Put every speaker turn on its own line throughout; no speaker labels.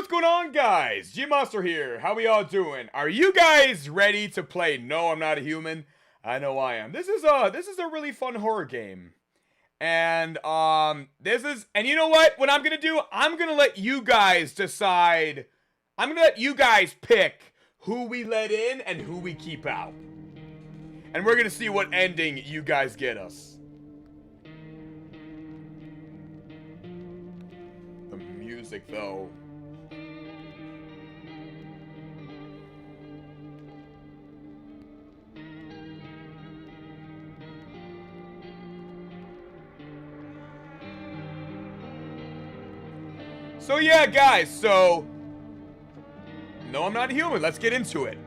what's going on, guys? G-Monster here. How we all doing? Are you guys ready to play No, I'm Not a Human? I know I am. This is a really fun horror game. And and you know what? What I'm gonna do, I'm gonna let you guys decide. I'm gonna let you guys pick who we let in and who we keep out. And we're gonna see what ending you guys get us. The music, though. So yeah, guys, so No, I'm Not a Human. Let's get into it.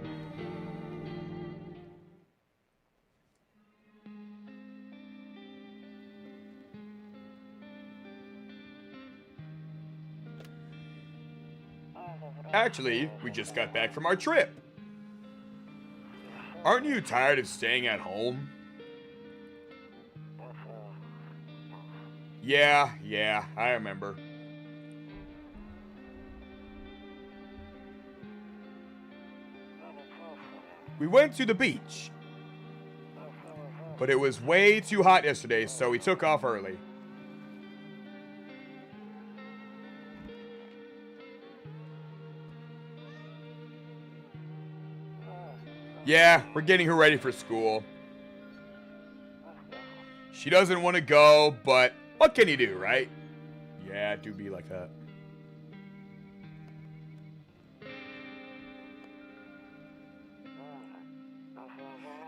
Actually, we just got back from our trip. Aren't you tired of staying at home? Yeah, I remember. We went to the beach, but it was way too hot yesterday, so we took off early. Yeah, we're getting her ready for school. She doesn't want to go, but what can you do, right? Yeah, it do be like that.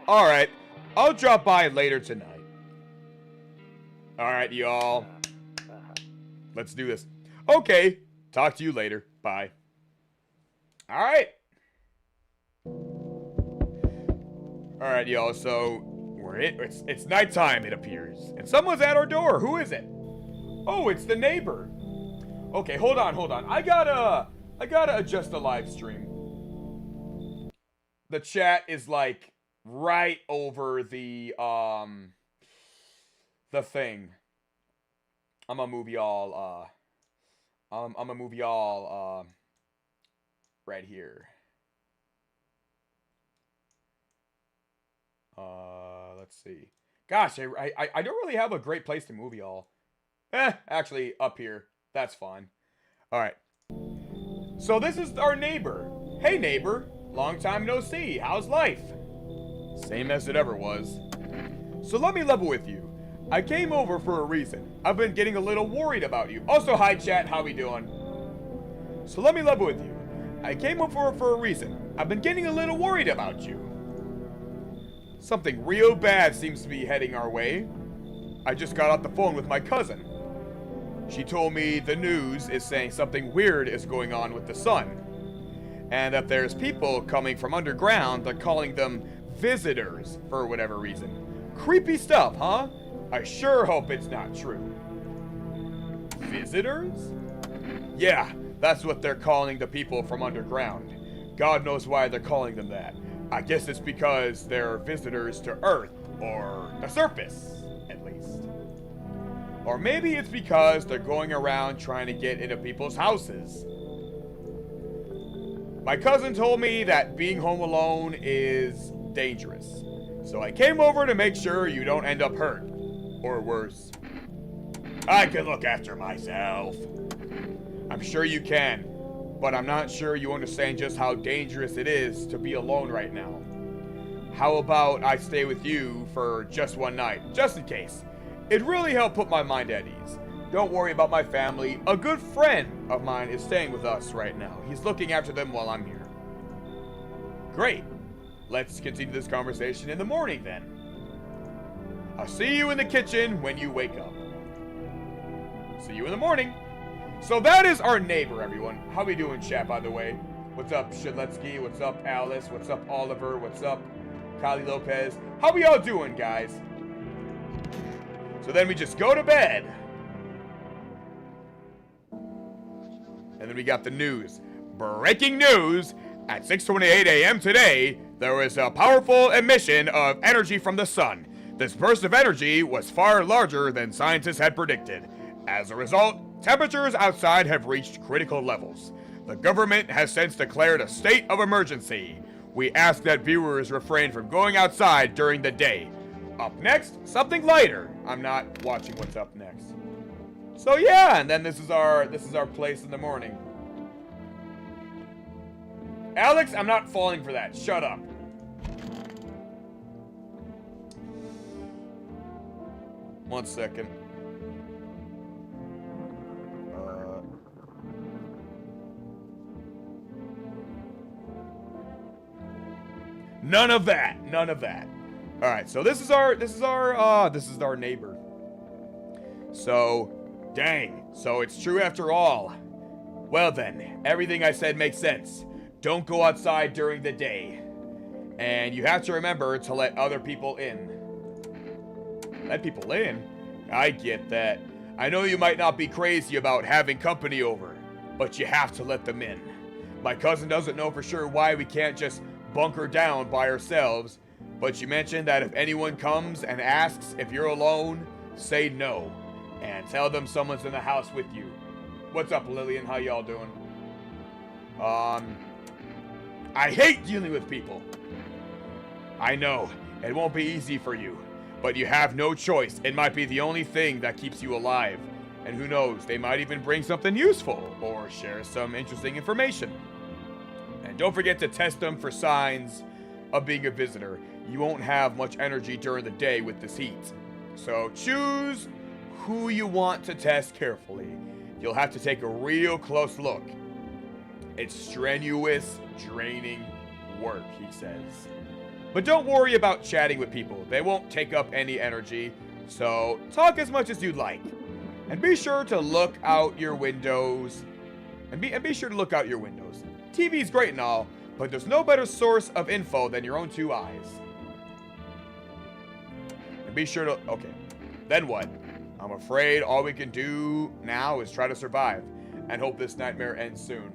Alright, I'll drop by later tonight. Alright, y'all. Let's do this. Okay, talk to you later. Bye. Alright. Alright, y'all, so it's nighttime, it appears. And someone's at our door. Who is it? Oh, it's the neighbor. Okay, hold on. I gotta adjust the live stream. The chat is like right over the thing. I'm gonna move y'all right here. Let's see. Gosh, I don't really have a great place to move y'all. Actually up here. That's fine. Alright. So this is our neighbor. Hey neighbor, long time no see. How's life? Same as it ever was. So let me level with you. I came over for a reason. I've been getting a little worried about you. Also, hi chat, how we doing? So let me level with you. I came over for a reason. I've been getting a little worried about you. Something real bad seems to be heading our way. I just got off the phone with my cousin. She told me the news is saying something weird is going on with the sun. And that there's people coming from underground. They're calling them visitors for whatever reason. Creepy stuff, huh? I sure hope it's not true. Visitors? Yeah, that's what they're calling the people from underground. God knows why they're calling them that. I guess it's because they're visitors to Earth, or the surface, at least. Or maybe it's because they're going around trying to get into people's houses. My cousin told me that being home alone is dangerous. So I came over to make sure you don't end up hurt. Or worse. I can look after myself. I'm sure you can. But I'm not sure you understand just how dangerous it is to be alone right now. How about I stay with you for just one night, just in case. It really helped put my mind at ease. Don't worry about my family. A good friend of mine is staying with us right now. He's looking after them while I'm here. Great. Let's continue this conversation in the morning then. I'll see you in the kitchen when you wake up. See you in the morning. So that is our neighbor, everyone. How we doing, chat, by the way? What's up, Shadletsky? What's up, Alice? What's up, Oliver? What's up, Kylie Lopez? How we all doing, guys? So then we just go to bed. And then we got the news. Breaking news! At 6:28 a.m. today, there was a powerful emission of energy from the sun. This burst of energy was far larger than scientists had predicted. As a result, temperatures outside have reached critical levels. The government has since declared a state of emergency. We ask that viewers refrain from going outside during the day. Up next, something lighter. I'm not watching what's up next. So yeah, and then this is our place in the morning. Alex, I'm not falling for that. Shut up. One second. None of that. None of that. All right. So this is our neighbor. So, dang. So it's true after all. Well then, everything I said makes sense. Don't go outside during the day. And you have to remember to let other people in. Let people in? I get that. I know you might not be crazy about having company over, but you have to let them in. My cousin doesn't know for sure why we can't just bunker down by ourselves, but she mentioned that if anyone comes and asks if you're alone, say no, and tell them someone's in the house with you. What's up, Lillian? How y'all doing? I hate dealing with people. I know, it won't be easy for you, but you have no choice. It might be the only thing that keeps you alive. And who knows, they might even bring something useful, or share some interesting information. And don't forget to test them for signs of being a visitor. You won't have much energy during the day with this heat. So choose who you want to test carefully. You'll have to take a real close look. It's strenuous, draining work, he says. But don't worry about chatting with people. They won't take up any energy. So talk as much as you'd like. And be sure to look out your windows. And be sure to look out your windows. TV's great and all, but there's no better source of info than your own two eyes. And be sure to... Okay. Then what? I'm afraid all we can do now is try to survive and hope this nightmare ends soon.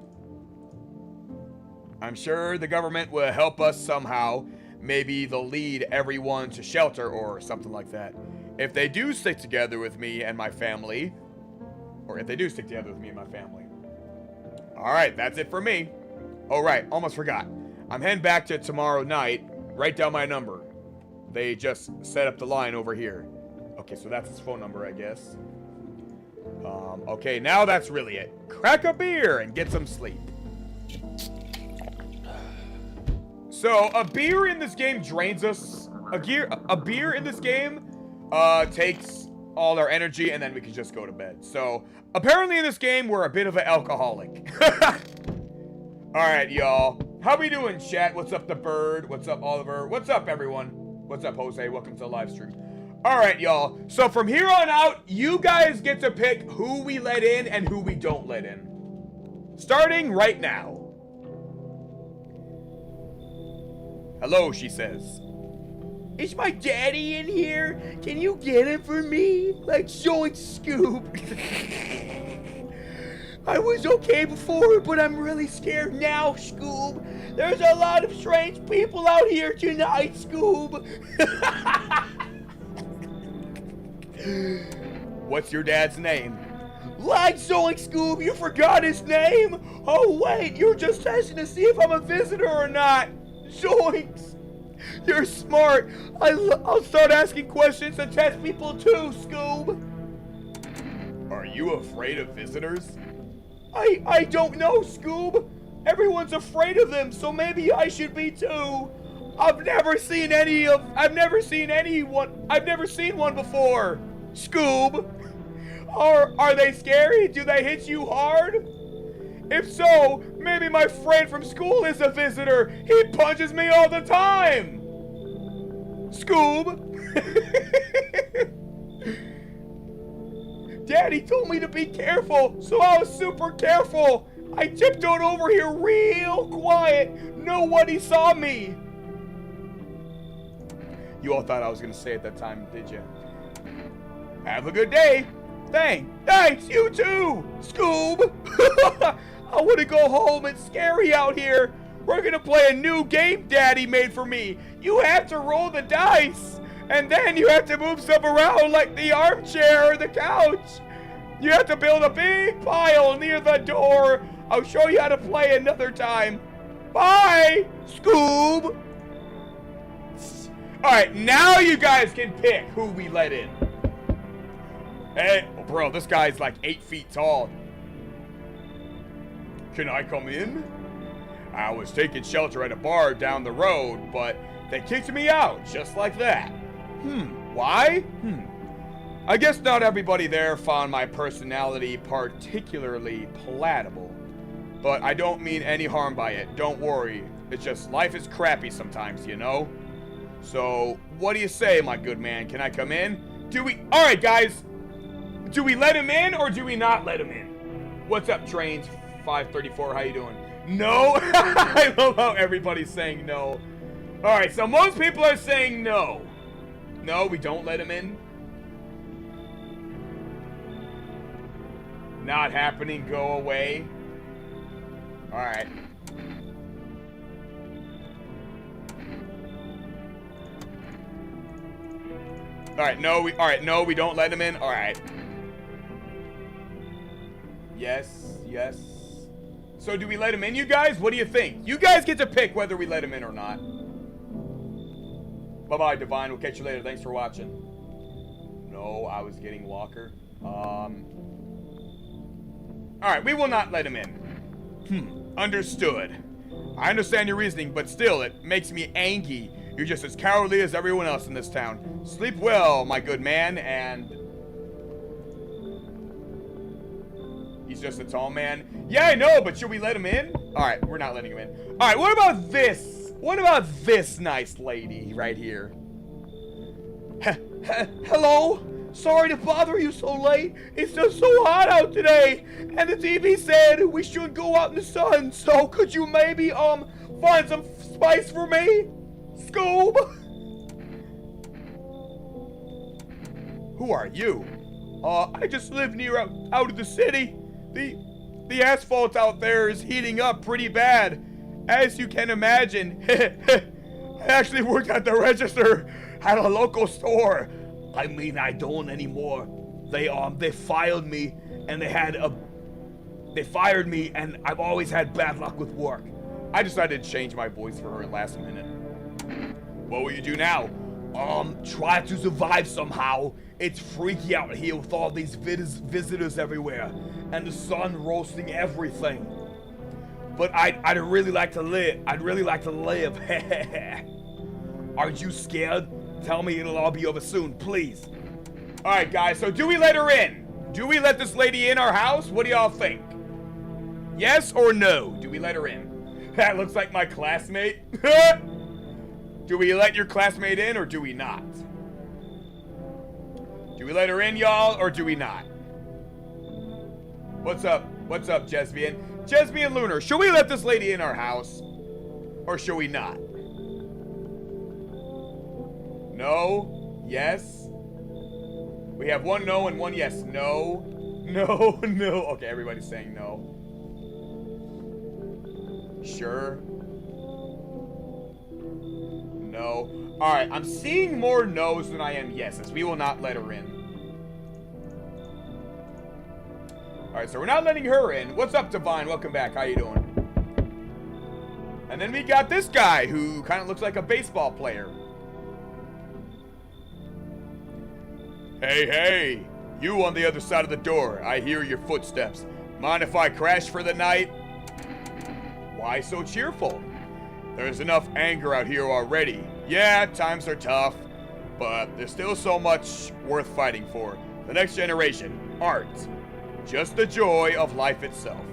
I'm sure the government will help us somehow. Maybe they'll lead everyone to shelter or something like that. If they do stick together with me and my family. Or if they do stick together with me and my family. Alright, that's it for me. Oh right, almost forgot. I'm heading back to tomorrow night. Write down my number. They just set up the line over here. Okay, so that's his phone number, I guess. Okay, now that's really it. Crack a beer and get some sleep. So, a beer in this game drains us. A beer in this game takes all our energy, and then we can just go to bed. So, apparently in this game, we're a bit of an alcoholic. Alright, y'all. How we doing, chat? What's up, the bird? What's up, Oliver? What's up, everyone? What's up, Jose? Welcome to the live stream. Alright, y'all. So, from here on out, you guys get to pick who we let in and who we don't let in. Starting right now. Hello, she says. Is my daddy in here? Can you get him for me? Like Zoink Scoop. I was okay before, but I'm really scared now, Scoob. There's a lot of strange people out here tonight, Scoob. What's your dad's name? Like Zoink Scoob, you forgot his name? Oh wait, you're just testing to see if I'm a visitor or not. Zoinks! You're smart. I'll start asking questions to test people too, Scoob. Are you afraid of visitors? I don't know, Scoob. Everyone's afraid of them, so maybe I should be too. I've never seen one before. Scoob. Are they scary? Do they hit you hard? If so, maybe my friend from school is a visitor. He punches me all the time. Scoob. Daddy told me to be careful, so I was super careful. I tiptoed over here real quiet. Nobody saw me. You all thought I was going to say at that time, did you? Have a good day. Thanks, you too, Scoob. I want to go home. It's scary out here. We're going to play a new game Daddy made for me. You have to roll the dice, and then you have to move stuff around like the armchair or the couch. You have to build a big pile near the door. I'll show you how to play another time. Bye, Scoob. Alright, now you guys can pick who we let in. Hey, oh, bro, this guy's like 8 feet tall. Can I come in? I was taking shelter at a bar down the road, but they kicked me out just like that. Why? I guess not everybody there found my personality particularly palatable. But I don't mean any harm by it, don't worry. It's just life is crappy sometimes, you know? So, what do you say, my good man? Can I come in? Alright, guys. Do we let him in or do we not let him in? What's up, Trains 534? How you doing? No? I love how everybody's saying no. Alright, so most people are saying no. No, we don't let him in. Not happening, go away. Alright. Alright, no, we don't let him in. Alright. Yes. So do we let him in, you guys? What do you think? You guys get to pick whether we let him in or not. Bye-bye, Divine. We'll catch you later. Thanks for watching. No, I was getting Walker. Alright, we will not let him in. Understood. I understand your reasoning, but still, it makes me angry. You're just as cowardly as everyone else in this town. Sleep well, my good man, and... He's just a tall man. Yeah, I know, but should we let him in? Alright, we're not letting him in. Alright, what about this? What about this nice lady right here? Hello? Sorry to bother you so late. It's just so hot out today. And the TV said we shouldn't go out in the sun. So could you maybe, find some spice for me? Scoob? Who are you? I just live near out of the city. The asphalt out there is heating up pretty bad. As you can imagine, I actually worked at the register at a local store. I mean, I don't anymore. They fired me, and they fired me, and I've always had bad luck with work. I decided to change my voice for her last minute. What will you do now? Try to survive somehow. It's freaky out here with all these visitors everywhere, and the sun roasting everything. But I'd really like to live. I'd really like to live. Aren't you scared? Tell me it'll all be over soon, please. Alright, guys, so do we let her in? Do we let this lady in our house? What do y'all think? Yes or no? Do we let her in? That looks like my classmate. Do we let your classmate in or do we not? Do we let her in, y'all, or do we not? What's up? What's up, Jesbian? Jesbian Lunar, should we let this lady in our house? Or should we not? No? Yes? We have one no and one yes. No. No. No. Okay, everybody's saying no. Sure. No. Alright, I'm seeing more no's than I am yeses. We will not let her in. Alright, so we're not letting her in. What's up, Divine? Welcome back. How you doing? And then we got this guy who kind of looks like a baseball player. Hey, hey! You on the other side of the door. I hear your footsteps. Mind if I crash for the night? Why so cheerful? There's enough anger out here already. Yeah, times are tough, but there's still so much worth fighting for. The next generation, art. Just the joy of life itself.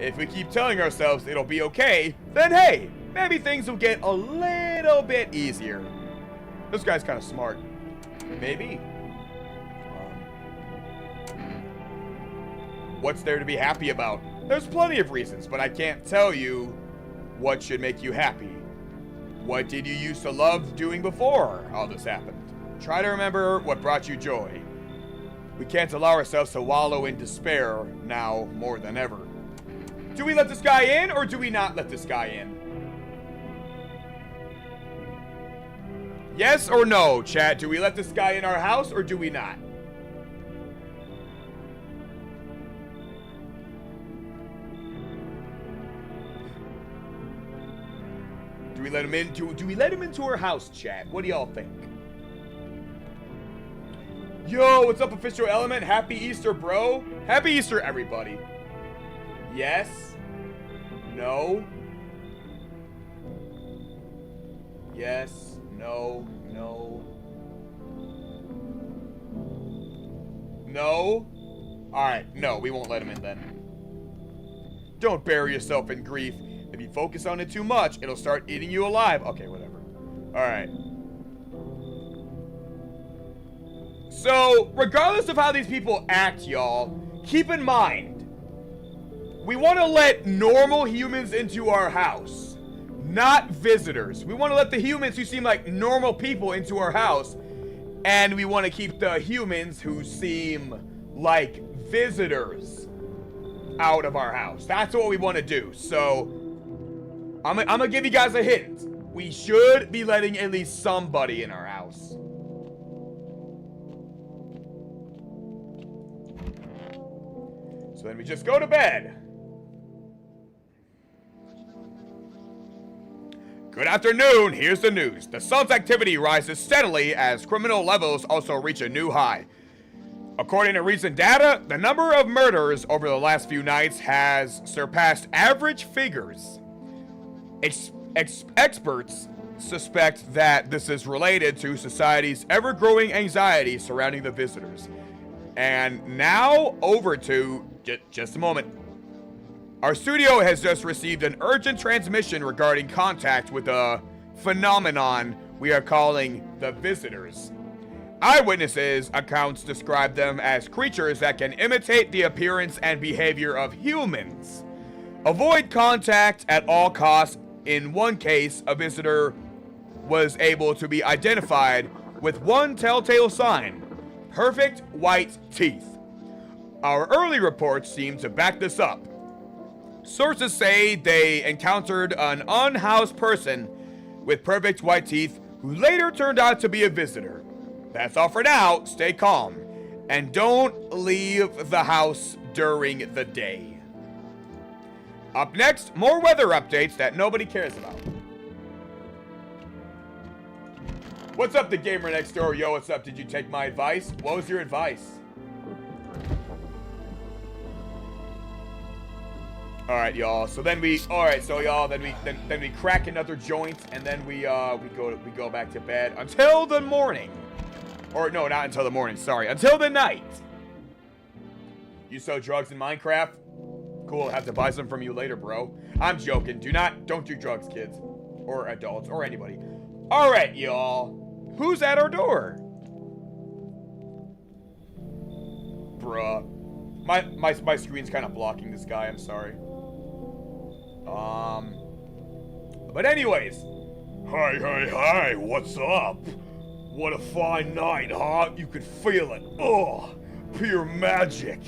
If we keep telling ourselves it'll be okay, then hey, maybe things will get a little bit easier. This guy's kind of smart. Maybe. What's there to be happy about? There's plenty of reasons, but I can't tell you what should make you happy. What did you used to love doing before all this happened? Try to remember what brought you joy. We can't allow ourselves to wallow in despair now more than ever. Do we let this guy in or do we not let this guy in? Yes or no, chat? Do we let this guy in our house or do we not? let him in? Do we let him into our house, chat? What do y'all think? Yo, what's up, Official Element? Happy Easter, bro. Happy Easter, everybody. Yes. No. Yes. No. No. No. Alright, no, we won't let him in then. Don't bury yourself in grief. If you focus on it too much, it'll start eating you alive. Okay, whatever. Alright. So, regardless of how these people act, y'all, keep in mind, we want to let normal humans into our house, not visitors. We want to let the humans who seem like normal people into our house, and we want to keep the humans who seem like visitors out of our house. That's what we want to do. So, I'm gonna give you guys a hint. We should be letting at least somebody in our house. So then we just go to bed. Good afternoon, here's the news. The sun's activity rises steadily as criminal levels also reach a new high. According to recent data, the number of murders over the last few nights has surpassed average figures. Experts suspect that this is related to society's ever-growing anxiety surrounding the visitors. And now, over to... just a moment. Our studio has just received an urgent transmission regarding contact with a phenomenon we are calling the visitors. Eyewitnesses' accounts describe them as creatures that can imitate the appearance and behavior of humans. Avoid contact at all costs. In one case, a visitor was able to be identified with one telltale sign: perfect white teeth. Our early reports seem to back this up. Sources say they encountered an unhoused person with perfect white teeth who later turned out to be a visitor. That's all for now. Stay calm and don't leave the house during the day. Up next, more weather updates that nobody cares about. What's up, the gamer next door? Yo, what's up? Did you take my advice? What was your advice? All right, y'all. So then we, then we crack another joint, and then we go back to bed until the morning. Or no, not until the morning. Sorry, until the night. You sell drugs in Minecraft? Cool. I'll have to buy some from you later, bro. I'm joking. Don't do drugs, kids, or adults, or anybody. All right, y'all. Who's at our door? Bruh. My screen's kind of blocking this guy. I'm sorry. But anyways. Hi, what's up? What a fine night, huh? You could feel it. Oh, pure magic.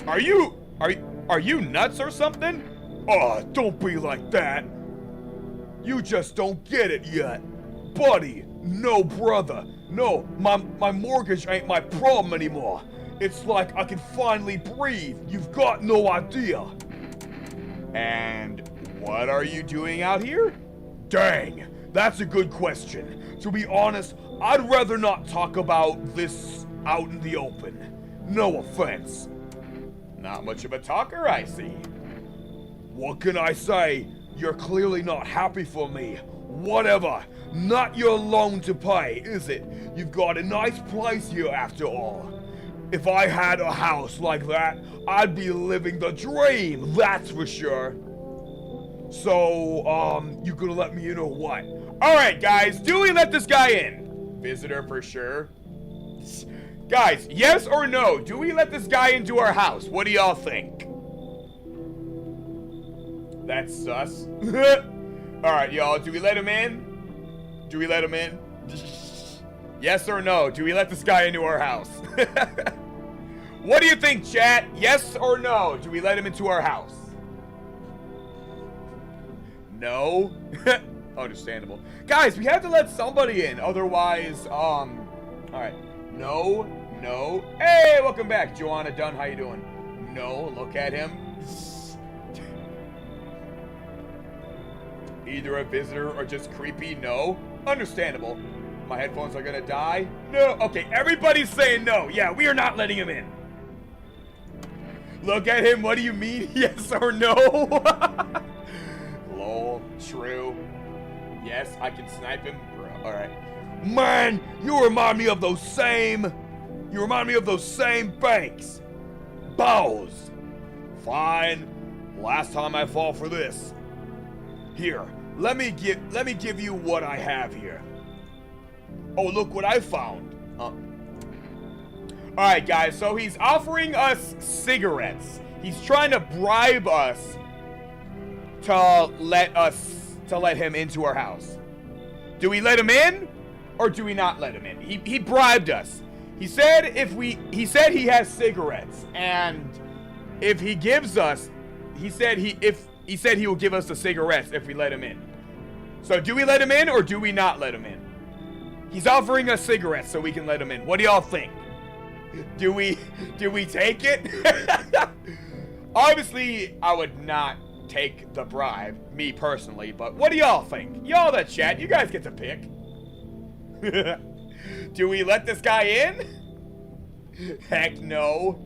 Are you nuts or something? Oh, don't be like that. You just don't get it yet. Buddy, no brother. No, my mortgage ain't my problem anymore. It's like I can finally breathe. You've got no idea. And what are you doing out here? Dang, that's a good question. To be honest, I'd rather not talk about this out in the open. No offense. Not much of a talker, I see. What can I say? You're clearly not happy for me. Whatever. Not your loan to pay, is it? You've got a nice place here after all. If I had a house like that, I'd be living the dream, that's for sure. So, you gonna let me in or what? Alright, guys, do we let this guy in? Visitor for sure. Guys, yes or no? Do we let this guy into our house? What do y'all think? That's sus. Alright, y'all, do we let him in? Do we let him in? Yes or no? Do we let this guy into our house? What do you think, chat? Yes or no? Do we let him into our house? No? Understandable. Guys, we have to let somebody in. Otherwise, alright. No. No. Hey, welcome back, Joanna Dunn. How you doing? No, look at him. Either a visitor or just creepy? No. Understandable. My headphones are gonna die? No. Okay, everybody's saying no. Yeah, we are not letting him in. Look at him. What do you mean? Yes or no? Lol. True. Yes, I can snipe him. Alright. Man, you remind me of those same banks. Bows. Fine. Last time I fall for this. Here, let me give you what I have here. Oh, look what I found. Alright, guys, so he's offering us cigarettes. He's trying to bribe us to let him into our house. Do we let him in or do we not let him in? He bribed us. He said he has cigarettes, and if he gives us, he said he will give us the cigarettes if we let him in. So do we let him in or do we not let him in? He's offering us cigarettes so we can let him in. What do y'all think? Do we take it? Obviously, I would not take the bribe, me personally, but what do y'all think? Y'all that chat, you guys get to pick. Do we let this guy in? Heck no.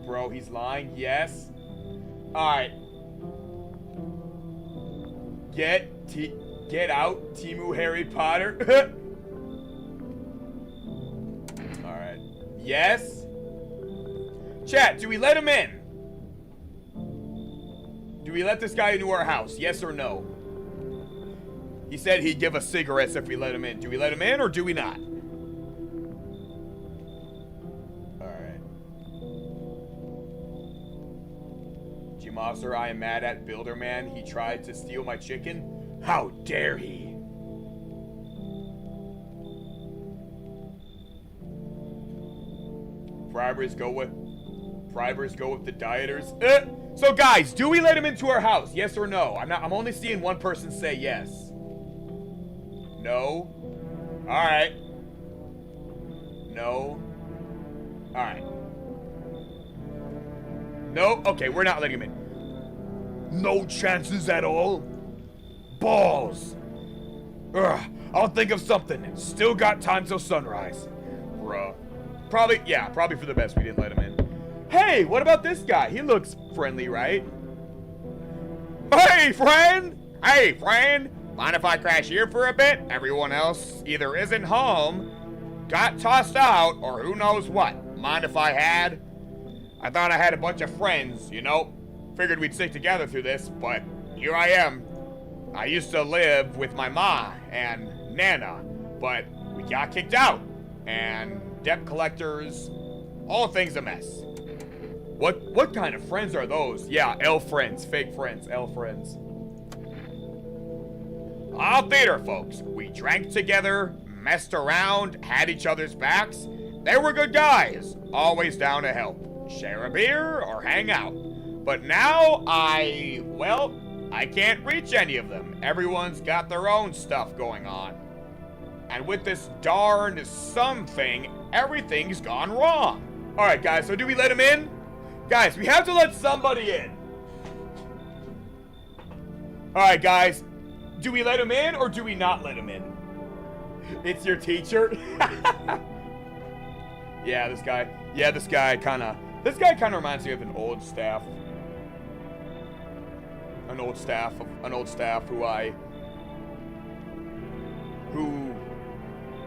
Bro, he's lying. Yes. Alright. Get out, Timu Harry Potter. Alright. Yes. Chat, do we let him in? Do we let this guy into our house? Yes or no? He said he'd give us cigarettes if we let him in. Do we let him in or do we not? Alright. G-Monster, I am mad at Builderman. He tried to steal my chicken. How dare he? Bribers go with the dieters. So guys, do we let him into our house? Yes or no? I'm only seeing one person say yes. No. Alright. No. Alright. No. Okay, we're not letting him in. No chances at all? Balls. Ugh. I'll think of something. Still got time till sunrise. Bruh. Probably for the best we didn't let him in. Hey, what about this guy? He looks friendly, right? Hey, friend! Hey, friend! Mind if I crash here for a bit? Everyone else either isn't home, got tossed out, or who knows what. Mind if I had? I thought I had a bunch of friends, you know? Figured we'd stick together through this, but here I am. I used to live with my ma and Nana, but we got kicked out. And debt collectors, all things a mess. What kind of friends are those? Yeah, elf friends, fake friends, elf friends. All theater folks. We drank together, messed around, had each other's backs. They were good guys, always down to help. Share a beer or hang out. But now I can't reach any of them. Everyone's got their own stuff going on. And with this darn something, everything's gone wrong. Alright guys, so do we let him in? Guys, we have to let somebody in. Alright guys, do we let him in or do we not let him in? It's your teacher? Yeah, this guy kinda reminds me of an old staff. An old staff who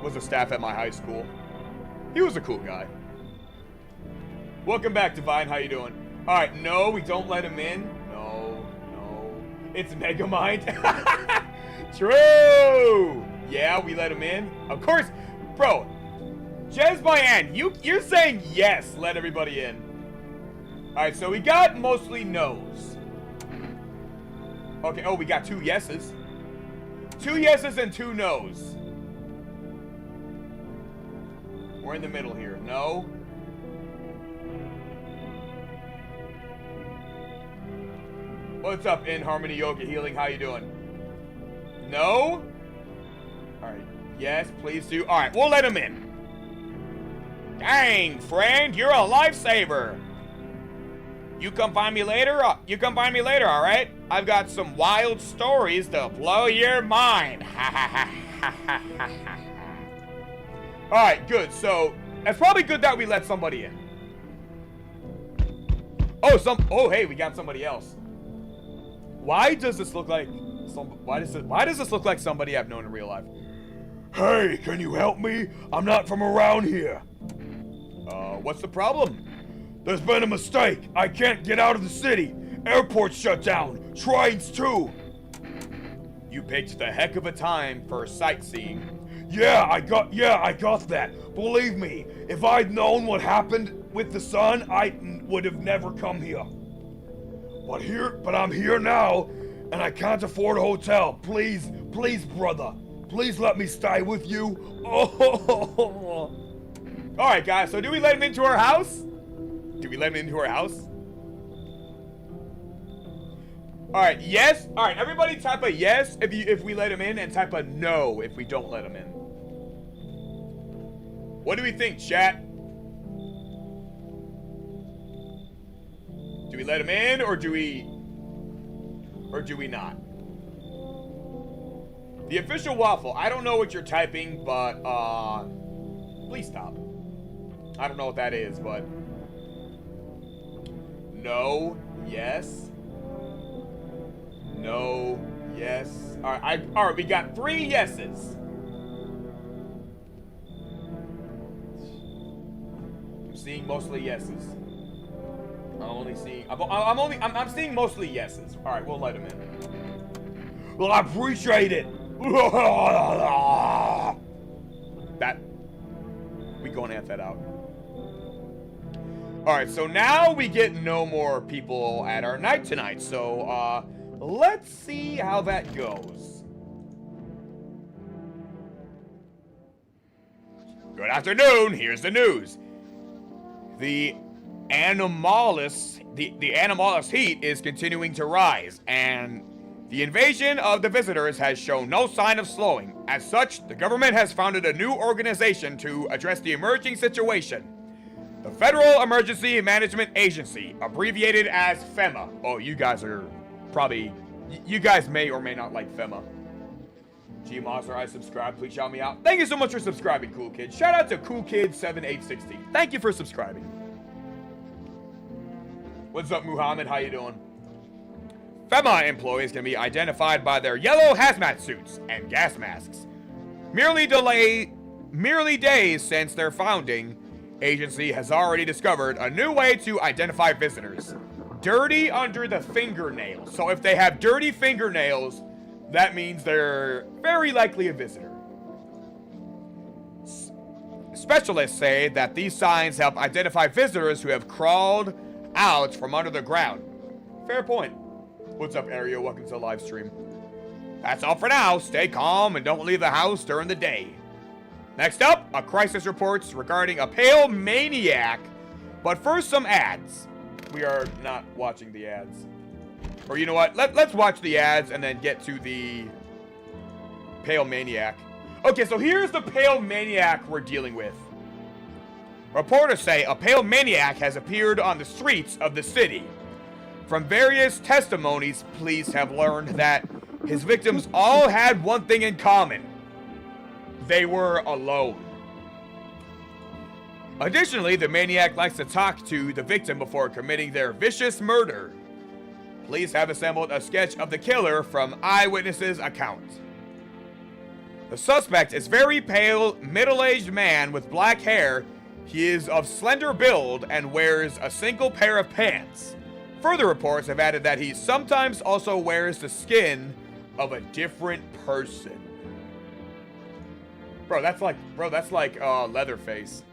was a staff at my high school. He was a cool guy. Welcome back, Divine. How you doing? Alright, no, we don't let him in. No. It's Megamind. True! Yeah, we let him in. Of course, bro. Jezbayan, you're saying yes, let everybody in. Alright, so we got mostly no's. Okay, oh, we got 2 yeses. 2 yeses and 2 no's. We're in the middle here. No. What's up, In Harmony Yoga Healing? How you doing? No? Alright. Yes, please do. Alright, we'll let him in. Dang, friend, you're a lifesaver. You come find me later. You come find me later, all right? I've got some wild stories to blow your mind. All right, good. So it's probably good that we let somebody in. Oh, hey, we got somebody else. Why does this look like why does this look like somebody I've known in real life?
Hey, can you help me? I'm not from around here.
What's the problem?
There's been a mistake. I can't get out of the city. Airport's shut down. Trains too.
You picked the heck of a time for sightseeing.
Yeah, I got that. Believe me, if I'd known what happened with the sun, I would have never come here. But I'm here now, and I can't afford a hotel. Please, brother. Please let me stay with you. Oh.
All right, guys. So do we let him into our house? Do we let him into our house? All right, yes. All right, everybody type a yes if we let him in, and type a no if we don't let him in. What do we think, chat? Do we let him in, or do we not? The official waffle. I don't know what you're typing, but please stop. I don't know what that is, but no, yes. No, yes. All right, we got 3 yeses. I'm seeing mostly yeses. I'm seeing mostly yeses. All right, we'll let him in.
Well, I appreciate it.
That we gonna amp that out. All right, so now we get no more people at our night tonight. So let's see how that goes. Good afternoon. Here's the news. The anomalous heat is continuing to rise, and the invasion of the visitors has shown no sign of slowing. As such, the government has founded a new organization to address the emerging situation. The Federal Emergency Management Agency, abbreviated as FEMA. Oh, you guys may or may not like FEMA. G-Monster, I subscribe. Please shout me out. Thank you so much for subscribing, Cool Kid. Shout out to Cool Kid 7860. Thank you for subscribing. What's up, Muhammad? How you doing? FEMA employees can be identified by their yellow hazmat suits and gas masks. Merely days since their founding, agency has already discovered a new way to identify visitors. Dirty under the fingernails. So if they have dirty fingernails, that means they're very likely a visitor. Specialists say that these signs help identify visitors who have crawled out from under the ground. Fair point. What's up, Ario? Welcome to the live stream. That's all for now. Stay calm and don't leave the house during the day. Next up, a crisis reports regarding a pale maniac. But first, some ads. We are not watching the ads. Or you know what? Let's watch the ads and then get to the pale maniac. Okay, so here's the pale maniac we're dealing with. Reporters say a pale maniac has appeared on the streets of the city. From various testimonies, police have learned that his victims all had one thing in common. They were alone. Additionally, the maniac likes to talk to the victim before committing their vicious murder. Police have assembled a sketch of the killer from eyewitnesses' account. The suspect is very pale, middle-aged man with black hair. He is of slender build and wears a single pair of pants. Further reports have added that he sometimes also wears the skin of a different person. Bro, that's like Leatherface.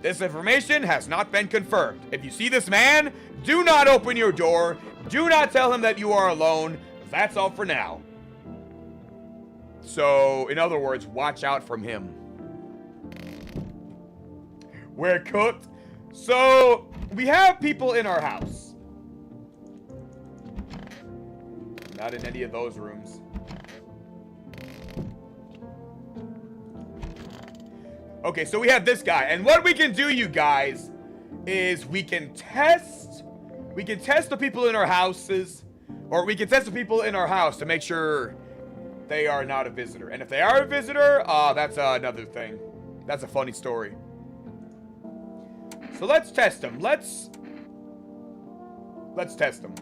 This information has not been confirmed. If you see this man, do not open your door. Do not tell him that you are alone. That's all for now. So, in other words, watch out from him. We're cooked. So, we have people in our house. Not in any of those rooms. Okay, so we have this guy. And what we can do, you guys, is we can test We can test the people in our houses, or we can test the people in our house to make sure they are not a visitor. And if they are a visitor, that's another thing. That's a funny story. So let's test them. Let's test him.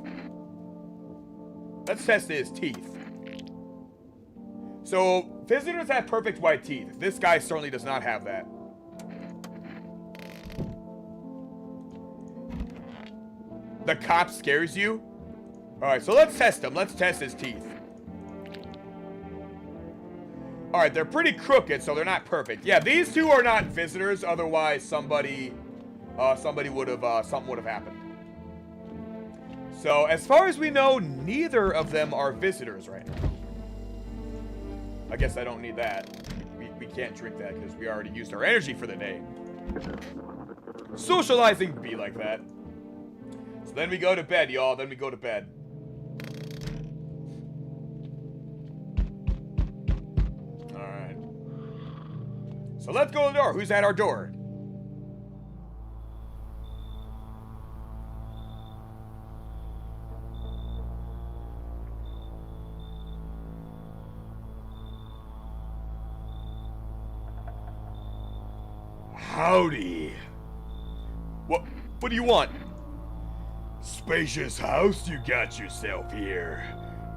Let's test his teeth. So, visitors have perfect white teeth. This guy certainly does not have that. The cop scares you? Alright, so let's test him. Let's test his teeth. Alright, they're pretty crooked, so they're not perfect. Yeah, these two are not visitors, otherwise somebody would have, something would have happened. So, as far as we know, neither of them are visitors right now. I guess I don't need that. We can't drink that because we already used our energy for the day. Socializing be like that. So then we go to bed, y'all. Then we go to bed. Alright. So let's go to the door. Who's at our door?
Howdy.
What do you want?
Spacious house you got yourself here.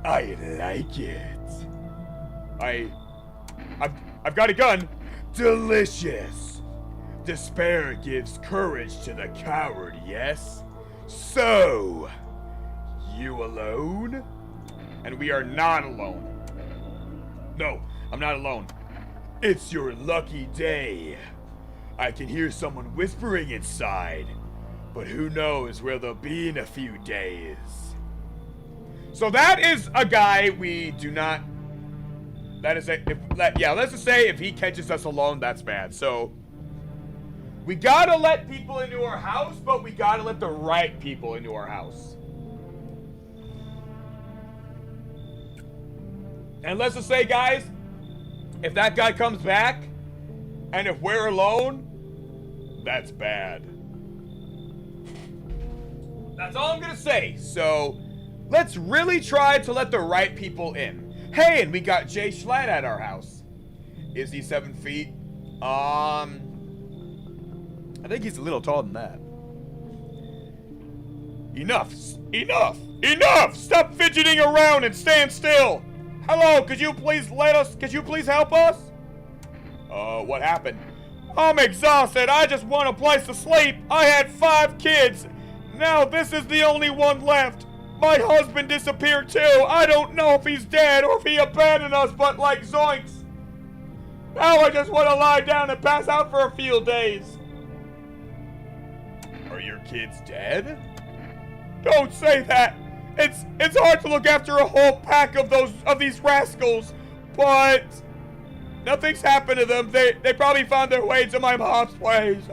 I like it.
I've got a gun.
Delicious. Despair gives courage to the coward, yes? So, you alone?
And we are not alone. No, I'm not alone.
It's your lucky day. I can hear someone whispering inside, but who knows where they'll be in a few days.
So that is a guy we do not. That is yeah. Let's just say if he catches us alone, that's bad. So we gotta let people into our house, but we gotta let the right people into our house. And let's just say, guys, if that guy comes back, and if we're alone, that's bad. That's all I'm gonna say. So, let's really try to let the right people in. Hey, and we got Jay Schlatt at our house. Is he 7 feet? I think he's a little taller than that. Enough! Enough! Enough! Stop fidgeting around and stand still! Hello, could you please help us? What happened? I'm exhausted. I just want a place to sleep. I had 5 kids. Now this is the only one left. My husband disappeared too. I don't know if he's dead or if he abandoned us, but like zoinks. Now I just want to lie down and pass out for a few days.
Are your kids dead?
Don't say that. It's hard to look after a whole pack of these rascals, but nothing's happened to them. They probably found their way to my mom's place.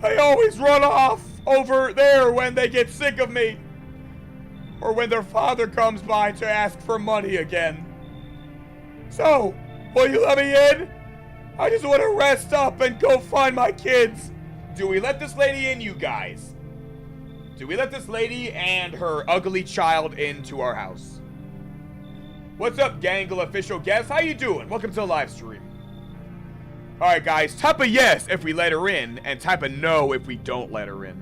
They always run off over there when they get sick of me. Or when their father comes by to ask for money again. So, will you let me in? I just want to rest up and go find my kids. Do we let this lady in, you guys? Do we let this lady and her ugly child into our house? What's up, Gangle official guest? How you doing? Welcome to the live stream. Alright, guys, type a yes if we let her in, and type a no if we don't let her in.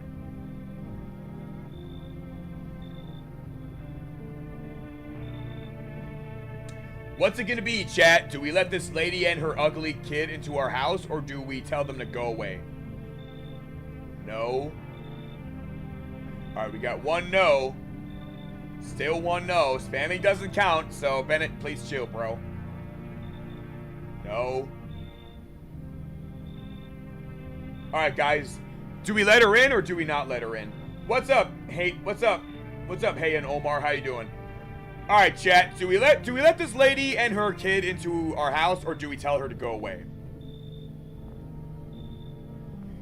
What's it gonna be, chat? Do we let this lady and her ugly kid into our house, or do we tell them to go away? No. Alright, we got 1 no. Still 1 no. Spamming doesn't count, so Bennett, please chill, bro. No. Alright, guys. Do we let her in or do we not let her in? What's up? Hey, what's up? What's up, Hey and Omar? How you doing? Alright, chat. Do we let this lady and her kid into our house or do we tell her to go away?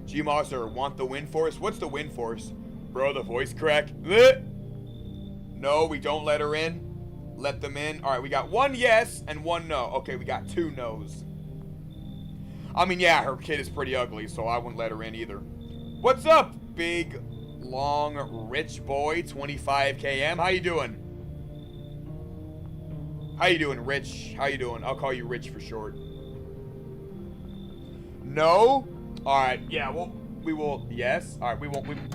G-Monster, want the wind force? What's the wind force? Bro, the voice crack. Blech. No, we don't let her in. Let them in. Alright, we got 1 yes and 1 no. Okay, we got 2 no's. I mean, yeah, her kid is pretty ugly, so I wouldn't let her in either. What's up, big, long, rich boy, 25 km? How you doing? How you doing, Rich? How you doing? I'll call you Rich for short. No? Alright, yeah, well, we will, yes? Alright, we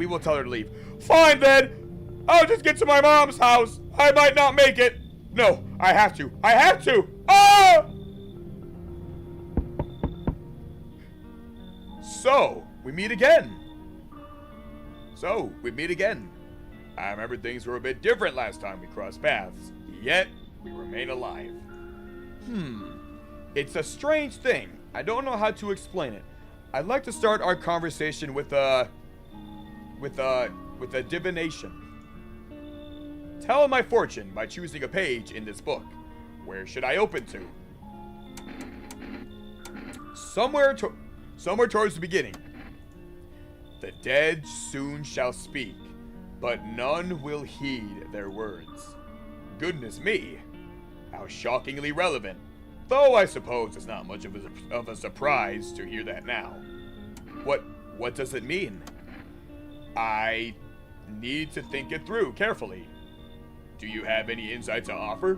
will tell her to leave. Fine, then! I'll just get to my mom's house. I might not make it. No, I have to. I have to! Ah! So, we meet again. I remember things were a bit different last time we crossed paths, yet we remain alive. It's a strange thing. I don't know how to explain it. I'd like to start our conversation with a divination. Tell my fortune by choosing a page in this book. Where should I open to? Somewhere towards the beginning. The dead soon shall speak, but none will heed their words. Goodness me, how shockingly relevant. Though I suppose it's not much of a surprise to hear that now. What does it mean? I need to think it through carefully. Do you have any insight to offer?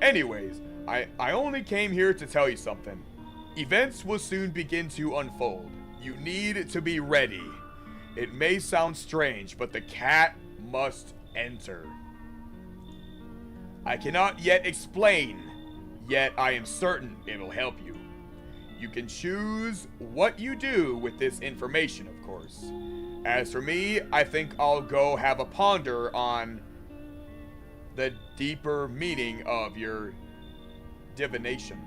Anyways, I only came here to tell you something. Events will soon begin to unfold. You need to be ready. It may sound strange, but the cat must enter. I cannot yet explain, yet I am certain it'll help you. You can choose what you do with this information, of course. As for me, I think I'll go have a ponder on the deeper meaning of your divination.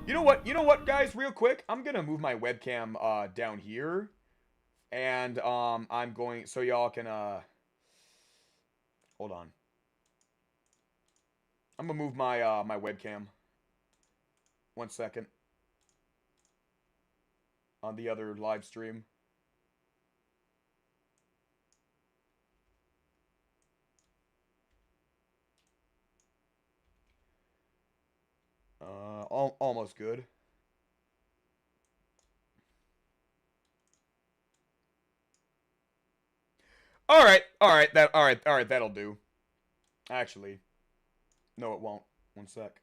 You know what, guys, real quick? I'm gonna move my webcam down here. And I'm going so y'all can hold on. I'm gonna move my my webcam. 1 second. On the other live stream. Almost good. All right, that'll do. Actually, no, it won't. 1 sec.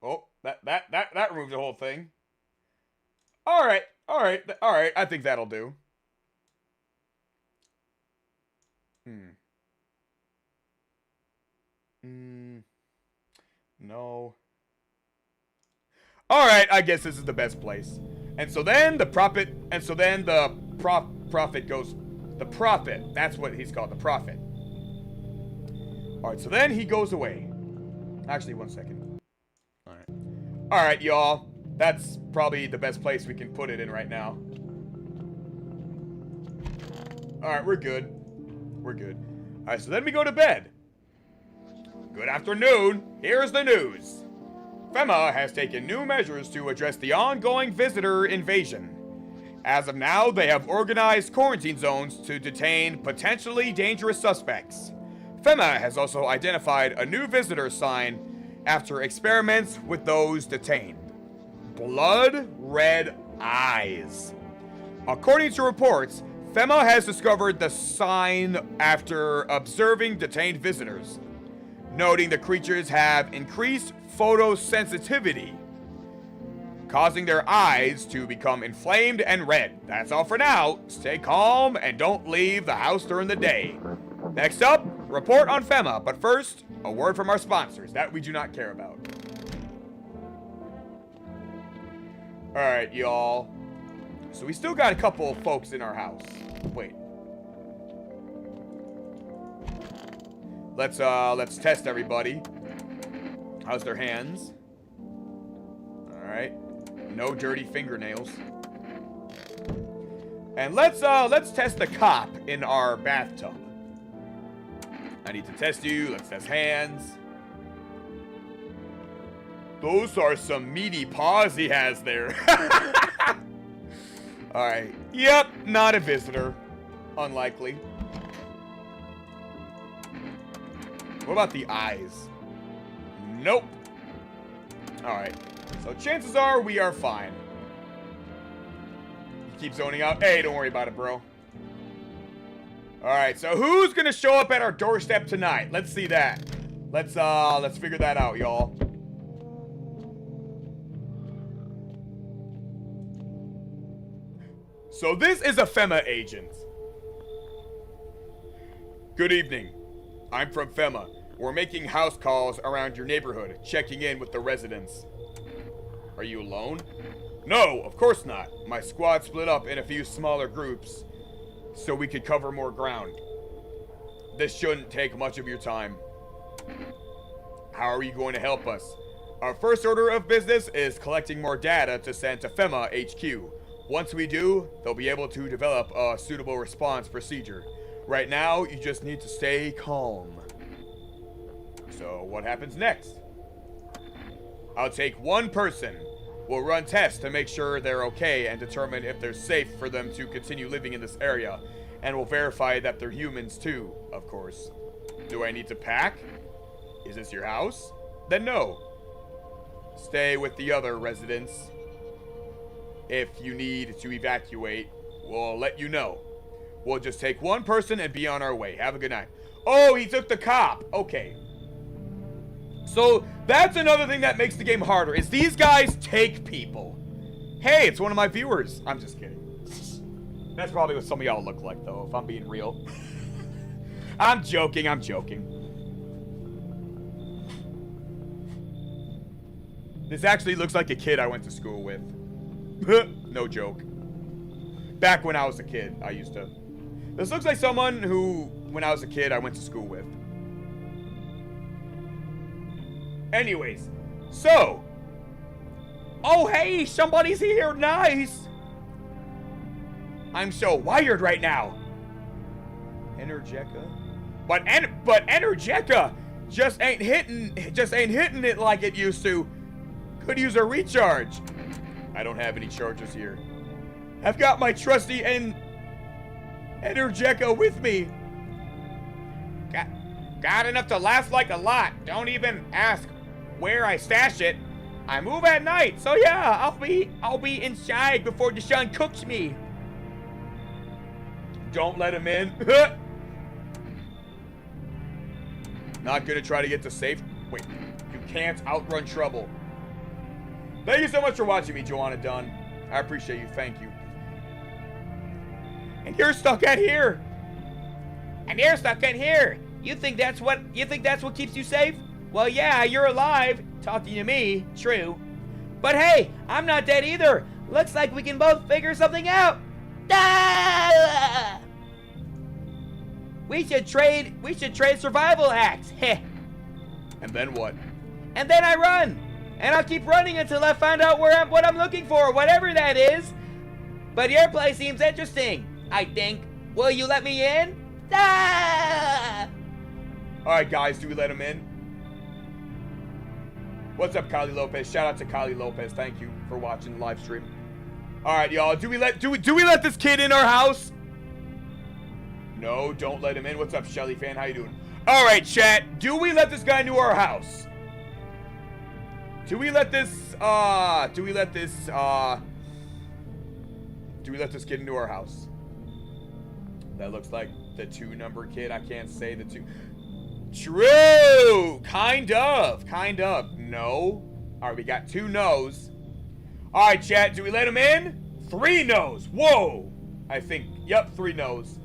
Oh, that removed the whole thing. All right. I think that'll do. No. All right, I guess this is the best place. And so then the prophet goes. The prophet. That's what he's called, the prophet. All right, so then he goes away. Actually, 1 second. All right, y'all. That's probably the best place we can put it in right now. All right, we're good. All right, so then we go to bed. Good afternoon. Here's the news. FEMA has taken new measures to address the ongoing visitor invasion. As of now, they have organized quarantine zones to detain potentially dangerous suspects. FEMA has also identified a new visitor sign after experiments with those detained. Blood red eyes. According to reports, FEMA has discovered the sign after observing detained visitors, noting the creatures have increased photosensitivity, causing their eyes to become inflamed and red. That's all for now. Stay calm and don't leave the house during the day. Next up, report on FEMA, but first, a word from our sponsors that we do not care about. Alright, y'all. So we still got a couple folks in our house. Wait. Let's test everybody. How's their hands? Alright. No dirty fingernails. And let's test the cop in our bathtub. I need to test you. Let's test hands. Those are some meaty paws he has there. Alright. Yep, not a visitor. Unlikely. What about the eyes? Nope. Alright. So chances are we are fine. You keep zoning out. Hey, don't worry about it, bro. Alright, so who's gonna show up at our doorstep tonight? Let's see that. Let's figure that out, y'all. So this is a FEMA agent. Good evening. I'm from FEMA. We're making house calls around your neighborhood, checking in with the residents. Are you alone? No, of course not. My squad split up in a few smaller groups so we could cover more ground. This shouldn't take much of your time. How are you going to help us? Our first order of business is collecting more data to send to FEMA HQ. Once we do, they'll be able to develop a suitable response procedure. Right now, you just need to stay calm. So, what happens next? I'll take one person. We'll run tests to make sure they're okay and determine if they're safe for them to continue living in this area. And we'll verify that they're humans too, of course. Do I need to pack? Is this your house? Then no. Stay with the other residents. If you need to evacuate, we'll let you know. We'll just take one person and be on our way. Have a good night. Oh, he took the cop. Okay. So, that's another thing that makes the game harder, is these guys take people. Hey, it's one of my viewers. I'm just kidding. That's probably what some of y'all look like, though, if I'm being real. I'm joking, I'm joking. This actually looks like a kid I went to school with. No joke. Back when I was a kid, I used to. This looks like someone who, when I was a kid, I went to school with. Anyways, so. Oh, hey, somebody's here. Nice. I'm so wired right now. Energeca? But Energeca just ain't hitting it like it used to. Could use a recharge. I don't have any charges here. I've got my trusty Energeca with me. Got enough to last like a lot. Don't even ask where I stash it. I move at night, so yeah, I'll be inside before the sun cooks me. Don't let him in. Not gonna try to get to safe. Wait, you can't outrun trouble. Thank you so much for watching me, Joanna Dunn. I appreciate you. Thank you. And you're stuck in here. And you're stuck in here. You think that's what keeps you safe? Well, yeah, you're alive. Talking to me, true. But hey, I'm not dead either. Looks like we can both figure something out. Ah! We should trade survival hacks. Heh. And then what? And then I run. And I'll keep running until I find out what I'm looking for, whatever that is. But your place seems interesting, I think. Will you let me in? Ah! Alright guys, do we let him in? What's up, Kylie Lopez? Shout out to Kylie Lopez. Thank you for watching the live stream. Alright, y'all. Do we let this kid in our house? No, don't let him in. What's up, Shelly fan? How you doing? Alright, chat. Do we let this guy into our house? Do we let this kid into our house? That looks like the 2-number kid. I can't say the 2. True! Kind of. No. Alright, we got 2 no's. Alright, chat. Do we let him in? 3 no's. Whoa! I think, yep, 3 no's.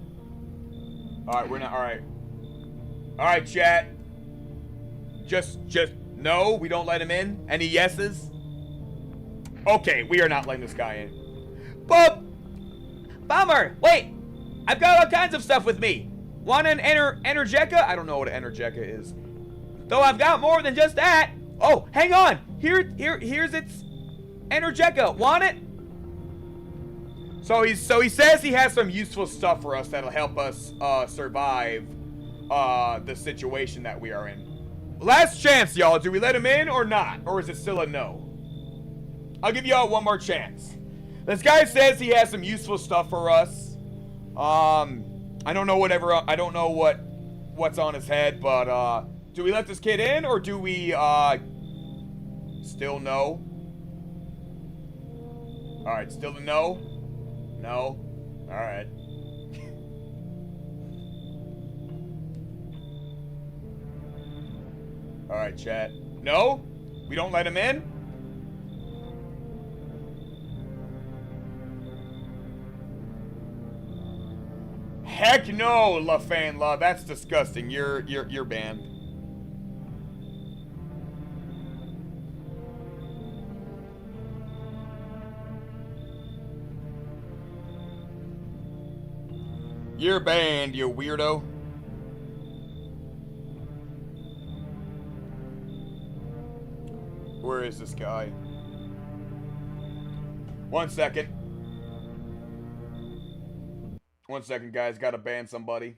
Alright, we're not, alright. Alright, chat. Just, no, we don't let him in. Any yeses? Okay, we are not letting this guy in. But, bummer. Wait, I've got all kinds of stuff with me. Want an Energeca? I don't know what an Energeca is. Though I've got more than just that. Oh, hang on. Here's its Energeca. Want it? So he says he has some useful stuff for us that'll help us survive the situation that we are in. Last chance, y'all. Do we let him in or not? Or is it still a no? I'll give y'all one more chance. This guy says he has some useful stuff for us. I don't know what's on his head, but Do we let this kid in, or do we, still no? Alright, still a no? No? Alright. Alright, chat. No? We don't let him in? Heck no, LaFanla. That's disgusting. You're banned. You're banned, you weirdo. Where is this guy? 1 second. 1 second, guys. Gotta ban somebody.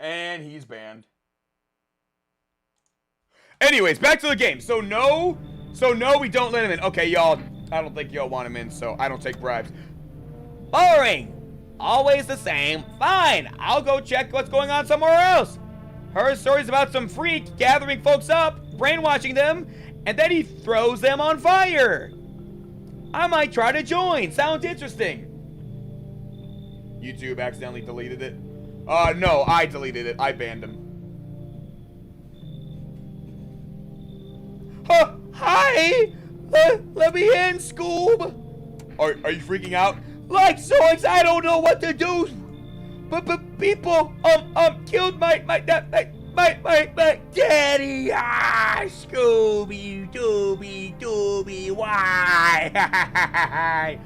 And he's banned. Anyways, back to the game. So no, we don't let him in. Okay, y'all, I don't think y'all want him in, so I don't take bribes. Boring. Always the same. Fine, I'll go check what's going on somewhere else. Heard stories about some freak gathering folks up, brainwashing them, and then he throws them on fire. I might try to join. Sounds interesting. YouTube accidentally deleted it. No, I deleted it. I banned him. Hi! Let me in, Scoob! Are you freaking out? Like zoinks, I don't know what to do! But people, killed my daddy! Ah, Scooby, Dooby, why?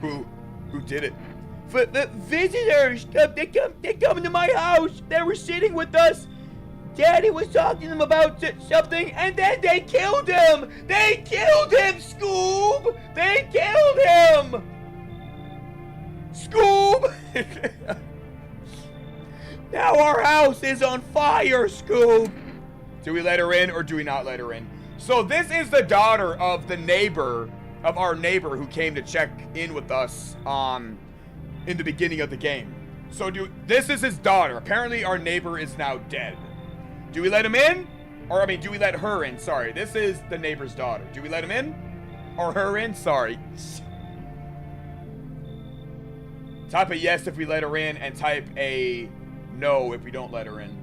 Who did it? The visitors, they come into my house. They were sitting with us. Daddy was talking to them about something, and then they killed him! They killed him, Scoob! They killed him! Scoob! Now our house is on fire, Scoob! Do we let her in, or do we not let her in? So this is the daughter of the neighbor, of our neighbor who came to check in with us, in the beginning of the game. So this is his daughter. Apparently our neighbor is now dead. Do we let him in? Or, I mean, do we let her in? Sorry, this is the neighbor's daughter. Do we let him in? Or her in? Sorry. Type a yes if we let her in, and type a no if we don't let her in.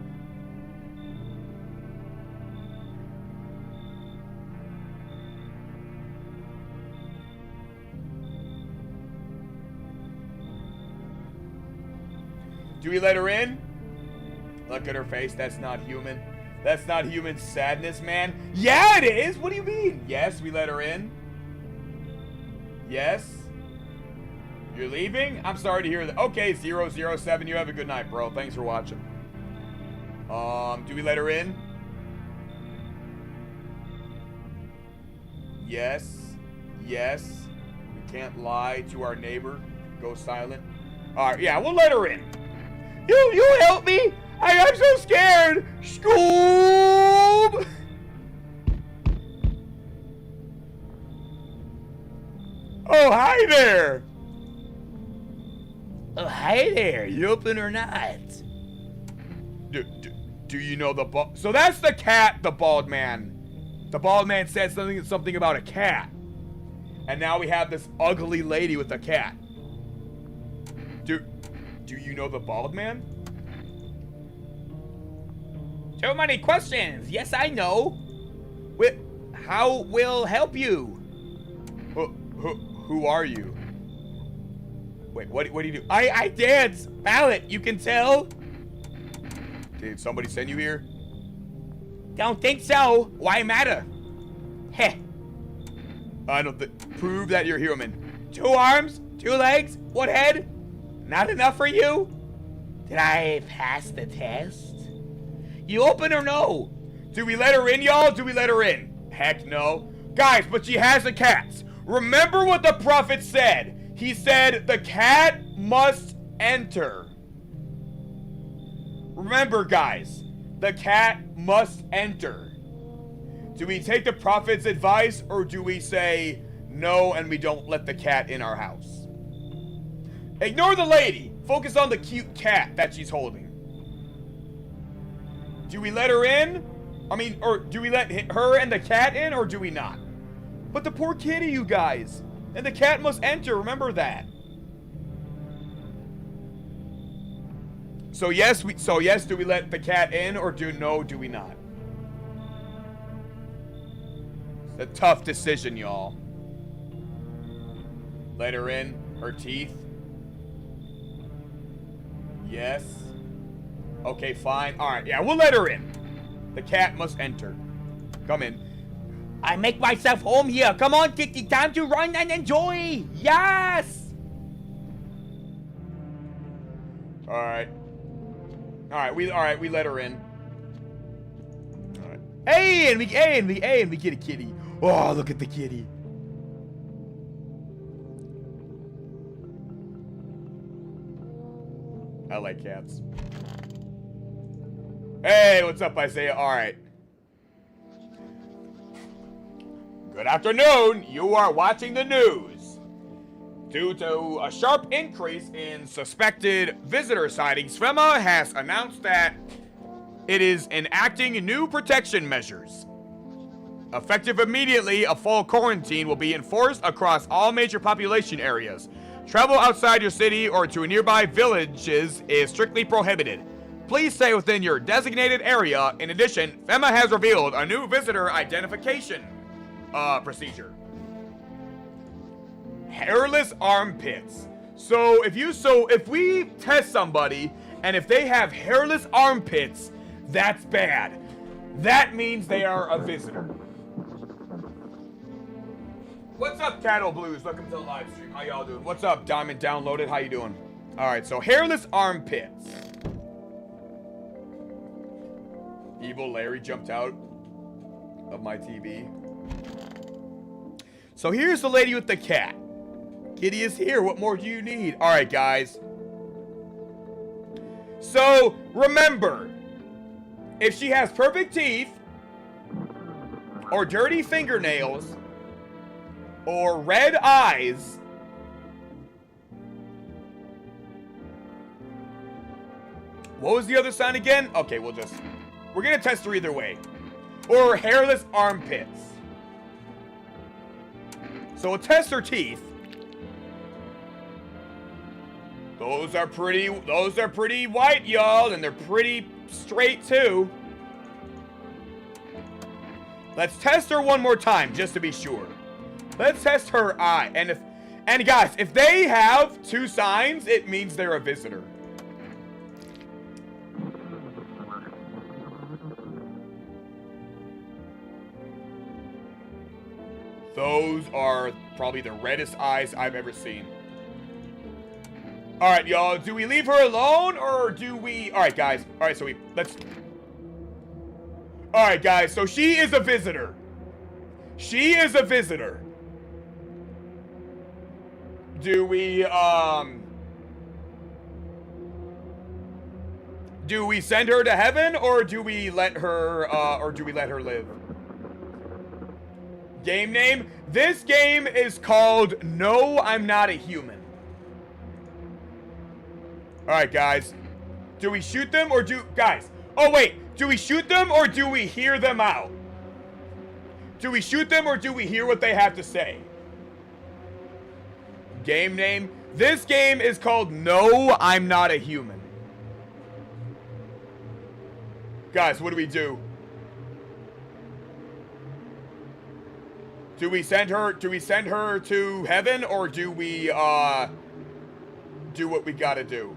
Do we let her in? Look at her face. That's not human. That's not human sadness, man. Yeah, it is. What do you mean? Yes, we let her in. Yes. You're leaving? I'm sorry to hear that. Okay, 007. You have a good night, bro. Thanks for watching. Do we let her in? Yes. Yes. We can't lie to our neighbor. Go silent. All right, yeah, we'll let her in. You help me? I am so scared! Scoob! Oh, hi there! Oh, hi there. You open or not? Do you know the so that's the cat, the bald man. The bald man said something about a cat. And now we have this ugly lady with a cat. Do you know the bald man? Too many questions. Yes, I know. How will help you? Who are you? Wait, what do you do? I dance. Ballot, you can tell. Did somebody send you here? Don't think so. Why matter? Heh. I don't think. Prove that you're human. 2 arms, 2 legs, 1 head. Not enough for you? Did I pass the test? You open or no? Do we let her in, y'all? Do we let her in? Heck no. Guys, but she has the cats. Remember what the prophet said. He said the cat must enter. Remember, guys, the cat must enter. Do we take the prophet's advice, or do we say no and we don't let the cat in our house? Ignore the lady. Focus on the cute cat that she's holding. Do we let her in? I mean, or do we let her and the cat in, or do we not? But the poor kitty, you guys. And the cat must enter, remember that. So yes, do we let the cat in, or do we not? It's a tough decision, y'all. Let her in, her teeth. Yes. Okay, fine. Alright, yeah, we'll let her in. The cat must enter. Come in. I make myself home here. Come on, kitty, time to run and enjoy. Yes! Alright. Alright, we let her in. Alright. Hey, and we get a kitty. Oh, look at the kitty. I like cats. Hey, what's up, Isaiah? Alright. Good afternoon. You are watching the news. Due to a sharp increase in suspected visitor sightings, FEMA has announced that it is enacting new protection measures. Effective immediately, a full quarantine will be enforced across all major population areas. Travel outside your city or to nearby villages is strictly prohibited. Please stay within your designated area. In addition, FEMA has revealed a new visitor identification procedure. Hairless armpits. So if we test somebody and if they have hairless armpits, that's bad. That means they are a visitor. What's up, Cattle Blues? Welcome to the live stream. How y'all doing? What's up, Diamond Downloaded? How you doing? Alright, so hairless armpits. Evil Larry jumped out of my TV. So here's the lady with the cat. Kitty is here. What more do you need? Alright, guys. So, remember, if she has perfect teeth, or dirty fingernails, or red eyes, what was the other sign again? Okay, we're gonna test her either way. Or hairless armpits. So we'll test her teeth. Those are pretty white, y'all, and they're pretty straight too. Let's test her one more time, just to be sure. Let's test her eye. And guys, if they have two signs, it means they're a visitor. Those are probably the reddest eyes I've ever seen. Alright, y'all. Do we leave her alone or do we... Alright, guys. Alright, so let's... Alright, guys. So she is a visitor. She is a visitor. Do we send her to heaven or do we let her live? Game name? This game is called No, I'm Not a Human. Alright, guys. Do we shoot them or guys, oh wait, do we shoot them or do we hear them out? Do we shoot them or do we hear what they have to say? Game name? This game is called No, I'm Not a Human. Guys, what do we do? Do we send her to heaven or do we do what we gotta do?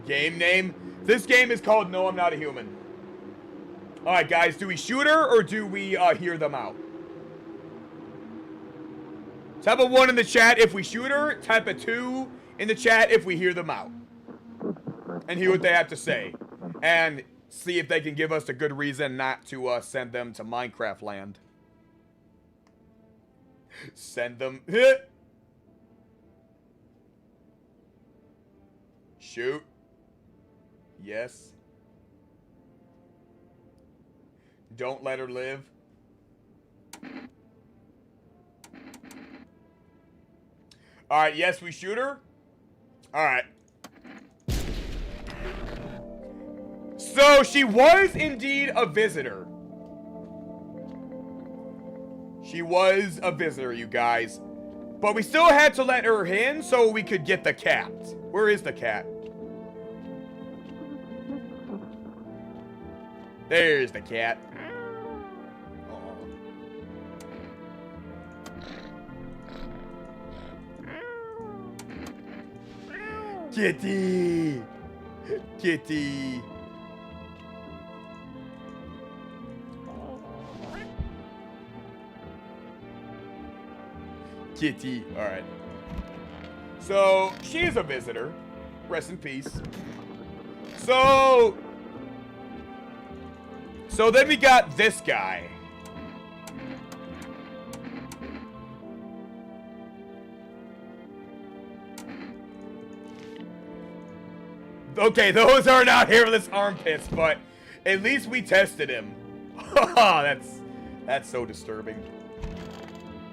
Game name? This game is called No, I'm Not a Human. Alright, guys, do we shoot her or do we hear them out? Type a 1 in the chat if we shoot her. Type a 2 in the chat if we hear them out. And hear what they have to say. And see if they can give us a good reason not to send them to Minecraft land. Send them. Shoot. Yes. Don't let her live. Alright, yes, we shoot her. Alright. So, she was indeed a visitor. She was a visitor, you guys. But we still had to let her in so we could get the cat. Where is the cat? There's the cat. Kitty! Kitty! Kitty. Alright. So, she's a visitor. Rest in peace. So then we got this guy. Okay, those are not hairless armpits, but at least we tested him. That's so disturbing.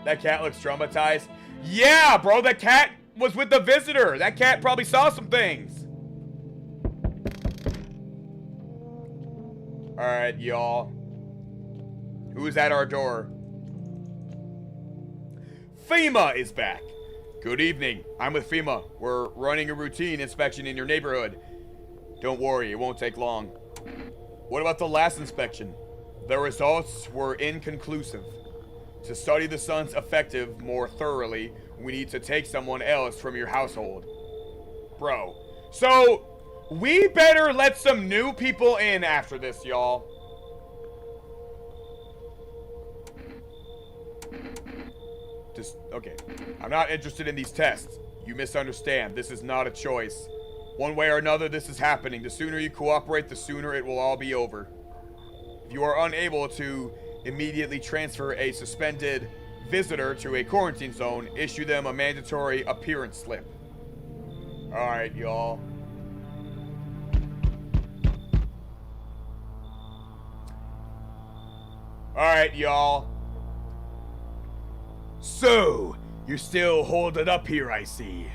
That cat looks traumatized. Yeah, bro, that cat was with the visitor. That cat probably saw some things. Alright, y'all. Who's at our door? FEMA is back. Good evening. I'm with FEMA. We're running a routine inspection in your neighborhood. Don't worry, it won't take long. What about the last inspection? The results were inconclusive. To study the sun's effective more thoroughly, we need to take someone else from your household. Bro. So, we better let some new people in after this, y'all. Okay. I'm not interested in these tests. You misunderstand. This is not a choice. One way or another, this is happening. The sooner you cooperate, the sooner it will all be over. If you are unable to immediately transfer a suspended visitor to a quarantine zone, issue them a mandatory appearance slip. Alright, y'all. Alright, y'all. So, you're still holding up here, I see.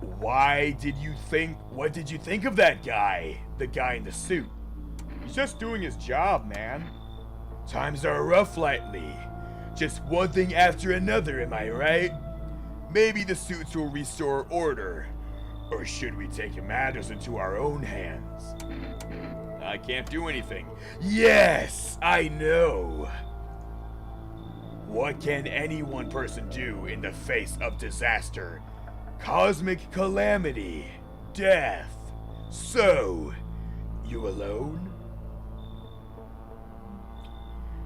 What did you think of that guy? The guy in the suit. He's just doing his job, man. Times are rough lately. Just one thing after another, am I right? Maybe the suits will restore order. Or should we take matters into our own hands? I can't do anything. Yes, I know. What can any one person do in the face of disaster? Cosmic calamity, death. So, you alone?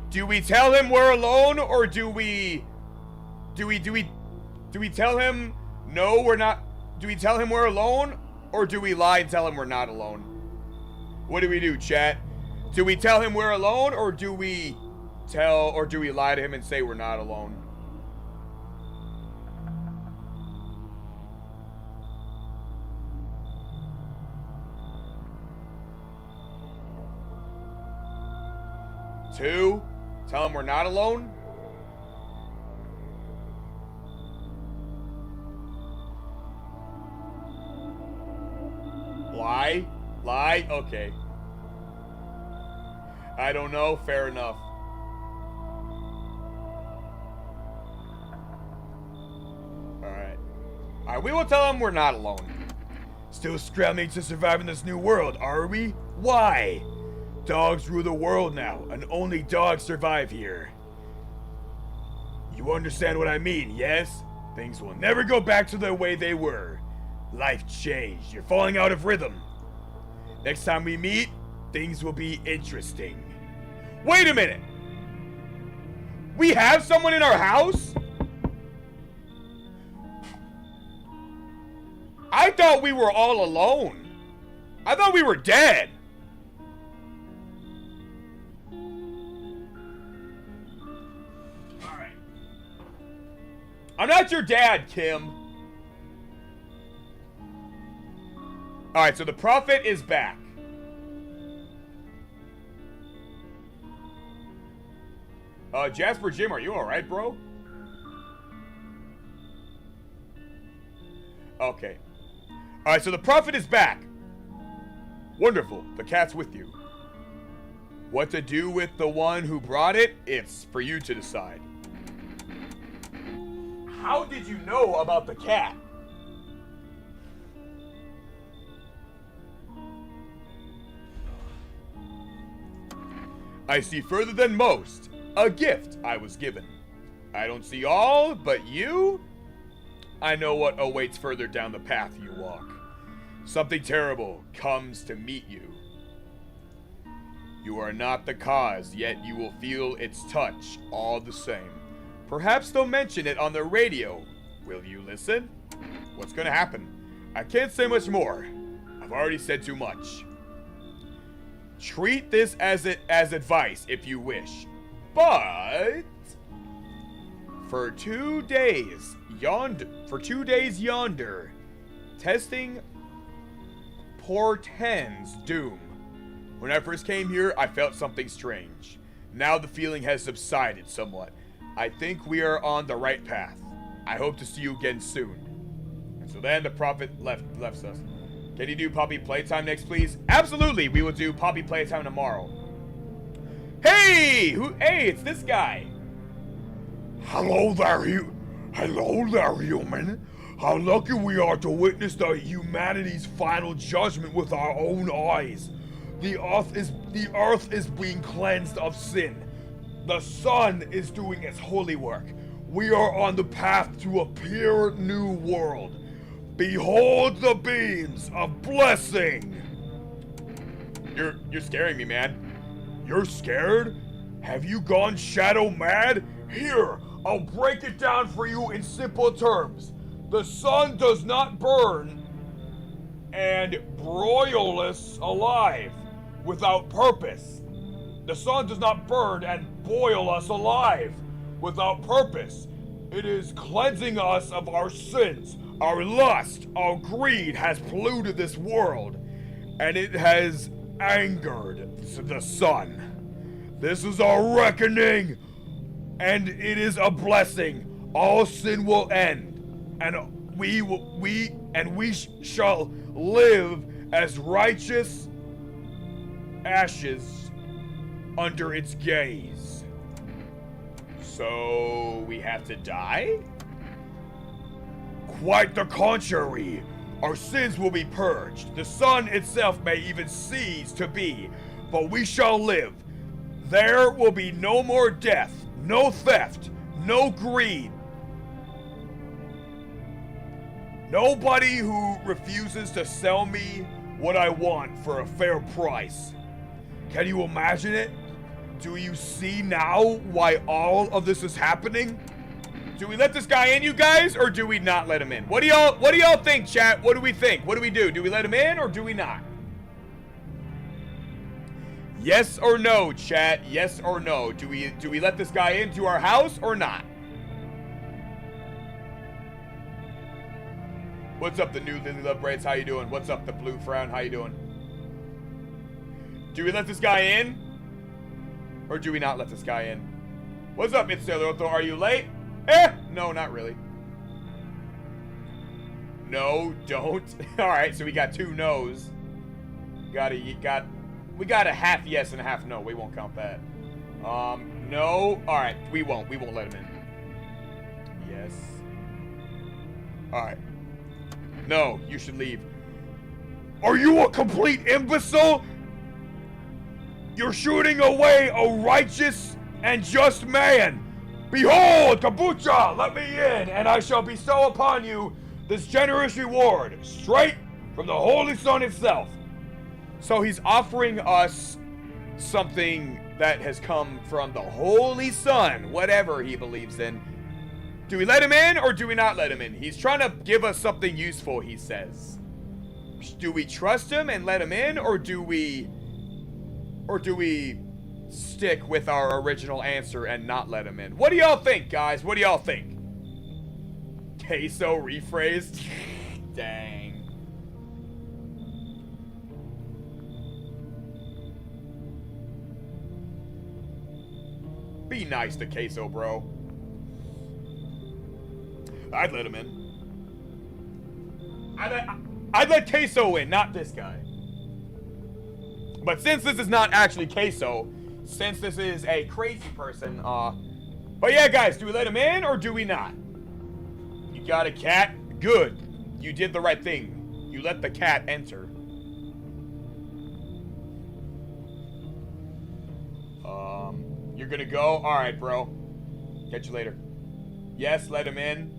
Do we tell him we're alone, or do we tell him no, we're not? Do we tell him we're alone, or do we lie and tell him we're not alone? What do we do, chat? Do we tell him we're alone, or do we lie to him and say we're not alone? Two, tell him we're not alone. Lie? Lie? Okay. I don't know. Fair enough. Alright, we will tell him we're not alone. Still scrambling to survive in this new world, are we? Why? Dogs rule the world now, and only dogs survive here. You understand what I mean, yes? Things will never go back to the way they were. Life changed. You're falling out of rhythm. Next time we meet, things will be interesting. Wait a minute! We have someone in our house? I thought we were all alone. I thought we were dead. I'm not your dad, Kim. Alright, so the prophet is back. Jasper Jim, are you alright, bro? Okay. Alright, so the prophet is back. Wonderful. The cat's with you. What to do with the one who brought it? It's for you to decide. How did you know about the cat? I see further than most. A gift I was given. I don't see all, but you? I know what awaits further down the path you walk. Something terrible comes to meet you. You are not the cause, yet you will feel its touch all the same. Perhaps they'll mention it on the radio. Will you listen? What's gonna happen? I can't say much more. I've already said too much. Treat this as advice if you wish. But for 2 days yonder, testing portends doom. When I first came here, I felt something strange. Now the feeling has subsided somewhat. I think we are on the right path. I hope to see you again soon. And so then the prophet left us. Can you do Poppy Playtime next, please? Absolutely, we will do Poppy Playtime tomorrow. Hey! Hey, it's this guy.
Hello there, human. How lucky we are to witness the humanity's final judgment with our own eyes. The earth is being cleansed of sin. The sun is doing its holy work. We are on the path to a pure new world. Behold the beams of blessing.
You're scaring me, man.
You're scared? Have you gone shadow mad? Here, I'll break it down for you in simple terms. The sun does not burn and broil us alive without purpose. The sun does not burn and boil us alive without purpose. It is cleansing us of our sins. Our lust, our greed has polluted this world, and it has angered the sun. This is our reckoning, and it is a blessing. All sin will end, and we shall live as righteous ashes under its gaze.
So we have to die?
Quite the contrary. Our sins will be purged. The sun itself may even cease to be, but we shall live. There will be no more death, no theft, no greed. Nobody who refuses to sell me what I want for a fair price. Can you imagine it? Do you see now why all of this is happening?
Do we let this guy in, you guys, or do we not let him in? What do y'all think, chat? What do we think? What do we do? Do we let him in or do we not? Yes or no, chat? Yes or no? Do we let this guy into our house or not? What's up, the new Lily Love Braids? How you doing? What's up, the blue frown? How you doing? Do we let this guy in? Or do we not let this guy in? What's up, It's Sailor Otho? Are you late? No, not really. No, don't. Alright, so we got 2 no's. We got a half yes and a half no. We won't count that. No. Alright, we won't let him in. Yes. Alright. No, you should leave.
Are you a complete imbecile? You're shooting away a righteous and just man. Behold, Kabucha, let me in, and I shall bestow upon you this generous reward, straight from the Holy Sun itself.
So he's offering us something that has come from the Holy Sun, whatever he believes in. Do we let him in or do we not let him in? He's trying to give us something useful, he says. Do we trust him and let him in, or do we stick with our original answer and not let him in? What do y'all think, guys? What do y'all think? Queso rephrased? Dang. Be nice to Queso, bro. I'd let him in. I'd let Queso in, not this guy. But since this is not actually Queso, since this is a crazy person, but yeah, guys, do we let him in or do we not? You got a cat? Good. You did the right thing. You let the cat enter. You're gonna go? Alright, bro. Catch you later. Yes, let him in.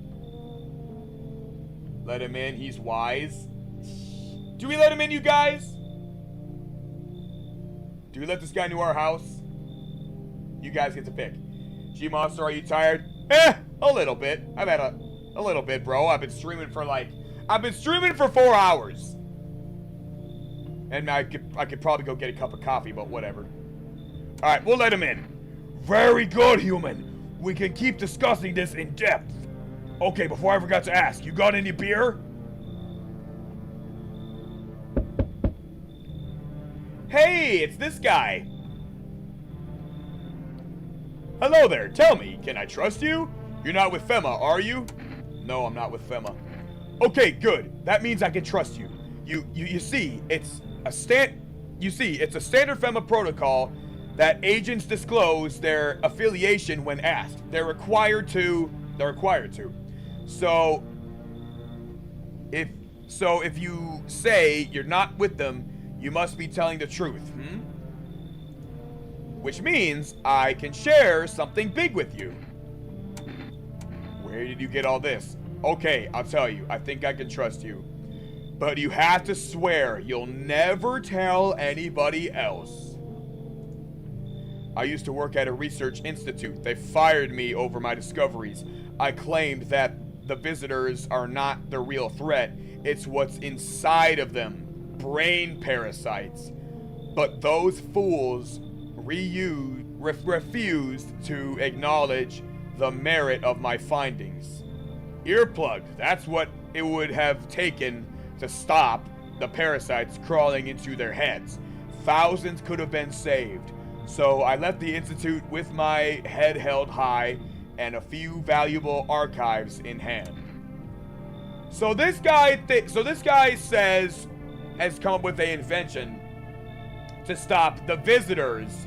Let him in. He's wise. Do we let him in, you guys? Do we let this guy into our house? You guys get to pick. G-Monster, are you tired? A little bit. I've had a little bit, bro. I've been streaming for 4 hours. And I could probably go get a cup of coffee, but whatever. Alright, we'll let him in.
Very good, human. We can keep discussing this in depth. Okay, before I forgot to ask, you got any beer?
Hey, it's this guy. Hello there, tell me, can I trust you? You're not with FEMA, are you? No, I'm not with FEMA. Okay, good. That means I can trust you. You see, it's a standard FEMA protocol that agents disclose their affiliation when asked. They're required to. So if you say you're not with them, you must be telling the truth, Which means I can share something big with you. Where did you get all this? Okay, I'll tell you. I think I can trust you. But you have to swear you'll never tell anybody else. I used to work at a research institute. They fired me over my discoveries. I claimed that the visitors are not the real threat. It's what's inside of them. Brain parasites. But those fools refused to acknowledge the merit of my findings. Earplugged. That's what it would have taken to stop the parasites crawling into their heads. Thousands could have been saved. So I left the institute with my head held high and a few valuable archives in hand. So this guy says has come up with an invention to stop the visitors,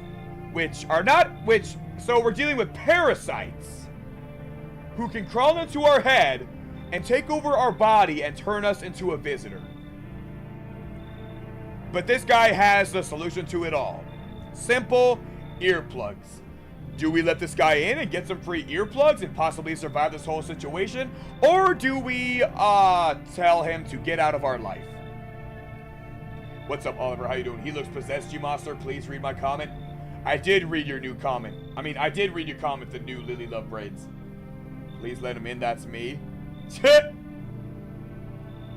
so we're dealing with parasites who can crawl into our head and take over our body and turn us into a visitor. But this guy has the solution to it all. Simple earplugs. Do we let this guy in and get some free earplugs and possibly survive this whole situation? Or do we tell him to get out of our life? What's up, Oliver? How you doing? He looks possessed, you monster. Please read my comment. I did read your new comment. I did read your comment, the new Lily Love braids. Please let him in, that's me.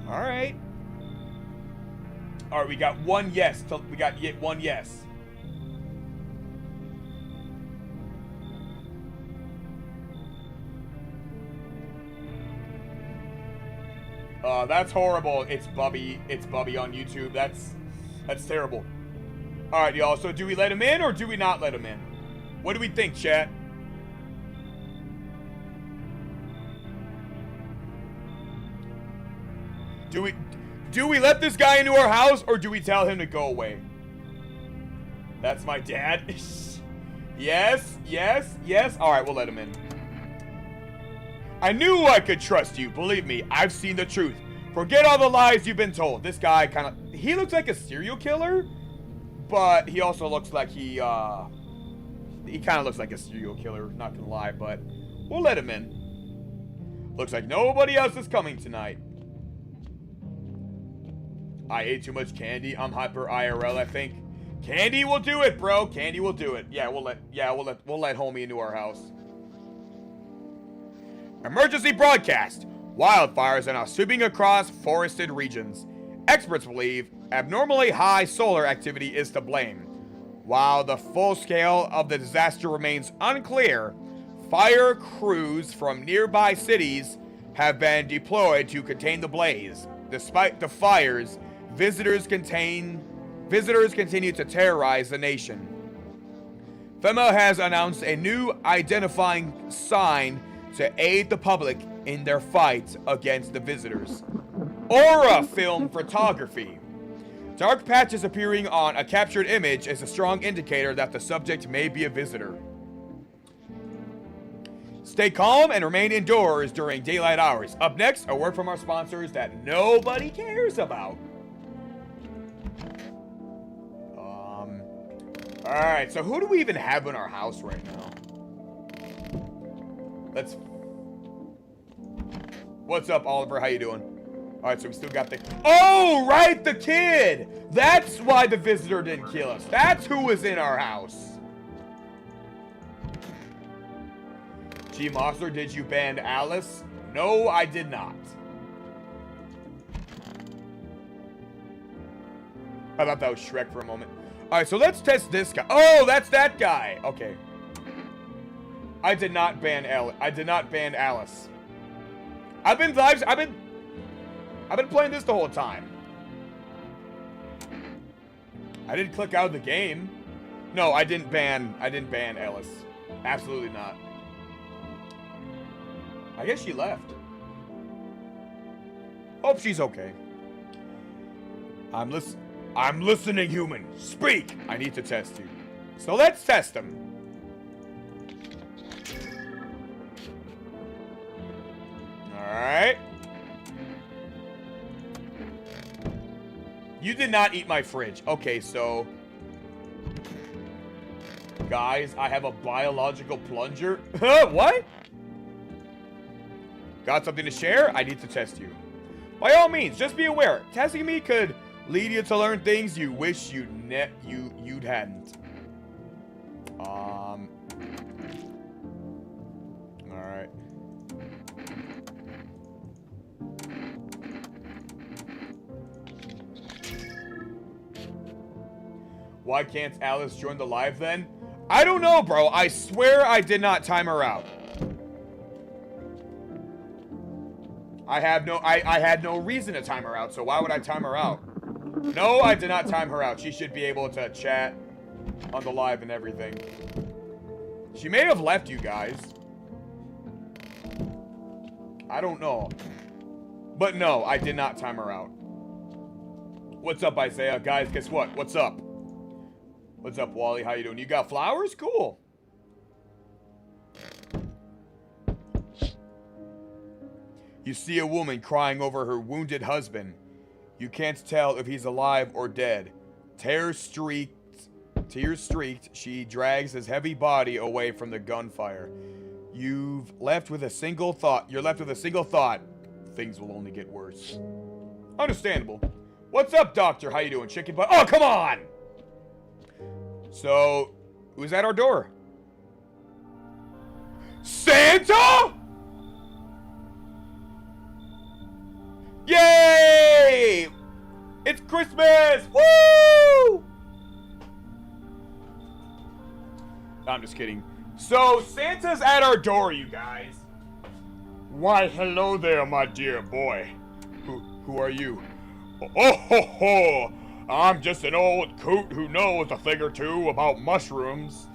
Alright. Alright, we got one yes. We got yet one yes. That's horrible. It's Bubby on YouTube. That's terrible. Alright, y'all. So do we let him in or do we not let him in? What do we think, chat? Do we let this guy into our house or do we tell him to go away? That's my dad. Yes. Alright, we'll let him in. I knew I could trust you. Believe me, I've seen the truth. Forget all the lies you've been told. This guy he looks like a serial killer, but he also looks like he kind of looks like a serial killer, not gonna lie, but we'll let him in. Looks like nobody else is coming tonight. I ate too much candy. I'm hyper IRL, I think. Candy will do it, bro. Candy will do it. Yeah, we'll let homie into our house. Emergency broadcast. Wildfires are now sweeping across forested regions. Experts believe abnormally high solar activity is to blame. While the full scale of the disaster remains unclear, fire crews from nearby cities have been deployed to contain the blaze. Despite the fires, visitors continue to terrorize the nation. FEMA has announced a new identifying sign to aid the public in their fight against the visitors. Aura film photography. Dark patches appearing on a captured image is a strong indicator that the subject may be a visitor. Stay calm and remain indoors during daylight hours. Up next, a word from our sponsors that nobody cares about. Alright, so who do we even have in our house right now? What's up, Oliver? How you doing? Alright, so we still got the... Oh, right, the kid! That's why the visitor didn't kill us. That's who was in our house. G Monster, did you ban Alice? No, I did not. I thought that was Shrek for a moment. Alright, so let's test this guy. Oh, that's that guy. Okay. I did not ban Alice. I've been playing this the whole time. I didn't click out of the game. No, I didn't ban Alice. Absolutely not. I guess she left. Hope she's okay. I'm listening, human. Speak! I need to test you. So let's test him. Alright. You did not eat my fridge. Okay, so... Guys, I have a biological plunger. What? Got something to share? I need to test you. By all means, just be aware. Testing me could lead you to learn things you wish you'd hadn't. Alright. Why can't Alice join the live then? I don't know, bro. I swear I did not time her out. I had no reason to time her out, so why would I time her out? No, I did not time her out. She should be able to chat on the live and everything. She may have left you guys. I don't know. But no, I did not time her out. What's up, Isaiah? Guys, guess what? What's up? What's up, Wally? How you doing? You got flowers? Cool. You see a woman crying over her wounded husband. You can't tell if he's alive or dead. Tears streaked, she drags his heavy body away from the gunfire. You're left with a single thought. Things will only get worse. Understandable. What's up, doctor? How you doing? Chicken butt. Oh, come on! So, who's at our door? Santa? Yay! It's Christmas! Woo! I'm just kidding. So, Santa's at our door, you guys.
Why, hello there, my dear boy.
Who are you?
Oh, ho, ho! I'm just an old coot who knows a thing or two about mushrooms.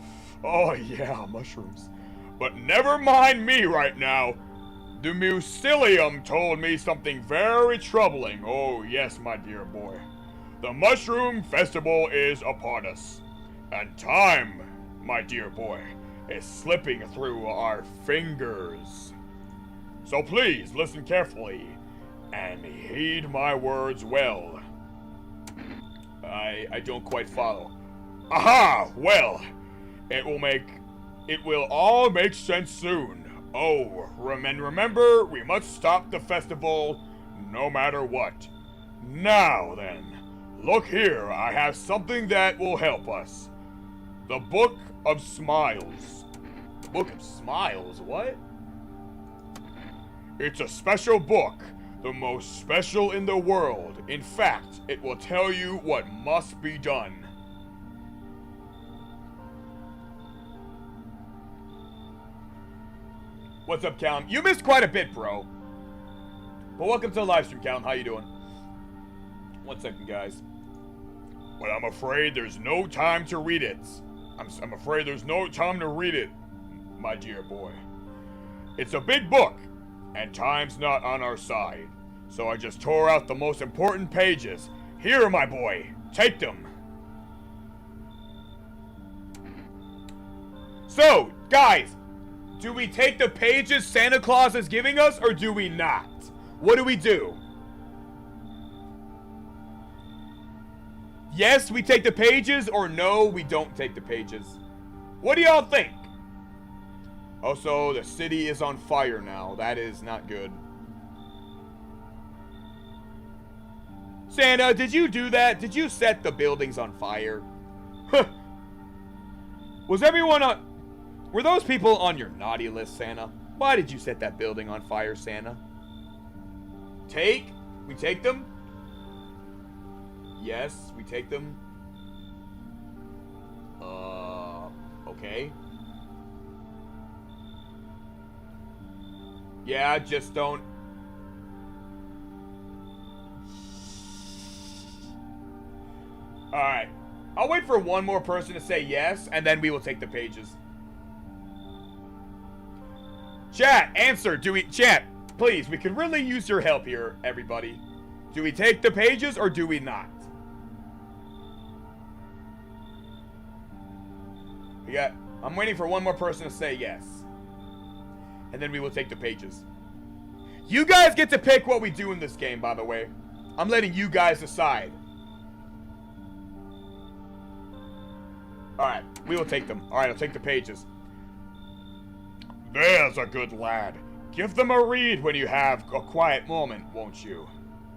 Oh, yeah, mushrooms.
But never mind me right now. The Mucilium told me something very troubling. Oh, yes, my dear boy. The Mushroom Festival is upon us. And time, my dear boy, is slipping through our fingers. So please listen carefully and heed my words well.
I don't quite follow.
Aha! Well, it will all make sense soon. Oh, and remember, we must stop the festival no matter what. Now then, look here, I have something that will help us. The Book of Smiles.
The Book of Smiles? What?
It's a special book, the most special in the world. In fact, it will tell you what must be done.
What's up, Callum? You missed quite a bit, bro. Well, welcome to the live stream, Callum. How you doing? 1 second, guys. Well, I'm afraid there's no time to read it. I'm afraid there's no time to read it, my dear boy. It's a big book, and time's not on our side. So I just tore out the most important pages. Here, my boy, take them. So, guys, do we take the pages Santa Claus is giving us, or do we not? What do we do? Yes, we take the pages, or no, we don't take the pages. What do y'all think? Also, the city is on fire now. That is not good. Santa, did you do that? Did you set the buildings on fire? Huh. Was everyone on... Were those people on your naughty list, Santa? Why did you set that building on fire, Santa? Take? We take them? Yes, we take them. Okay. Yeah, just don't... Alright. I'll wait for one more person to say yes, and then we will take the pages. Chat, answer. Chat, please, we could really use your help here, everybody. Do we take the pages, or do we not? I'm waiting for one more person to say yes. And then we will take the pages. You guys get to pick what we do in this game, by the way. I'm letting you guys decide. Alright, we will take them. Alright, I'll take the pages. There's a good lad. Give them a read when you have a quiet moment, won't you?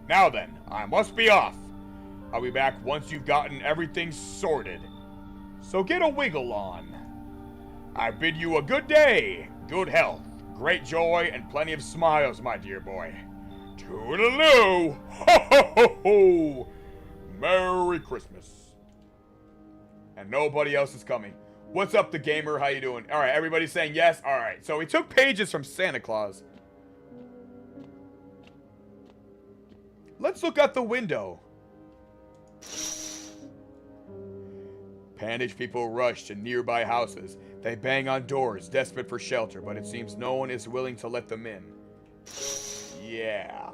Now then, I must be off. I'll be back once you've gotten everything sorted. So get a wiggle on. I bid you a good day, good health, great joy, and plenty of smiles, my dear boy. Toodaloo! Ho ho ho ho! Merry Christmas. And nobody else is coming. What's up, the gamer? How you doing? Alright, everybody's saying yes? Alright, so we took pages from Santa Claus. Let's look out the window. Panicked people rush to nearby houses. They bang on doors, desperate for shelter, but it seems no one is willing to let them in. Yeah.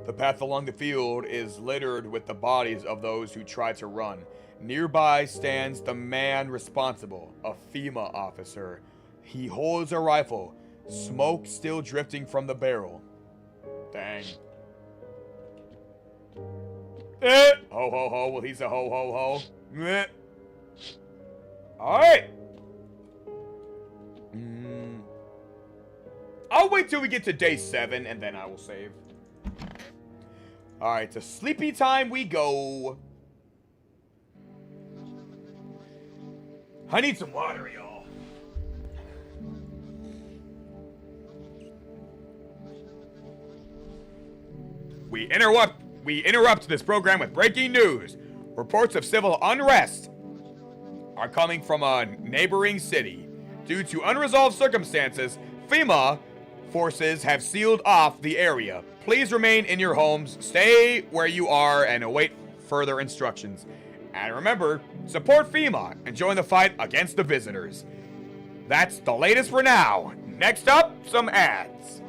The path along the field is littered with the bodies of those who tried to run. Nearby stands the man responsible, a FEMA officer. He holds a rifle, smoke still drifting from the barrel. Dang. Ho ho ho, well he's a ho ho ho. Alright. I'll wait till we get to day 7 and then I will save. Alright, to sleepy time we go. I need some water, y'all. We interrupt this program with breaking news. Reports of civil unrest are coming from a neighboring city. Due to unresolved circumstances, FEMA forces have sealed off the area. Please remain in your homes, stay where you are, and await further instructions. And remember, support FEMA and join the fight against the visitors. That's the latest for now. Next up, some ads.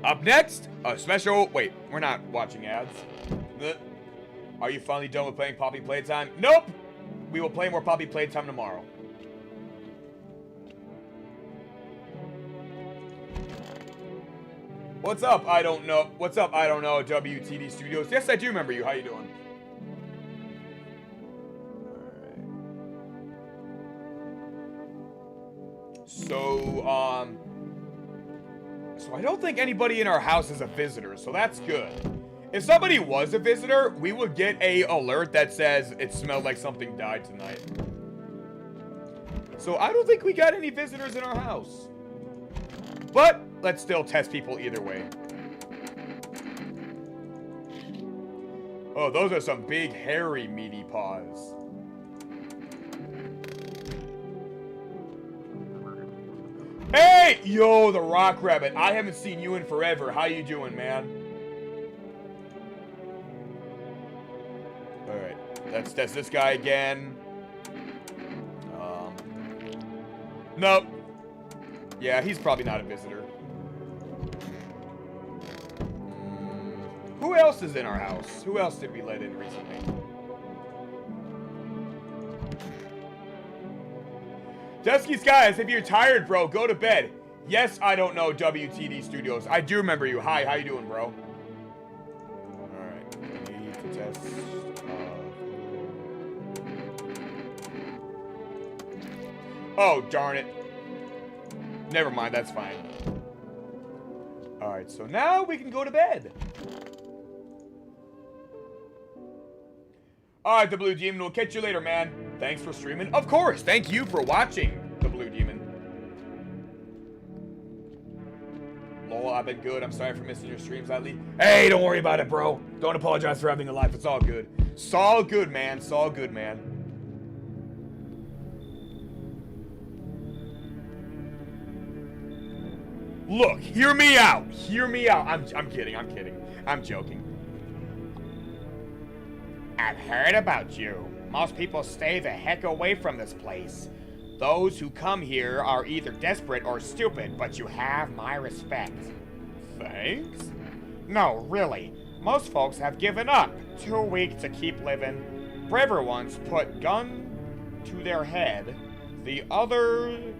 Up next, a special... Wait, we're not watching ads. Are you finally done with playing Poppy Playtime? Nope! We will play more Poppy Playtime tomorrow. What's up? I don't know. What's up? I don't know. WTD Studios. Yes, I do remember you. How you doing? Alright. So I don't think anybody in our house is a visitor, so that's good. If somebody was a visitor, we would get a alert that says it smelled like something died tonight. So I don't think we got any visitors in our house. But let's still test people either way. Oh, those are some big, hairy, meaty paws. Hey! Yo, the Rock Rabbit. I haven't seen you in forever. How you doing, man? Alright. That's this guy again. Nope. Yeah, he's probably not a visitor. Who else is in our house? Who else did we let in recently? Dusky Skies, if you're tired, bro, go to bed. Yes, I don't know, WTD Studios. I do remember you. Hi, how you doing, bro? Alright, I need to test. Oh, darn it. Never mind, that's fine. Alright, so now we can go to bed. Alright, the Blue Demon. We'll catch you later, man. Thanks for streaming. Of course, thank you for watching, the Blue Demon. Lol, I've been good. I'm sorry for missing your streams lately. Hey, don't worry about it, bro. Don't apologize for having a life. It's all good. It's all good, man. It's all good, man. Look, hear me out. Hear me out. I'm kidding. I'm kidding. I'm joking. I've heard about you. Most people stay the heck away from this place. Those who come here are either desperate or stupid, but you have my respect. Thanks? No, really. Most folks have given up. Too weak to keep living. Braver ones put gun to their head. The others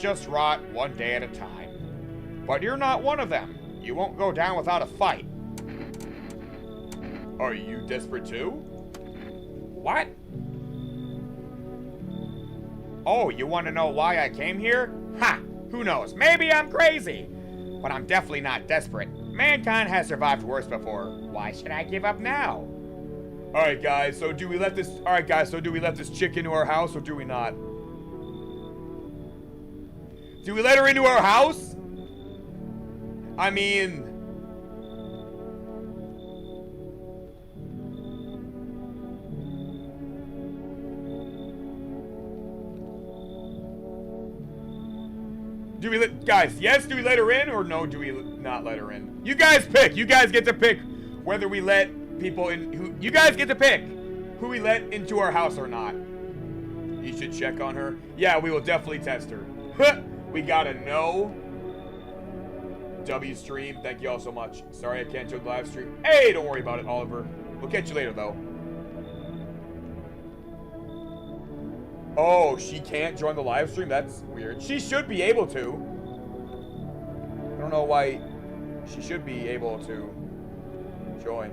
just rot one day at a time. But you're not one of them. You won't go down without a fight. Are you desperate too? What? Oh, you want to know why I came here? Ha! Who knows? Maybe I'm crazy. But I'm definitely not desperate. Mankind has survived worse before. Why should I give up now? Alright guys, so do we let this chick into our house or do we not? Do we let her into our house? I mean... Do we let, guys, yes, do we let her in or no, do we not let her in? You guys pick. You guys get to pick whether we let people in you guys get to pick who we let into our house or not. You should check on her. Yeah, we will definitely test her. We got a no. W stream, thank you all so much. Sorry I can't join the live stream. Hey, don't worry about it, Oliver. We'll catch you later though. Oh, she can't join the live stream? That's weird. She should be able to. I don't know why she should be able to join.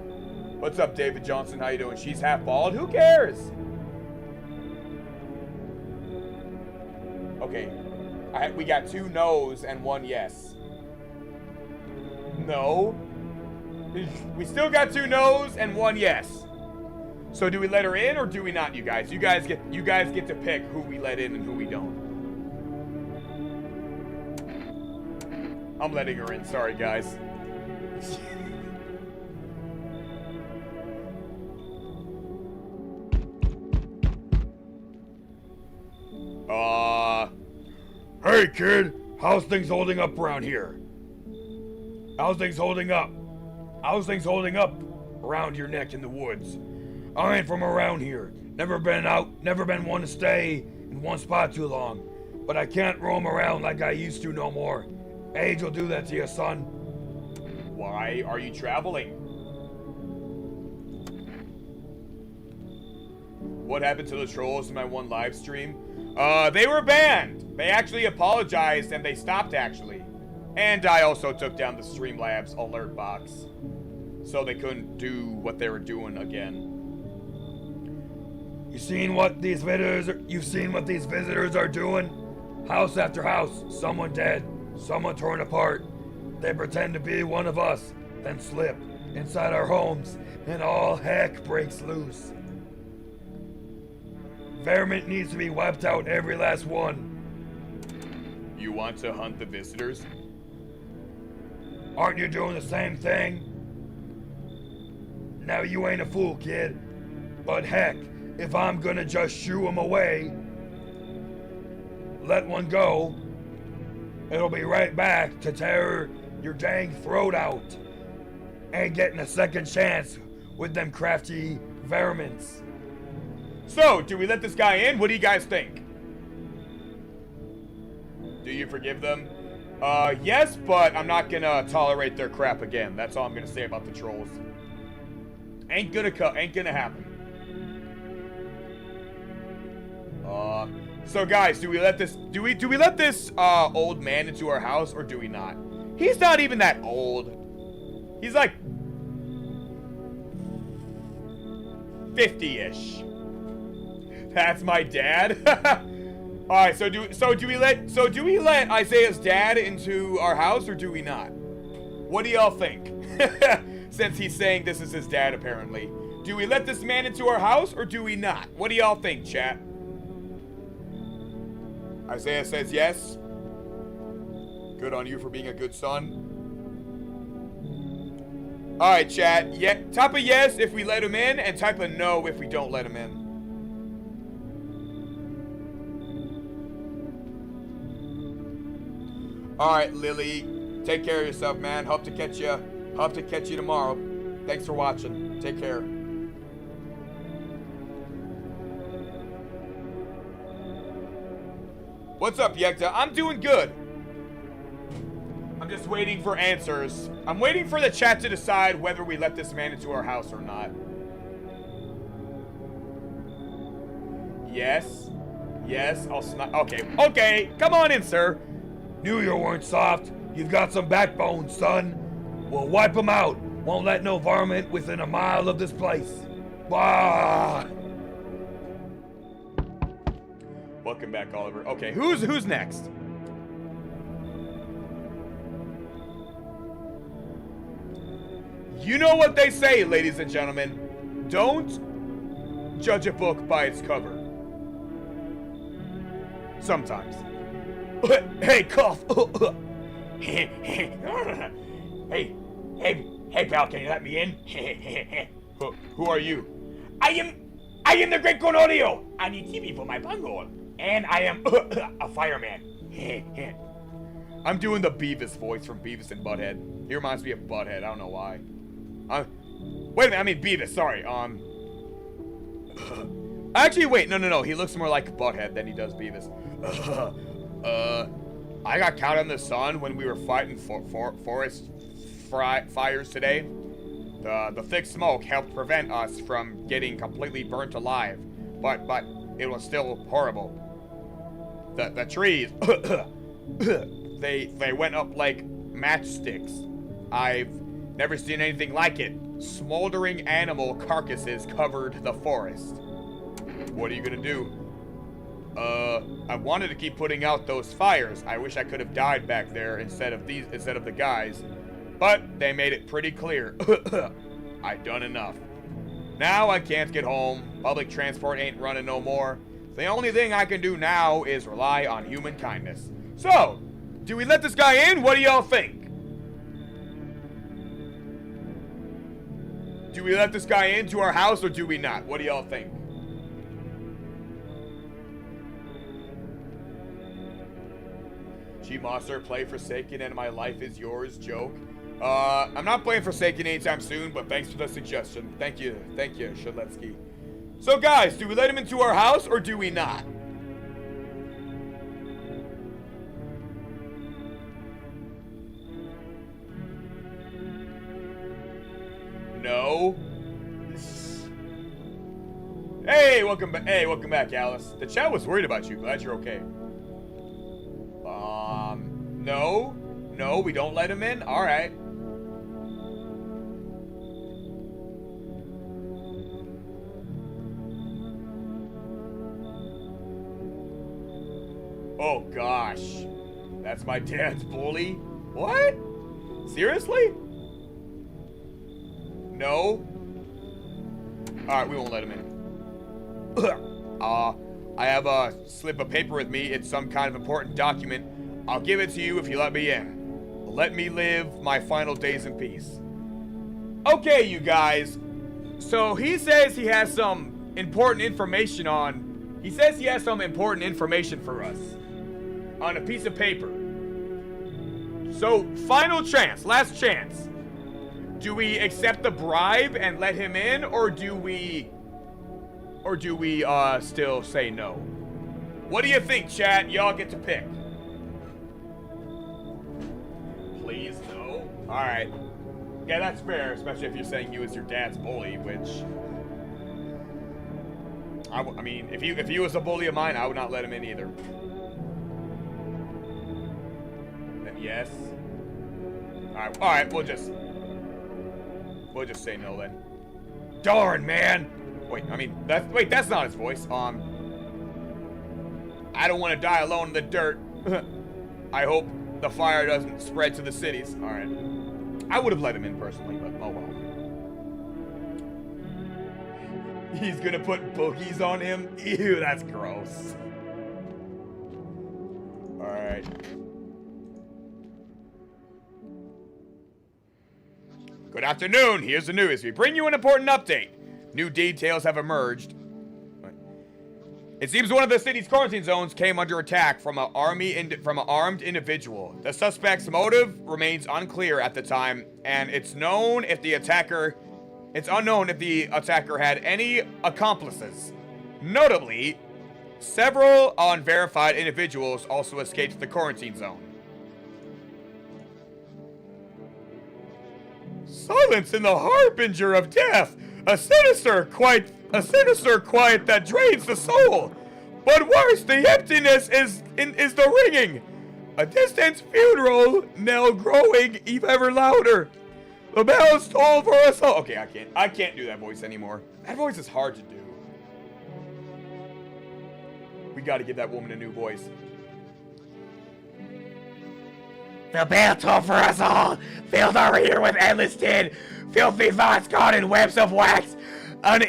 What's up, David Johnson? How you doing? She's half bald? Who cares? Okay. We got 2 no's and 1 yes. No. We still got 2 no's and 1 yes. So do we let her in or do we not, you guys? You guys get to pick who we let in and who we don't. I'm letting her in, sorry guys.
Hey kid, how's things holding up around here? How's things holding up? How's things holding up around your neck in the woods? I ain't from around here. Never been out, never been one to stay in one spot too long. But I can't roam around like I used to no more. Age will do that to you, son.
Why are you traveling? What happened to the trolls in my one live stream? They were banned. They actually apologized and they stopped actually. And I also took down the Streamlabs alert box. So they couldn't do what they were doing again.
You've seen what these visitors are doing? House after house, someone dead, someone torn apart. They pretend to be one of us, then slip inside our homes, and all heck breaks loose. Vermin needs to be wiped out, every last one.
You want to hunt the visitors?
Aren't you doing the same thing? Now you ain't a fool, kid. But heck, if I'm gonna just shoo them away, let one go, it'll be right back to tear your dang throat out. Ain't getting a second chance with them crafty vermins.
So, do we let this guy in? What do you guys think? Do you forgive them? Yes, but I'm not gonna tolerate their crap again. That's all I'm gonna say about the trolls. Ain't gonna happen. So guys, do we let this old man into our house or do we not? He's not even that old. He's like 50-ish. That's my dad. All right, so do we let Isaiah's dad into our house or do we not? What do y'all think? Since he's saying this is his dad apparently. Do we let this man into our house or do we not? What do y'all think, chat? Isaiah says yes. Good on you for being a good son. All right, chat. Yeah, type a yes if we let him in, and type a no if we don't let him in. All right, Lily. Take care of yourself, man. Hope to catch you tomorrow. Thanks for watching. Take care. What's up, Yekta? I'm doing good. I'm just waiting for answers. I'm waiting for the chat to decide whether we let this man into our house or not. Yes. Yes, I'll Okay, come on in, sir.
Knew you weren't soft. You've got some backbone, son. We'll wipe them out. Won't let no varmint within a mile of this place. Bah!
Welcome back, Oliver. Okay, who's next? You know what they say, ladies and gentlemen. Don't judge a book by its cover. Sometimes. Hey, cough.
Hey, pal, can you let me in?
Who are you?
I am the Great Cornelio. I need TV for my bunghole. And I am a fireman.
I'm doing the Beavis voice from Beavis and Butthead. He reminds me of Butthead, I don't know why. Wait a minute, I mean Beavis, sorry. Actually, wait, no. He looks more like Butthead than he does Beavis. I got caught in the sun when we were fighting forest fires today. The thick smoke helped prevent us from getting completely burnt alive, but it was still horrible. The trees, they went up like matchsticks. I've never seen anything like it. Smoldering animal carcasses covered the forest. What are you gonna do? I wanted to keep putting out those fires. I wish I could have died back there instead of the guys. But they made it pretty clear. I done enough. Now I can't get home. Public transport ain't running no more. The only thing I can do now is rely on human kindness. So, do we let this guy in? What do y'all think? Do we let this guy into our house or do we not? What do y'all think? G-Monster, play Forsaken and my life is yours joke. I'm not playing Forsaken anytime soon, but thanks for the suggestion. Thank you, Shadletsky. So guys, do we let him into our house or do we not? No. Hey, welcome back, Alice. The chat was worried about you. Glad you're okay. No, we don't let him in? Alright. Oh gosh. That's my dad's bully? What? Seriously? No? Alright, we won't let him in. I have a slip of paper with me. It's some kind of important document. I'll give it to you if you let me in. Let me live my final days in peace. Okay, you guys. So he says he has some important information for us. on a piece of paper. So, final chance, last chance. Do we accept the bribe and let him in, or do we still say no? What do you think, chat? Y'all get to pick. Please, no. Alright. Yeah, that's fair, especially if you're saying you was your dad's bully, which... I mean, if he was a bully of mine, I would not let him in either. Then yes. Alright, we'll just say no then. Darn, man! Wait, I mean, that's not his voice. I don't want to die alone in the dirt. I hope the fire doesn't spread to the cities. Alright. I would have let him in personally, but oh well. He's gonna put boogies on him? Ew, that's gross. Alright. Good afternoon, here's the news. We bring you an important update. New details have emerged. It seems one of the city's quarantine zones came under attack from an armed individual. The suspect's motive remains unclear at the time, and it's unknown if the attacker had any accomplices. Notably, several unverified individuals also escaped the quarantine zone. Silence in the harbinger of death, a sinister quiet that drains the soul. But worse, the emptiness is the ringing. A distant funeral knell growing ever louder. The bells toll for us all. Okay, I can't do that voice anymore. That voice is hard to do. We gotta give that woman a new voice.
The bell toll for us all. Filled our ear with endless tin. Filthy thoughts caught in webs of wax. An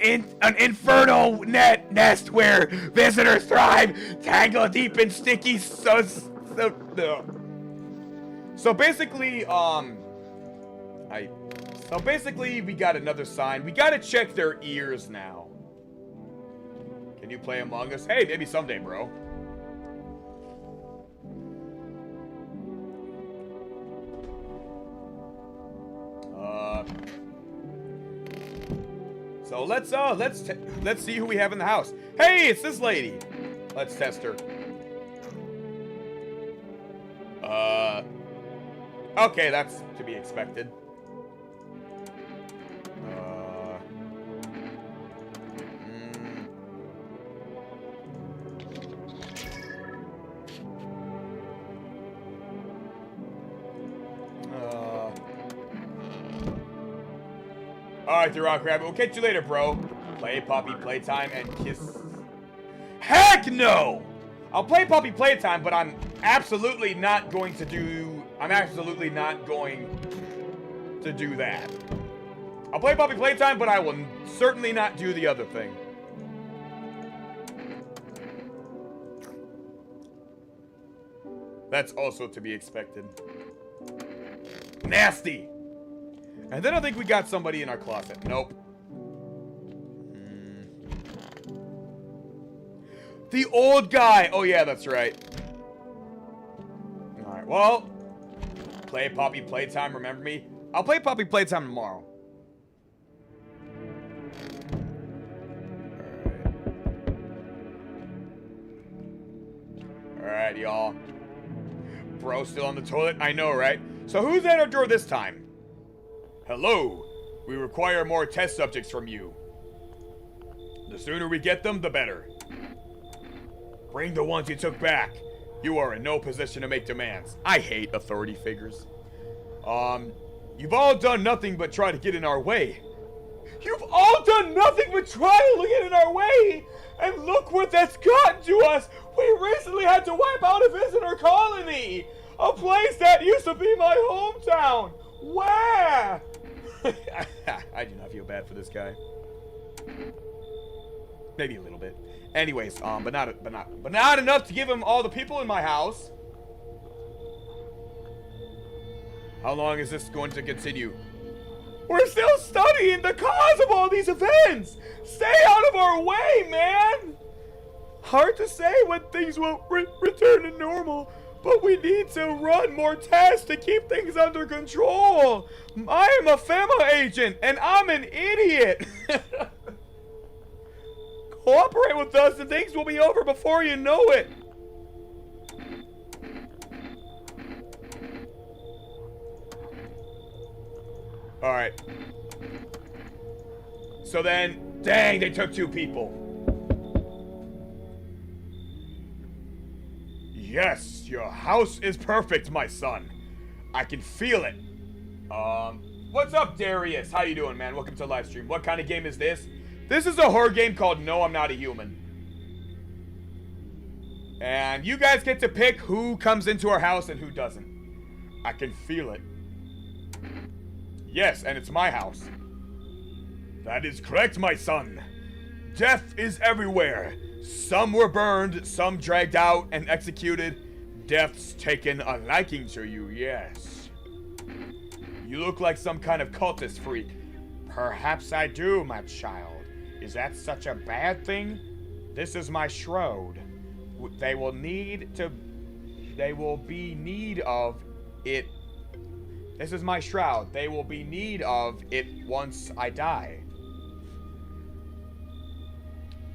infernal nest where visitors thrive. Tangled deep in sticky So basically, we got another sign. We gotta check their ears now. Can you play Among Us? Hey, maybe someday, bro. So let's see who we have in the house. Hey, it's this lady. Let's test her. Okay, that's to be expected. Alright, the Rock Rabbit. We'll catch you later, bro. Play Poppy Playtime and kiss. Heck no! I'll play Poppy Playtime, but I'm absolutely not going to do that. I'll play Poppy Playtime, but I will certainly not do the other thing. That's also to be expected. Nasty! And then I think we got somebody in our closet. Nope. The old guy! Oh yeah, that's right. Alright, well. Play Poppy Playtime, remember me? I'll play Poppy Playtime tomorrow. Alright, y'all. Bro still on the toilet? I know, right? So who's at our door this time? Hello. We require more test subjects from you. The sooner we get them, the better. Bring the ones you took back. You are in no position to make demands. I hate authority figures. You've all done nothing but try to get in our way. You've all done nothing but try to get in our way! And look what that's gotten to us! We recently had to wipe out a visitor colony! A place that used to be my hometown! Where? I do not feel bad for this guy. Maybe a little bit. Anyways, but not enough to give him all the people in my house. How long is this going to continue? We're still studying the cause of all these events. Stay out of our way, man. Hard to say when things will return to normal.
But we need to run more tests to keep things under control. I am a FEMA agent, and I'm an idiot. Cooperate with us, and things will be over before you know it. Alright. So then, dang, they took 2 people. Yes, your house is perfect, my son. I can feel it. What's up, Darius? How you doing, man? Welcome to the live stream. What kind of game is this? This is a horror game called No, I'm Not a Human. And you guys get to pick who comes into our house and who doesn't. I can feel it. Yes, and it's my house. That is correct, my son. Death is everywhere. Some were burned, some dragged out and executed. Death's taken a liking to you, yes. You look like some kind of cultist freak. Perhaps I do, my child. Is that such a bad thing? This is my shroud. They will be need of it. This is my shroud. They will be need of it once I die.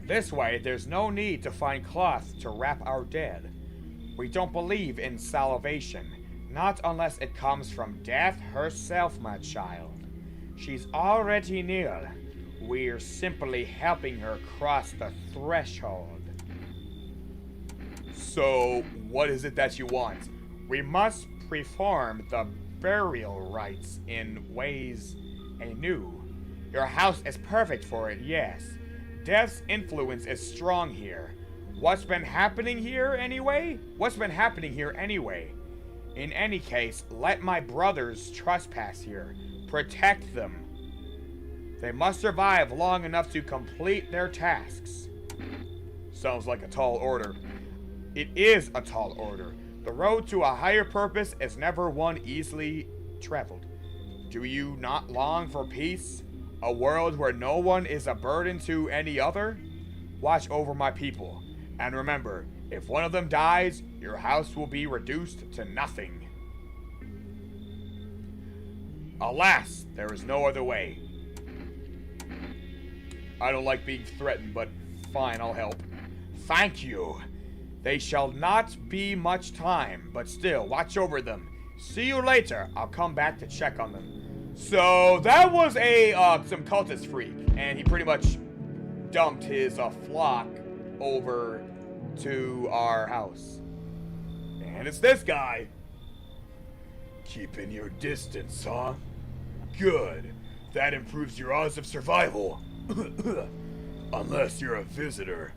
This way, there's no need to find cloth to wrap our dead. We don't believe in salvation, not unless it comes from death herself, my child. She's already near. We're simply helping her cross the threshold. So, what is it that you want? We must perform the burial rites in ways anew. Your house is perfect for it, yes. Death's influence is strong here. What's been happening here anyway? In any case, let my brothers trespass here. Protect them. They must survive long enough to complete their tasks. Sounds like a tall order. It is a tall order. The road to a higher purpose is never one easily traveled. Do you not long for peace? A world where no one is a burden to any other? Watch over my people. And remember, if one of them dies, your house will be reduced to nothing. Alas, there is no other way. I don't like being threatened, but fine, I'll help. Thank you. They shall not be much time, but still, watch over them. See you later. I'll come back to check on them. So, that was some cultist freak, and he pretty much dumped his flock over to our house. And it's this guy. Keeping your distance, huh? Good. That improves your odds of survival. Unless you're a visitor.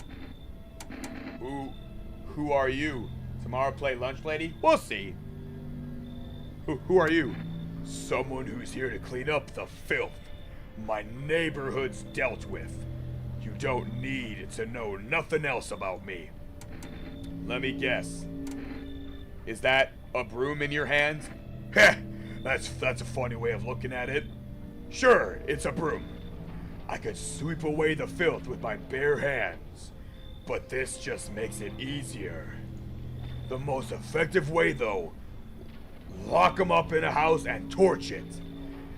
Who are you? Tomorrow play lunch lady? We'll see. Who are you? Someone who's here to clean up the filth my neighborhood's dealt with. You don't need to know nothing else about me. Let me guess. Is that a broom in your hands? Heh, that's a funny way of looking at it. Sure, it's a broom. I could sweep away the filth with my bare hands, but this just makes it easier. The most effective way, though, lock them up in a house and torch it.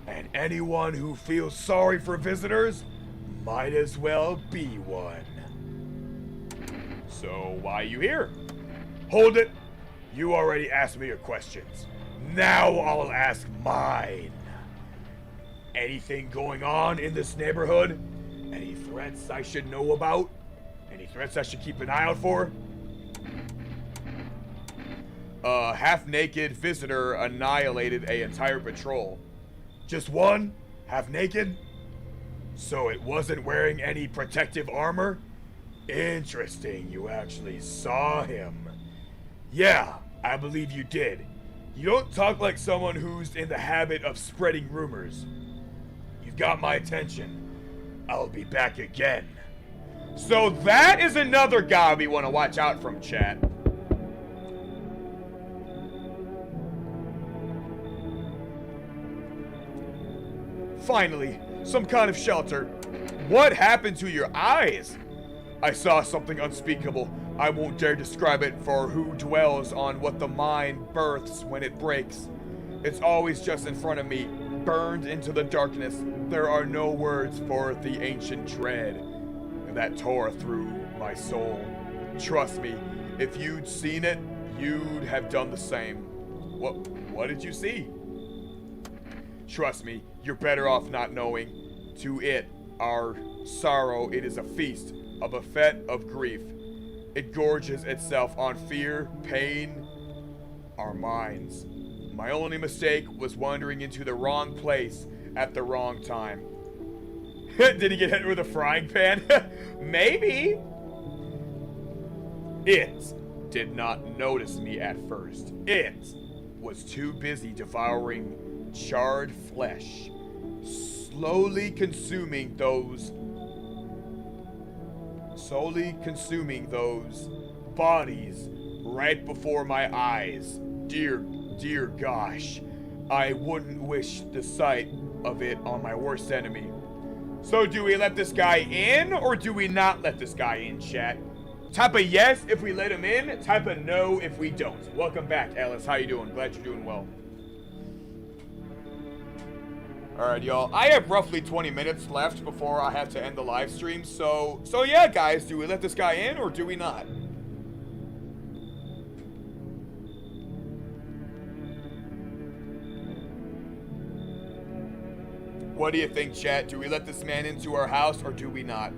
And anyone who feels sorry for visitors might as well be one. So why are you here? Hold it. You already asked me your questions. Now I'll ask mine. Anything going on in this neighborhood? Any threats I should know about? Any threats I should keep an eye out for? A half-naked visitor annihilated an entire patrol. Just one? Half-naked? So it wasn't wearing any protective armor? Interesting, you actually saw him. Yeah, I believe you did. You don't talk like someone who's in the habit of spreading rumors. You've got my attention. I'll be back again. So that is another guy we want to watch out from, chat. Finally, some kind of shelter. What happened to your eyes? I saw something unspeakable. I won't dare describe it, for who dwells on what the mind births when it breaks? It's always just in front of me, burned into the darkness. There are no words for the ancient dread that tore through my soul. Trust me, if you'd seen it, you'd have done the same. What did you see? Trust me, you're better off not knowing. To it, our sorrow, it is a feast, a buffet of grief. It gorges itself on fear, pain, our minds. My only mistake was wandering into the wrong place at the wrong time. Did he get hit with a frying pan? Maybe. It did not notice me at first. It was too busy devouring charred flesh, slowly consuming those bodies right before my eyes. Dear gosh, I wouldn't wish the sight of it on my worst enemy. So do we let this guy in, or do we not let this guy in, chat? Type a yes if we let him in, type a no if we don't. Welcome back, Alice. How you doing? Glad you're doing well. Alright, y'all. I have roughly 20 minutes left before I have to end the live stream. So yeah, guys, do we let this guy in or do we not? What do you think, chat? Do we let this man into our house or do we not?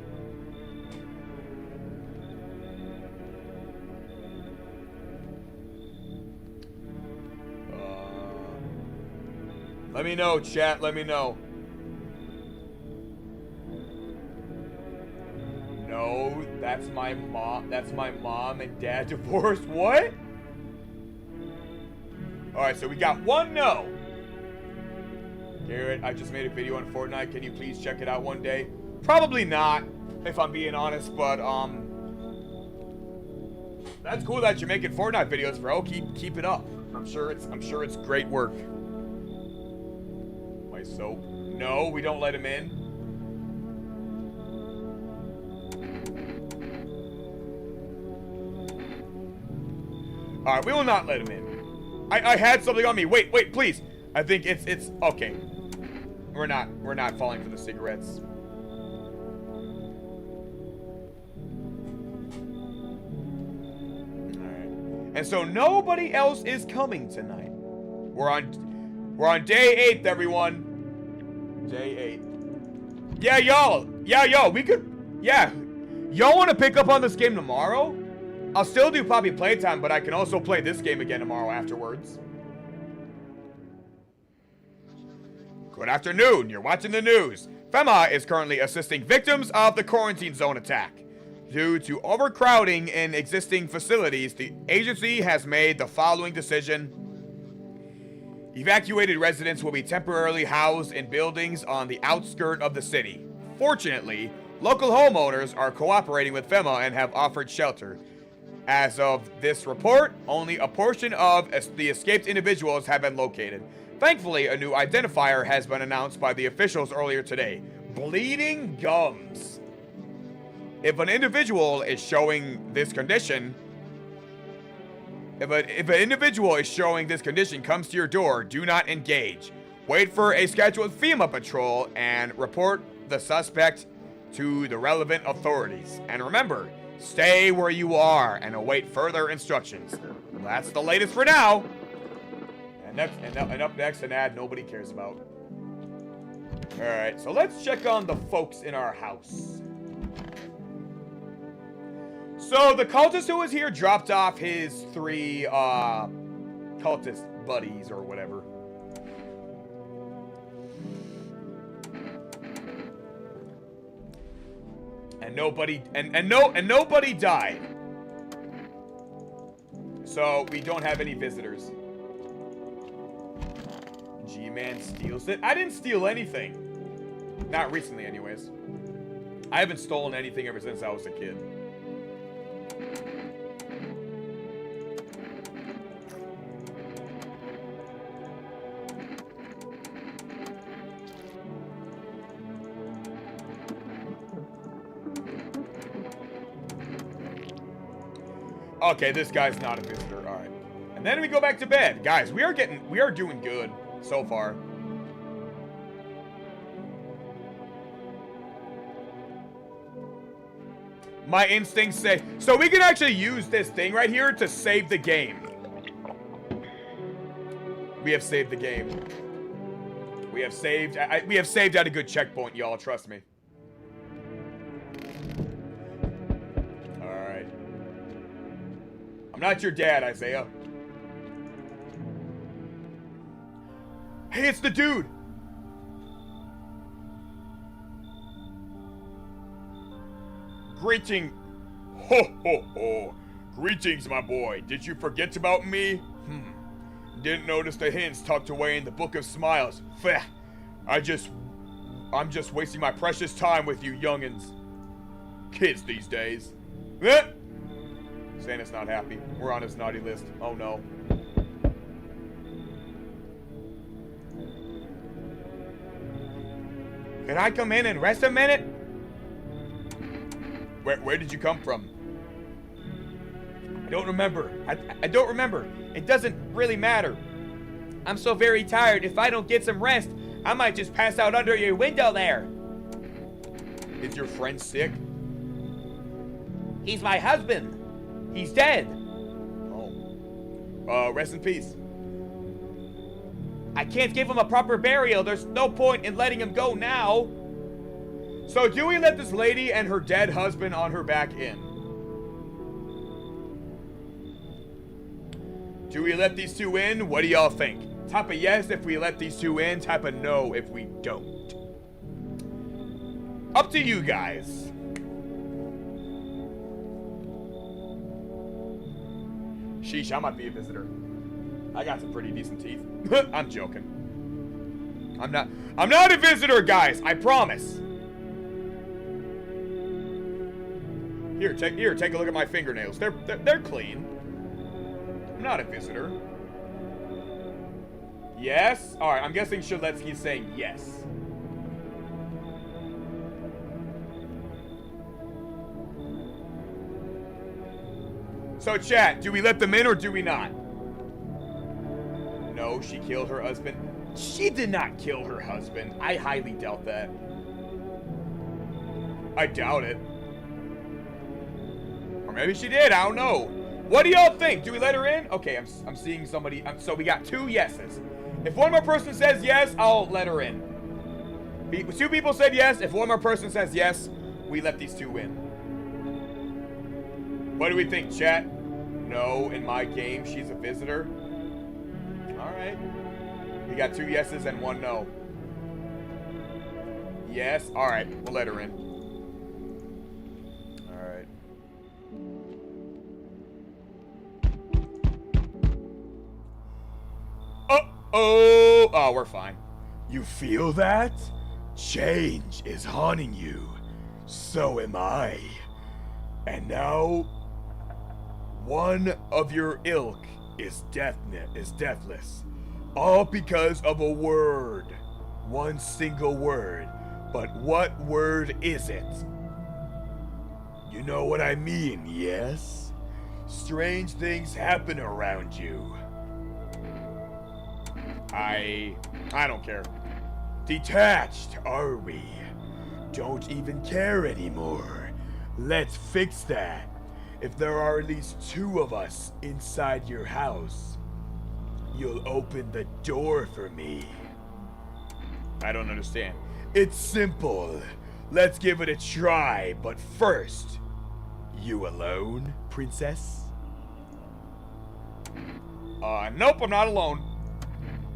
Let me know, chat. Let me know. No, that's my mom. That's my mom and dad divorced. What? Alright, so we got one no. Garrett, I just made a video on Fortnite. Can you please check it out one day? Probably not, if I'm being honest, but that's cool that you're making Fortnite videos, bro. Keep it up. I'm sure it's great work. My soap. No, we don't let him in. Alright, we will not let him in. I had something on me. Wait, please. I think it's okay. We're not falling for the cigarettes. Alright. And so nobody else is coming tonight. We're on day 8, everyone. Day 8. Yeah, y'all, we could, yeah. Y'all want to pick up on this game tomorrow? I'll still do Poppy Playtime, but I can also play this game again tomorrow afterwards. Good afternoon, you're watching the news. FEMA is currently assisting victims of the quarantine zone attack. Due to overcrowding in existing facilities, the agency has made the following decision. Evacuated residents will be temporarily housed in buildings on the outskirts of the city. Fortunately, local homeowners are cooperating with FEMA and have offered shelter. As of this report, only a portion of the escaped individuals have been located. Thankfully, a new identifier has been announced by the officials earlier today. Bleeding gums. If an individual is showing this condition, if an individual is showing this condition comes to your door, do not engage. Wait for a scheduled FEMA patrol and report the suspect to the relevant authorities. And remember, stay where you are and await further instructions. That's the latest for now. And up next, an ad nobody cares about. Alright, so let's check on the folks in our house. So, the cultist who was here dropped off his 3, cultist buddies or whatever. And nobody died. So, we don't have any visitors. G-Man steals it. I didn't steal anything. Not recently, anyways. I haven't stolen anything ever since I was a kid.
Okay, this guy's not a visitor. All right. And then we go back to bed. Guys, we are doing good so far. My instincts say, so we can actually use this thing right here to save the game. We have saved the game. We have saved at a good checkpoint, y'all, trust me. Alright. I'm not your dad, Isaiah. Hey, it's the dude! Greeting. Ho, ho, ho. Greetings, my boy. Did you forget about me? Didn't notice the hints tucked away in the Book of Smiles. Feh. I'm just wasting my precious time with you youngins. Kids these days. Eh? Santa's not happy. We're on his naughty list. Oh no. Can I come in and rest a minute? Where did you come from? I don't remember. I don't remember. It doesn't really matter. I'm so very tired. If I don't get some rest, I might just pass out under your window there. Is your friend sick? He's my husband. He's dead. Oh. Rest in peace. I can't give him a proper burial. There's no point in letting him go now. So do we let this lady and her dead husband on her back in? Do we let these two in? What do y'all think? Type a yes if we let these two in, type a no if we don't. Up to you guys. Sheesh, I might be a visitor. I got some pretty decent teeth. I'm joking. I'm not a visitor, guys, I promise. Here, take a look at my fingernails. They're clean. I'm not a visitor. Yes? Alright, I'm guessing Shaletsky's saying yes. So chat, do we let them in or do we not? No, she killed her husband. She did not kill her husband. I highly doubt that. I doubt it. Or maybe she did, I don't know. What do y'all think? Do we let her in? Okay, I'm seeing somebody. So we got 2 yeses. If one more person says yes, I'll let her in. 2 people said yes. If one more person says yes, we let these 2 in. What do we think, chat? No, in my game, she's a visitor. Alright. We got 2 yeses and 1 no. Yes, alright, we'll let her in. Alright. Oh, we're fine. You feel that? Change is haunting you. So am I. And now, one of your ilk is deathless. All because of a word. One single word. But what word is it? You know what I mean, yes? Strange things happen around you. I don't care. Detached, are we? Don't even care anymore. Let's fix that. If there are at least 2 of us inside your house, you'll open the door for me. I don't understand. It's simple. Let's give it a try, but first, you alone, princess? Nope, I'm not alone.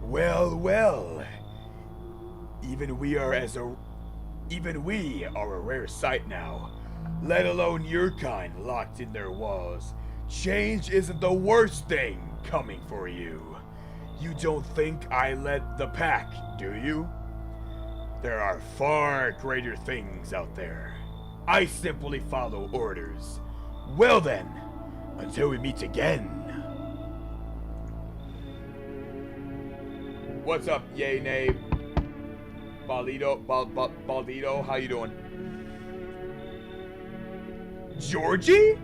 Well. Even we are a rare sight now. Let alone your kind locked in their walls. Change isn't the worst thing coming for you. You don't think I led the pack, do you? There are far greater things out there. I simply follow orders. Well then, until we meet again. What's up, yay nay? Baldito, how you doing? Georgie?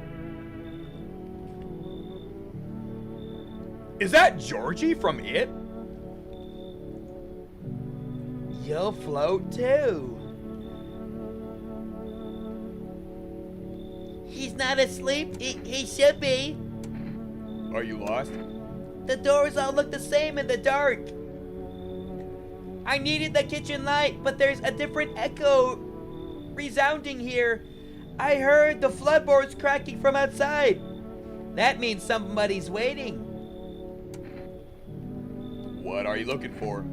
Is that Georgie from It?
You'll float too. He's not asleep. He should be.
Are you lost?
The doors all look the same in the dark. I needed the kitchen light, but there's a different echo resounding here. I heard the floorboards cracking from outside. That means somebody's waiting.
What are you looking for?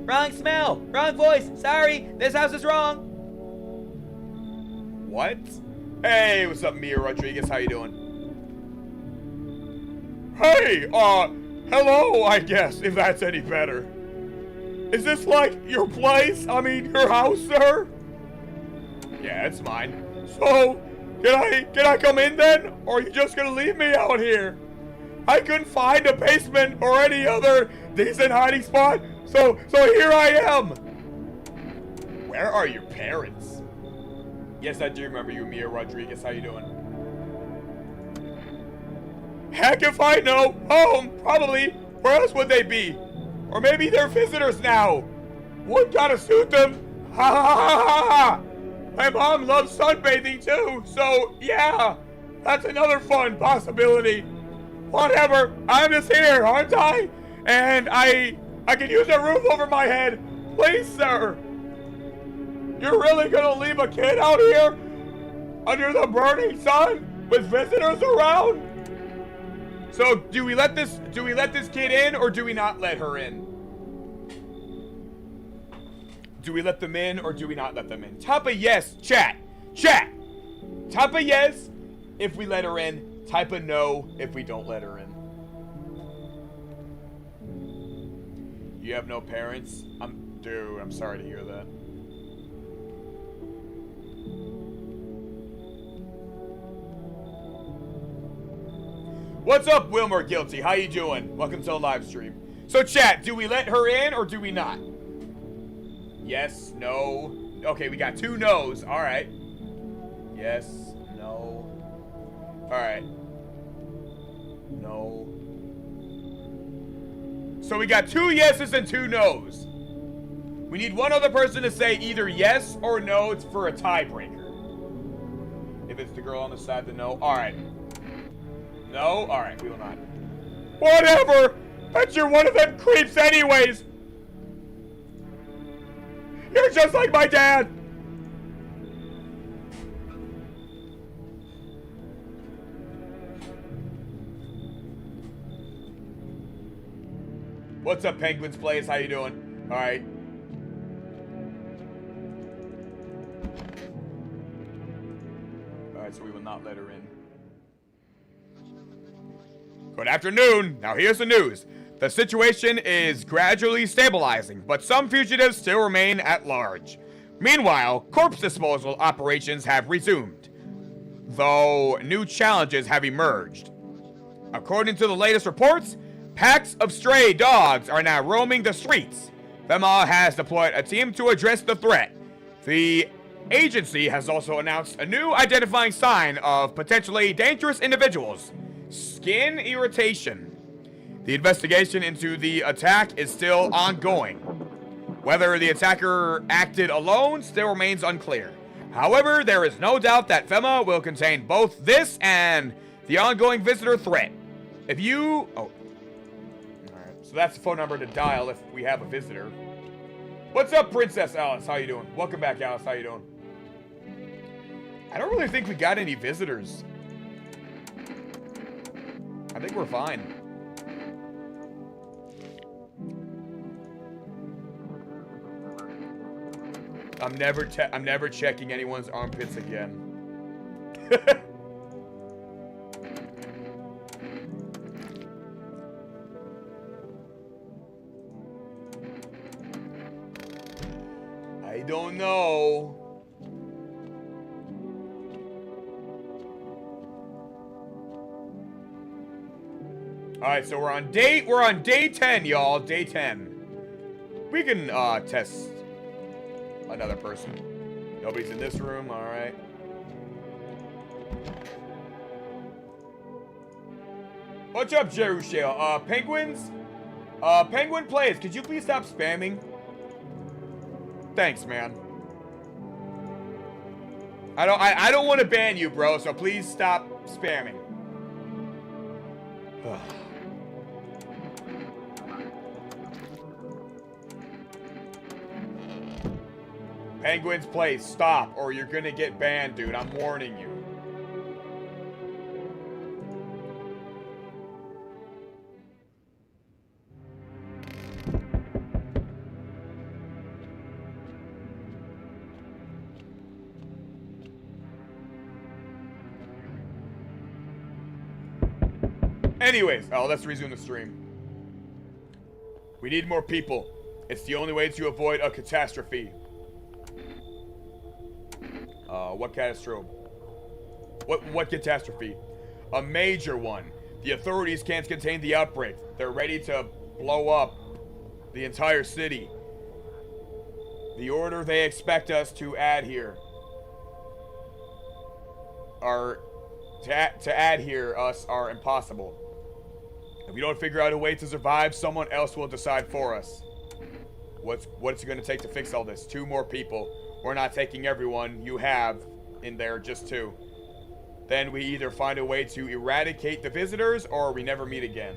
Wrong smell. Wrong voice. Sorry, this house is wrong.
What? Hey, what's up, Mia Rodriguez? How you doing? Hey, hello, I guess, if that's any better. Is this like your place? I mean, your house, sir? Yeah, it's mine. So, can I come in then? Or are you just gonna leave me out here? I couldn't find a basement or any other decent hiding spot, so here I am. Where are your parents? Yes, I do remember you, Mia Rodriguez. How you doing? Heck if I know. Home, probably. Where else would they be? Or maybe they're visitors now. Would gotta suit them. Ha ha ha ha ha. My mom loves sunbathing too, so yeah. That's another fun possibility. Whatever, I'm just here, aren't I? And I can use a roof over my head. Please, sir. You're really gonna leave a kid out here under the burning sun with visitors around? So do we let this kid in or do we not let her in? Do we let them in or do we not let them in? Type a yes, chat. Type a yes if we let her in. Type a no if we don't let her in. You have no parents? Dude, I'm sorry to hear that. What's up, Wilmer Guilty? How you doing? Welcome to the live stream. So chat, do we let her in or do we not? Yes, no. Okay, we got 2 no's. All right. Yes, no. All right. No. So we got 2 yeses and 2 no's. We need one other person to say either yes or no. It's for a tiebreaker. If it's the girl on the side, then no. All right. No? All right, we will not. Whatever. Bet you're one of them creeps anyways. You're just like my dad. What's up, Penguins Plays? How you doing? All right. All right, so we will not let her in. Good afternoon. Now here's the news. The situation is gradually stabilizing, but some fugitives still remain at large. Meanwhile, corpse disposal operations have resumed, though new challenges have emerged. According to the latest reports, packs of stray dogs are now roaming the streets. FEMA has deployed a team to address the threat. The agency has also announced a new identifying sign of potentially dangerous individuals: skin irritation. The investigation into the attack is still ongoing. Whether the attacker acted alone still remains unclear. However, there is no doubt that FEMA will contain both this and the ongoing visitor threat. If you... Oh. Alright, so that's the phone number to dial if we have a visitor. What's up, Princess Alice? How you doing? Welcome back, Alice. How you doing? I don't really think we got any visitors. I think we're fine. I'm never checking anyone's armpits again. I don't know. All right, so we're on day 10, y'all. Day 10. We can test another person. Nobody's in this room. All right. What's up, Jerushale? Penguins? Penguin Plays, could you please stop spamming? Thanks, man. I don't want to ban you, bro, so please stop spamming. Penguins Place, stop, or you're gonna get banned, dude. I'm warning you. Anyways, let's resume the stream. We need more people. It's the only way to avoid a catastrophe. What catastrophe? What catastrophe? A major one. The authorities can't contain the outbreak. They're ready to blow up the entire city. The order they expect us to add here are impossible. If we don't figure out a way to survive, someone else will decide for us. What's it gonna take to fix all this? 2 more people. We're not taking everyone you have in there, just 2. Then we either find a way to eradicate the visitors, or we never meet again.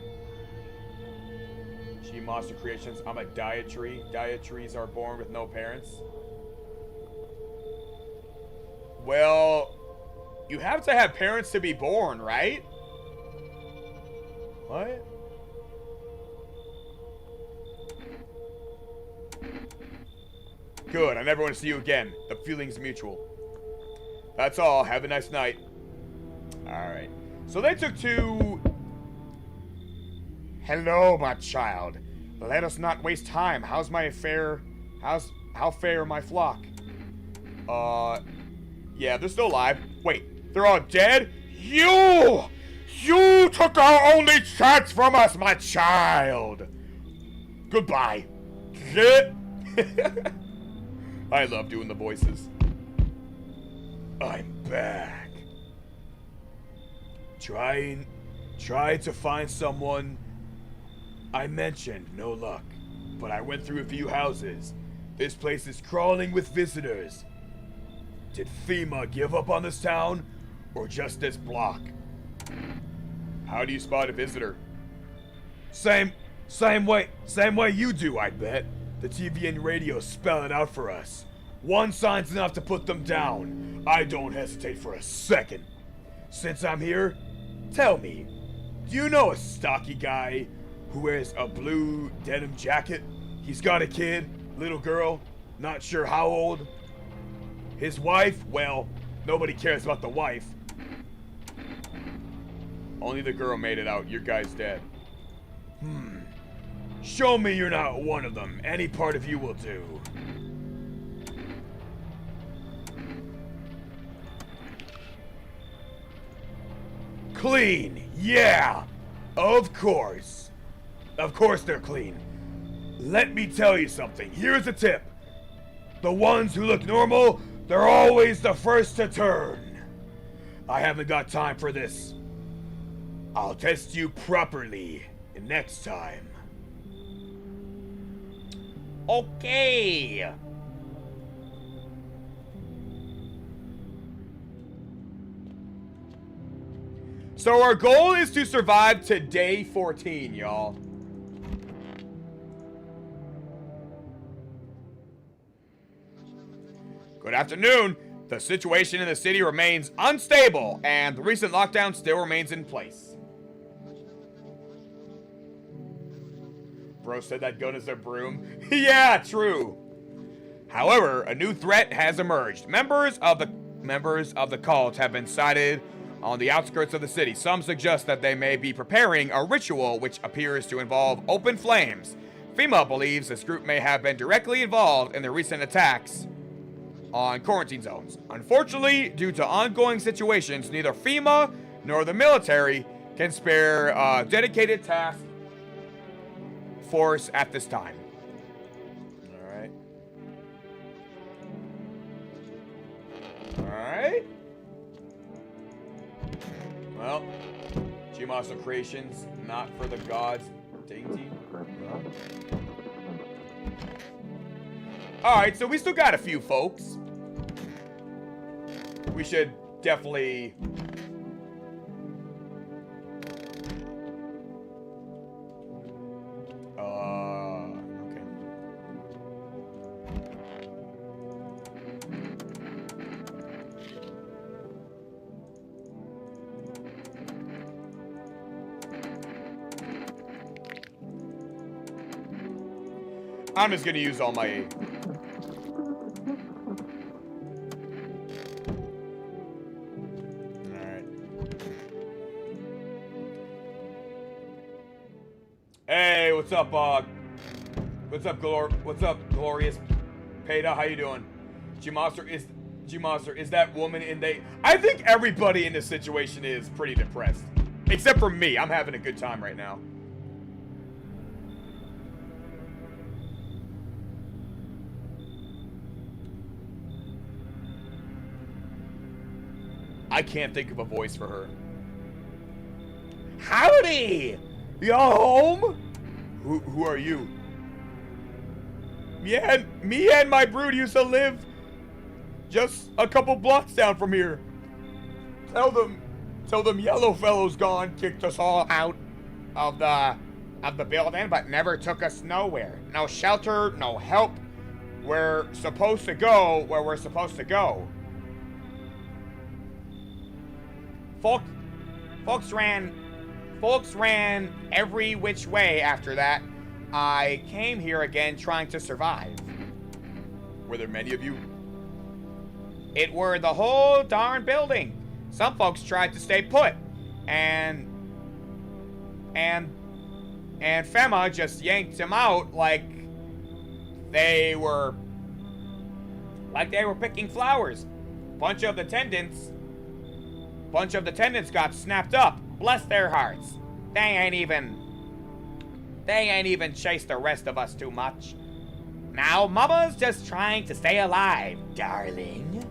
Gee, Monster Creations, I'm a dietary. Dietaries are born with no parents. Well, you have to have parents to be born, right? What? Good, I never want to see you again. The feeling's mutual. That's all. Have a nice night. Alright. So they took 2... Hello, my child. Let us not waste time. How's my affair? How fare my flock? Yeah, they're still alive. Wait, they're all dead? You took our only chance from us, my child. Goodbye. I love doing the voices. I'm back. Try to find someone. I mentioned no luck, but I went through a few houses. This place is crawling with visitors. Did FEMA give up on this town, or just this block? How do you spot a visitor? Same way you do, I bet. The TV and radio spell it out for us. One sign's enough to put them down. I don't hesitate for a second. Since I'm here, tell me, do you know a stocky guy who wears a blue denim jacket? He's got a kid, little girl, not sure how old. His wife, well, nobody cares about the wife. Only the girl made it out. Your guy's dead. Show me you're not one of them. Any part of you will do. Clean, yeah! Of course. Of course they're clean. Let me tell you something. Here's a tip. The ones who look normal, they're always the first to turn. I haven't got time for this. I'll test you properly next time. Okay. So our goal is to survive to day 14, y'all. Good afternoon. The situation in the city remains unstable, and the recent lockdown still remains in place. Bro said that gun is a broom. Yeah, true. However, a new threat has emerged. Members of the cult have been sighted on the outskirts of the city. Some suggest that they may be preparing a ritual which appears to involve open flames. FEMA believes this group may have been directly involved in the recent attacks on quarantine zones. Unfortunately, due to ongoing situations, neither FEMA nor the military can spare a dedicated task force at this time. Alright. Alright. Well, G-Monster Creations, not for the gods. Dainty. Alright, so we still got a few folks. We should definitely... okay. I'm just gonna use all my... Alright. Hey, what's up, what's up, Glorious Peta? How you doing? G-Monster, is that woman in they... I think everybody in this situation is pretty depressed. Except for me. I'm having a good time right now. I can't think of a voice for her. Howdy! Y'all home? Who are you? Me and my brood used to live just a couple blocks down from here. Tell them yellow fellow's gone, kicked us all out of the building, but never took us nowhere. No shelter, no help. We're supposed to go where we're supposed to go. Folks ran every which way after that. I came here again trying to survive. Were there many of you? It were the whole darn building. Some folks tried to stay put, and FEMA just yanked them out like they were picking flowers. Bunch of the attendants got snapped up. Bless their hearts. They ain't even chased the rest of us too much. Now Mama's just trying to stay alive, darling.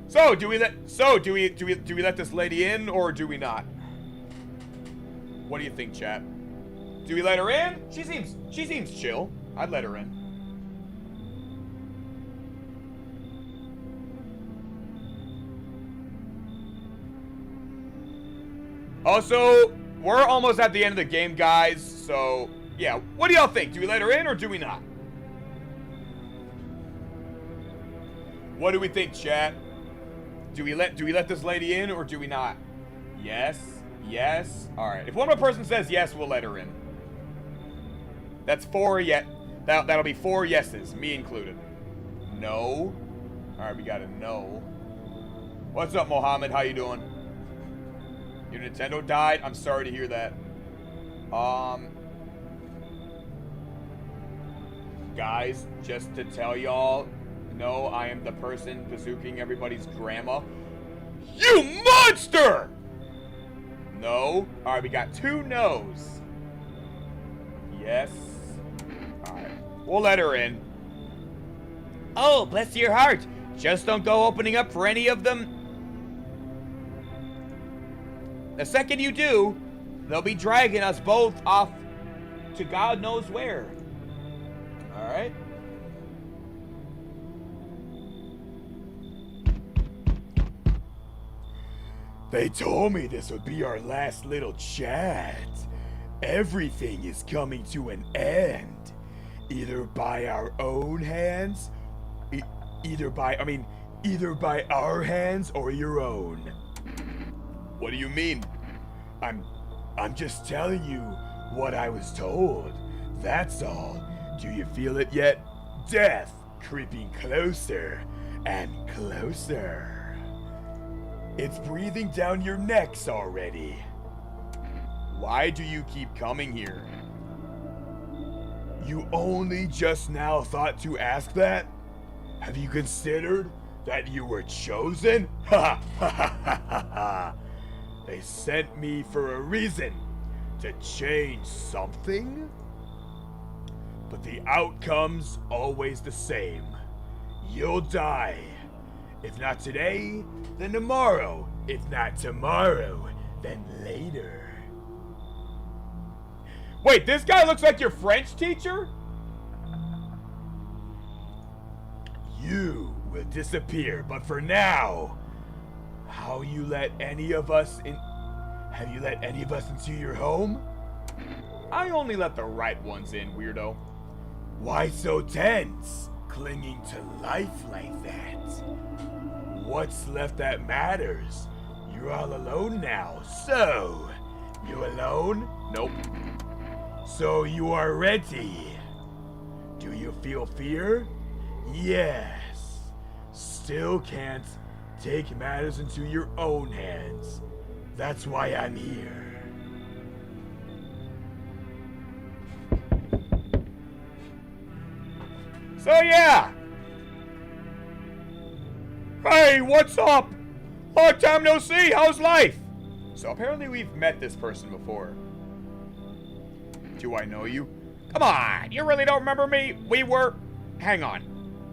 So do we let this lady in or do we not? What do you think, chat? Do we let her in? She seems chill. I'd let her in. Also, we're almost at the end of the game, guys, so, yeah. What do y'all think? Do we let her in or do we not? What do we think, chat? Do we let this lady in or do we not? Yes. Yes. Alright. If one more person says yes, we'll let her in. That's 4 that'll be 4 yeses, me included. No. Alright, we got a no. What's up, Mohammed? How you doing? Your Nintendo died? I'm sorry to hear that. Guys, just to tell y'all, no, I am the person bazooking everybody's grandma. You monster! No. Alright, we got 2 no's. Yes. Alright. We'll let her in. Oh, bless your heart. Just don't go opening up for any of them. The second you do, they'll be dragging us both off to God knows where. Alright?
They told me this would be our last little chat. Everything is coming to an end. Either by our own hands, either by our hands or your own.
What do you mean?
I'm just telling you what I was told. That's all. Do you feel it yet? Death creeping closer and closer. It's breathing down your necks already.
Why do you keep coming here?
You only just now thought to ask that? Have you considered that you were chosen? Ha ha ha ha ha! They sent me for a reason, to change something? But the outcome's always the same. You'll die. If not today, then tomorrow. If not tomorrow,
then later. Wait, this guy looks like your French teacher? You will disappear, but for now, have you let any of us into your home? I only let the right ones in, weirdo. Why so tense? Clinging to life like that? What's left that matters? You're all alone now, so... You alone? Nope. So you are ready. Do you feel fear? Yes. Still can't take matters into your own hands. That's why I'm here. So yeah. Hey, what's up? Long time no see. How's life? So apparently we've met this person before. Do I know you? Come on, you really don't remember me? Hang on.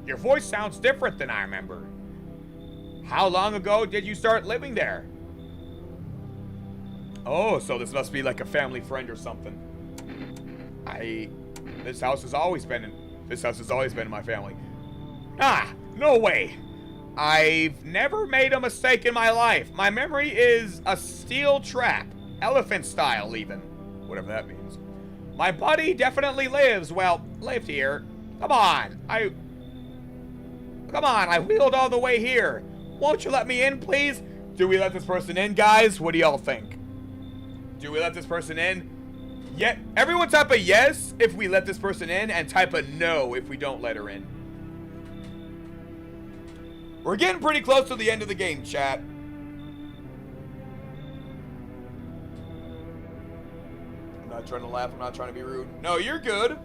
Your voice sounds different than I remember. How long ago did you start living there? Oh, so this must be like a family friend or something. This house has always been in my family. Ah, no way. I've never made a mistake in my life. My memory is a steel trap. Elephant style, even. Whatever that means. My body definitely lived here. Come on, I wheeled all the way here. Won't you let me in, please? Do we let this person in, guys? What do y'all think? Do we let this person in? Yeah, everyone type a yes if we let this person in, and type a no if we don't let her in. We're getting pretty close to the end of the game, chat. I'm not trying to laugh, I'm not trying to be rude. No, you're good.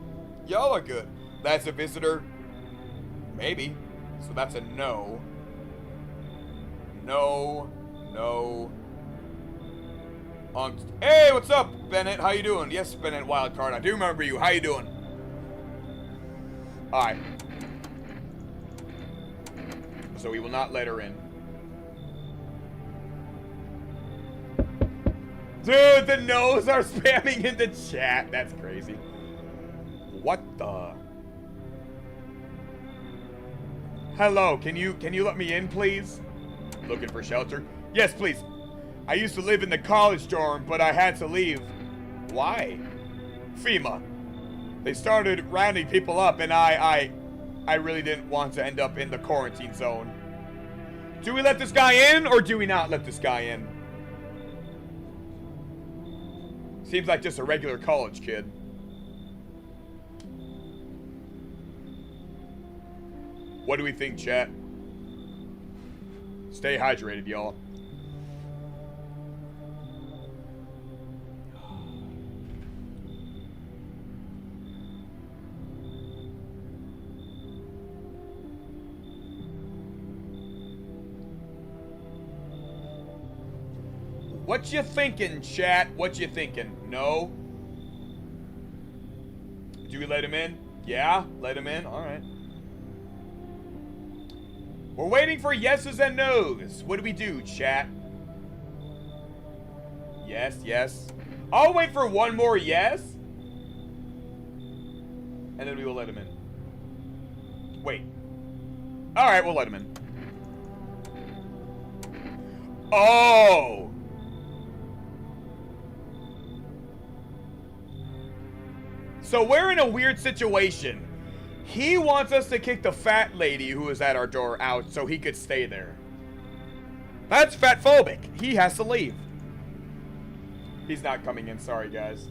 Y'all are good. That's a visitor. Maybe. So that's a no. No. No. Hey, what's up, Bennett? How you doing? Yes, Bennett Wildcard. I do remember you. How you doing? Alright. So we will not let her in. Dude, the no's are spamming in the chat. That's crazy. What the? Hello, can you let me in, please? Looking for shelter? Yes, please. I used to live in the college dorm, but I had to leave. Why? FEMA. They started rounding people up, and I really didn't want to end up in the quarantine zone. Do we let this guy in, or do we not let this guy in? Seems like just a regular college kid. What do we think, chat? Stay hydrated, y'all. What you thinking, chat? What you thinking? No? Do we let him in? Yeah, let him in. All right. We're waiting for yeses and nos. What do we do, chat? Yes, yes. I'll wait for one more yes. And then we will let him in. Wait. All right, we'll let him in. Oh! So we're in a weird situation. He wants us to kick the fat lady who is at our door out so he could stay there. That's fatphobic. He has to leave. He's not coming in. Sorry, guys.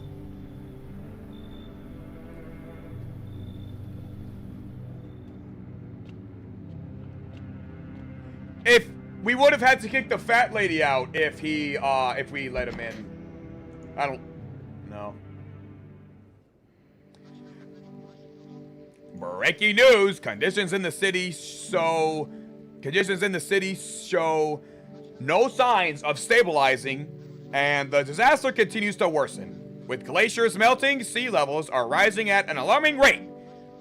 If we would have had to kick the fat lady out if we let him in. I don't know. Breaking news! Conditions in the city show no signs of stabilizing, and the disaster continues to worsen. With glaciers melting, sea levels are rising at an alarming rate.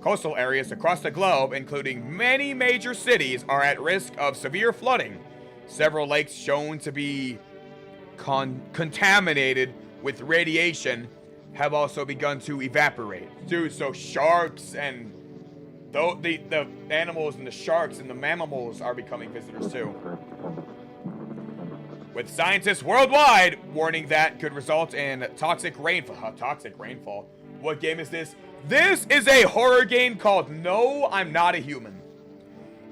Coastal areas across the globe, including many major cities, are at risk of severe flooding. Several lakes shown to be contaminated with radiation have also begun to evaporate. Dude, so sharks and the animals and the sharks and the mammals are becoming visitors too. With scientists worldwide warning that could result in toxic rainfall. Toxic rainfall? What game is this? This is a horror game called No, I'm Not a Human.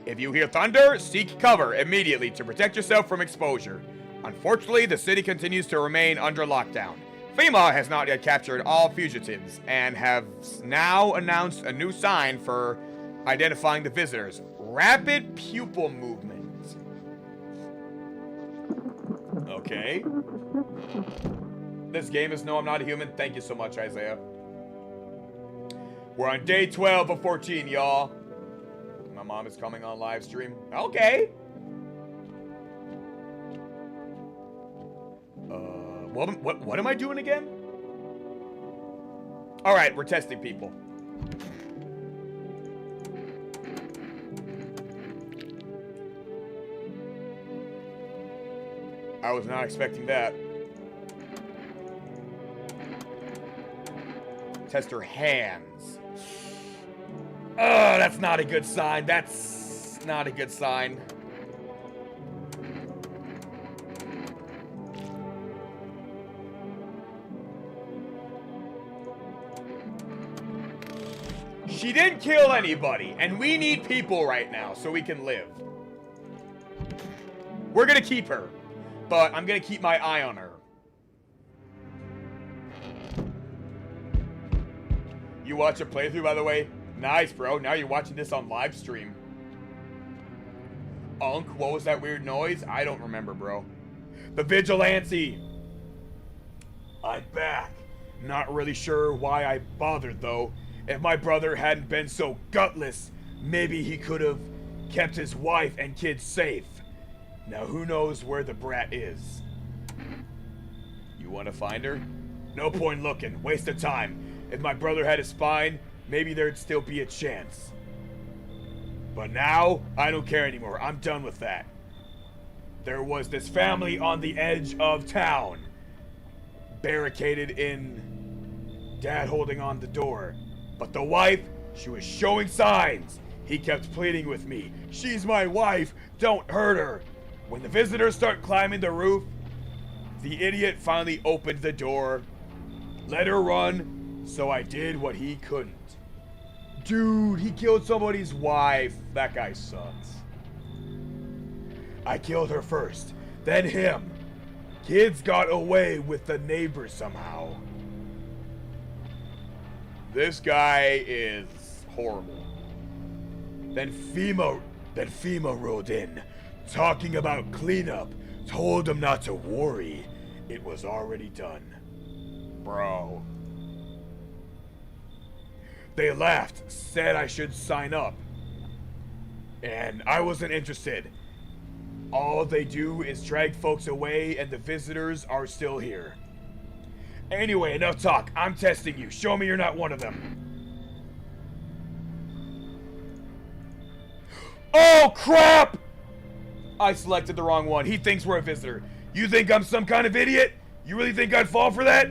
If you hear thunder, seek cover immediately to protect yourself from exposure. Unfortunately, the city continues to remain under lockdown. FEMA has not yet captured all fugitives and have now announced a new sign for identifying the visitors. Rapid pupil movement. Okay. This game is No, I'm Not a Human. Thank you so much, Isaiah. We're on day 12 of 14, y'all. My mom is coming on live stream. Okay. What am I doing again? All right, we're testing people. I was not expecting that. Test her hands. Oh, that's not a good sign. That's not a good sign. She didn't kill anybody, and we need people right now so we can live. We're gonna keep her, but I'm gonna keep my eye on her. You watch a playthrough, by the way? Nice, bro. Now you're watching this on live stream. Unk, what was that weird noise? I don't remember, bro. The vigilante. I'm back. Not really sure why I bothered, though. If my brother hadn't been so gutless, maybe he could have kept his wife and kids safe. Now who knows where the brat is? You want to find her? No point looking. Waste of time. If my brother had a spine, maybe there'd still be a chance. But now, I don't care anymore. I'm done with that. There was this family on the edge of town. Barricaded in. Dad holding on the door. But the wife, she was showing signs. He kept pleading with me. She's my wife. Don't hurt her. When the visitors start climbing the roof, the idiot finally opened the door. Let her run, so I did what he couldn't. Dude, he killed somebody's wife. That guy sucks. I killed her first, then him. Kids got away with the neighbors somehow. This guy is horrible. Then FEMA rolled in, talking about cleanup. Told them not to worry. It was already done. Bro. They laughed, said I should sign up. And I wasn't interested. All they do is drag folks away and the visitors are still here. Anyway, enough talk. I'm testing you. Show me you're not one of them. Oh, crap! I selected the wrong one. He thinks we're a visitor. You think I'm some kind of idiot? You really think I'd fall for that?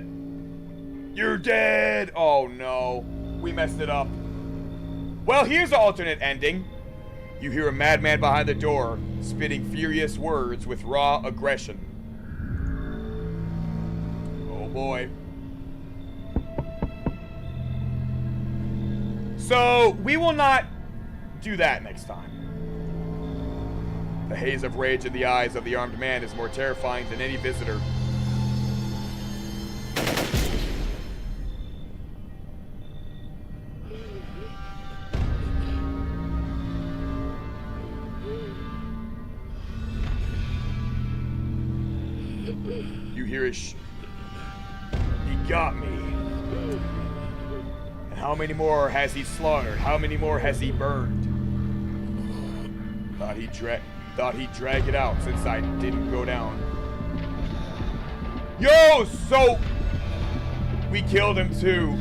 You're dead. Oh, no. We messed it up. Well, here's the alternate ending. You hear a madman behind the door, spitting furious words with raw aggression. Oh boy. So, we will not do that next time. The haze of rage in the eyes of the armed man is more terrifying than any visitor. You hear his He got me. And how many more has he slaughtered? How many more has he burned? Thought he'd drag it out since I didn't go down. Yo, so we killed him too.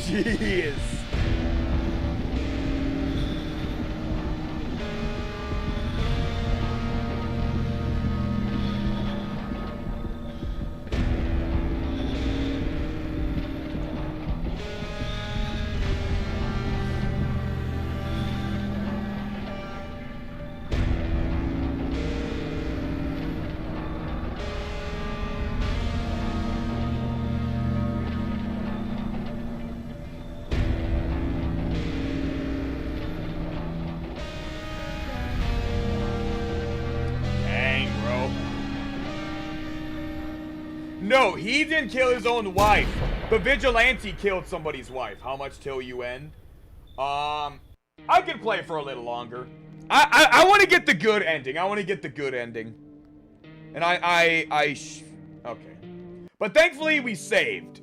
Jeez. No, he didn't kill his own wife. The vigilante killed somebody's wife. How much till you end? I could play for a little longer. I want to get the good ending. I want to get the good ending. And okay. But thankfully we saved.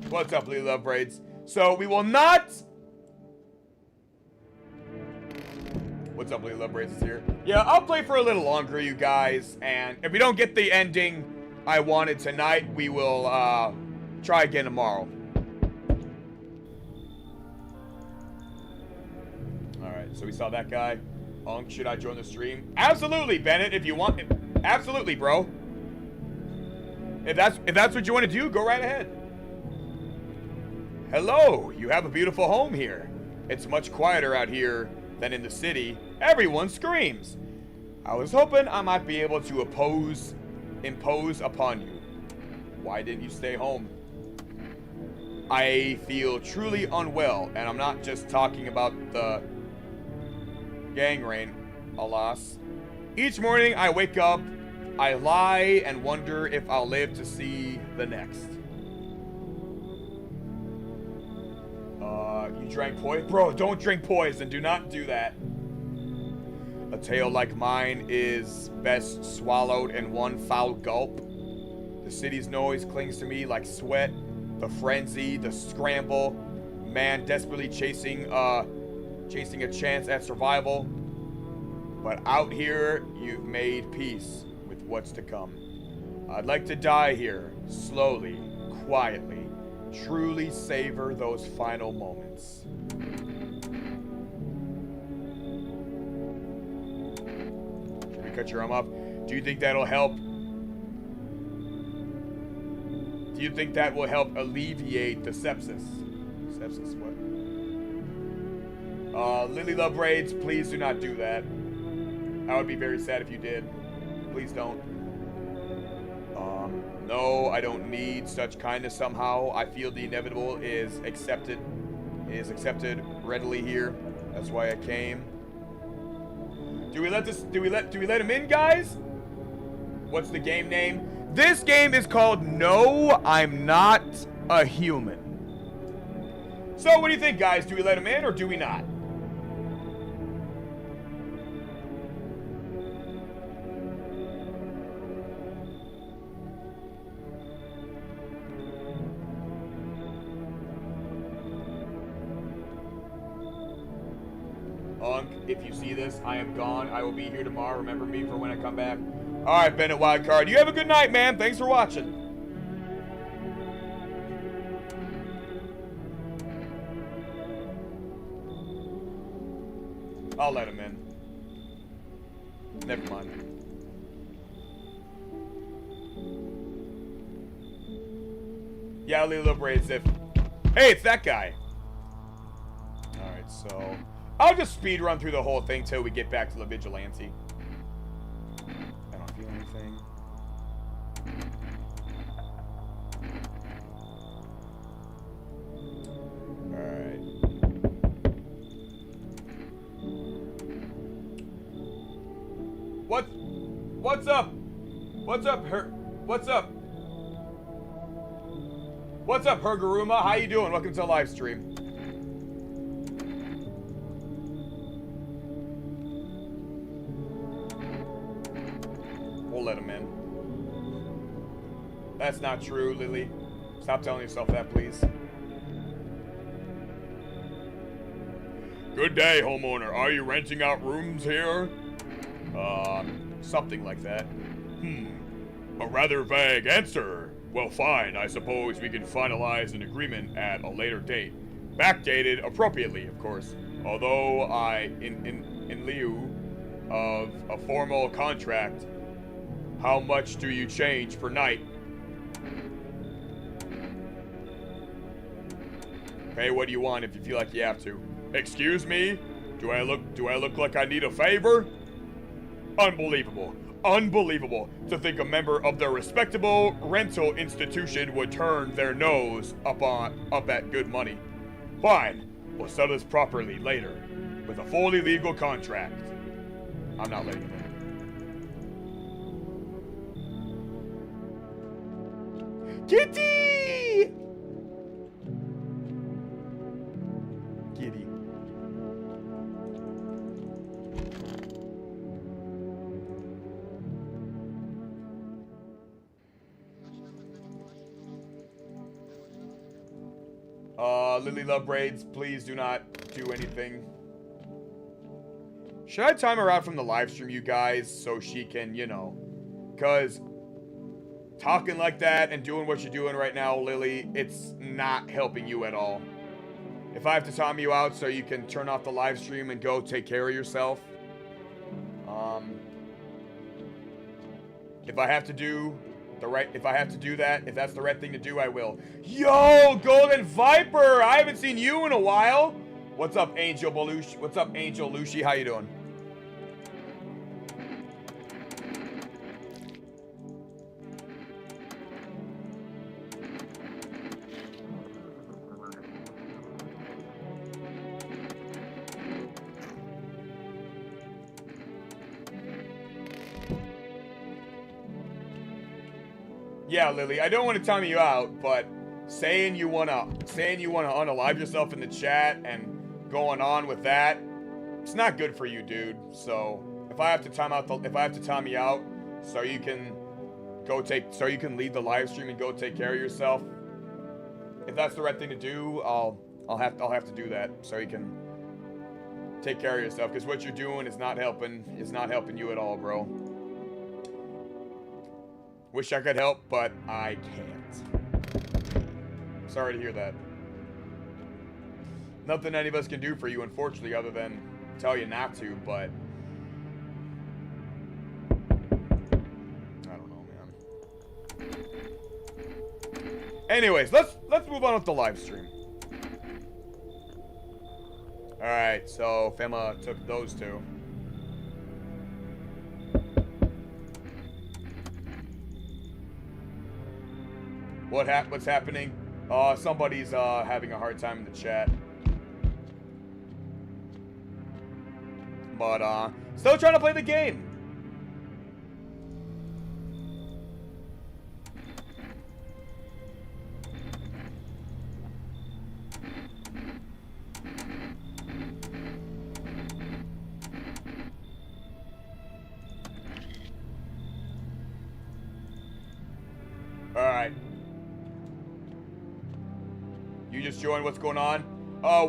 What's up, Lily Love Braids? So we will not... What's up, Lily Love Braids is here. Yeah, I'll play for a little longer, you guys. And if we don't get the ending I wanted tonight, we will try again tomorrow. Alright, so we saw that guy. Should I join the stream? Absolutely, Bennett, if you want it. Absolutely, bro. If that's what you want to do, go right ahead. Hello, you have a beautiful home here. It's much quieter out here than in the city. Everyone screams. I was hoping I might be able to impose upon you. Why didn't you stay home? I feel truly unwell, and I'm not just talking about the gangrene, alas. Each morning I wake up, I lie and wonder if I'll live to see the next. You drank poison? Bro, don't drink poison. Do not do that. A tale like mine is best swallowed in one foul gulp. The city's noise clings to me like sweat. The frenzy, the scramble. Man desperately chasing a chance at survival. But out here, you've made peace with what's to come. I'd like to die here, slowly, quietly. Truly savor those final moments. Should we cut your arm off? Do you think that'll help? Do you think that will help alleviate the sepsis? Sepsis, what? Lily Love Braids, please do not do that. I would be very sad if you did. Please don't. No, I don't need such kindness somehow. I feel the inevitable is accepted readily here. That's why I came. Do we let him in, guys? What's the game name? This game is called No, I'm Not a Human. So what do you think, guys? Do we let him in or do we not? If you see this, I am gone. I will be here tomorrow. Remember me for when I come back. All right, Bennett Wildcard. You have a good night, man. Thanks for watching. I'll let him in. Never mind. Yeah, Lilo Braids if... Hey, it's that guy. All right, so... I'll just speed run through the whole thing till we get back to the vigilante. I don't feel anything. Alright. What's up? What's up, What's up? What's up, Hergaruma? How you doing? Welcome to the live stream. Let him in. That's not true, Lily. Stop telling yourself that, please. Good day, homeowner. Are you renting out rooms here? Something like that. A rather vague answer.
Well, fine. I suppose we can finalize an agreement at a later date. Backdated appropriately, of course. Although in lieu of a formal contract, how much do you change per night? Pay what do you want if you feel like you have to. Excuse me? Do I look like I need a favor? Unbelievable. Unbelievable to think a member of the respectable rental institution would turn their nose up at good money. Fine. We'll settle this properly later with a fully legal contract. I'm not letting him in.
Kitty! Kitty. Lily Love Braids, please do not do anything. Should I time her out from the live stream, you guys, so she can, you know, because talking like that and doing what you're doing right now, Lily, it's not helping you at all. If I have to time you out so you can turn off the live stream and go take care of yourself, if I have to do that, if that's the right thing to do, I will. Yo, Golden Viper! I haven't seen you in a while. What's up, Angel Belushi? What's up, Angel Lushi? How you doing? Yeah, Lily, I don't want to time you out, but saying you wanna unalive yourself in the chat and going on with that, it's not good for you, dude. So if I have to time you out, so you can leave the live stream and go take care of yourself. If that's the right thing to do, I'll have to do that so you can take care of yourself. Because what you're doing is not helping you at all, bro. Wish I could help, but I can't. Sorry to hear that. Nothing any of us can do for you, unfortunately, other than tell you not to, but I don't know, man. Anyways, let's move on with the live stream. Alright, so FEMA took those two. What's happening? Somebody's having a hard time in the chat. But still trying to play the game. Alright. You just joined. What's going on?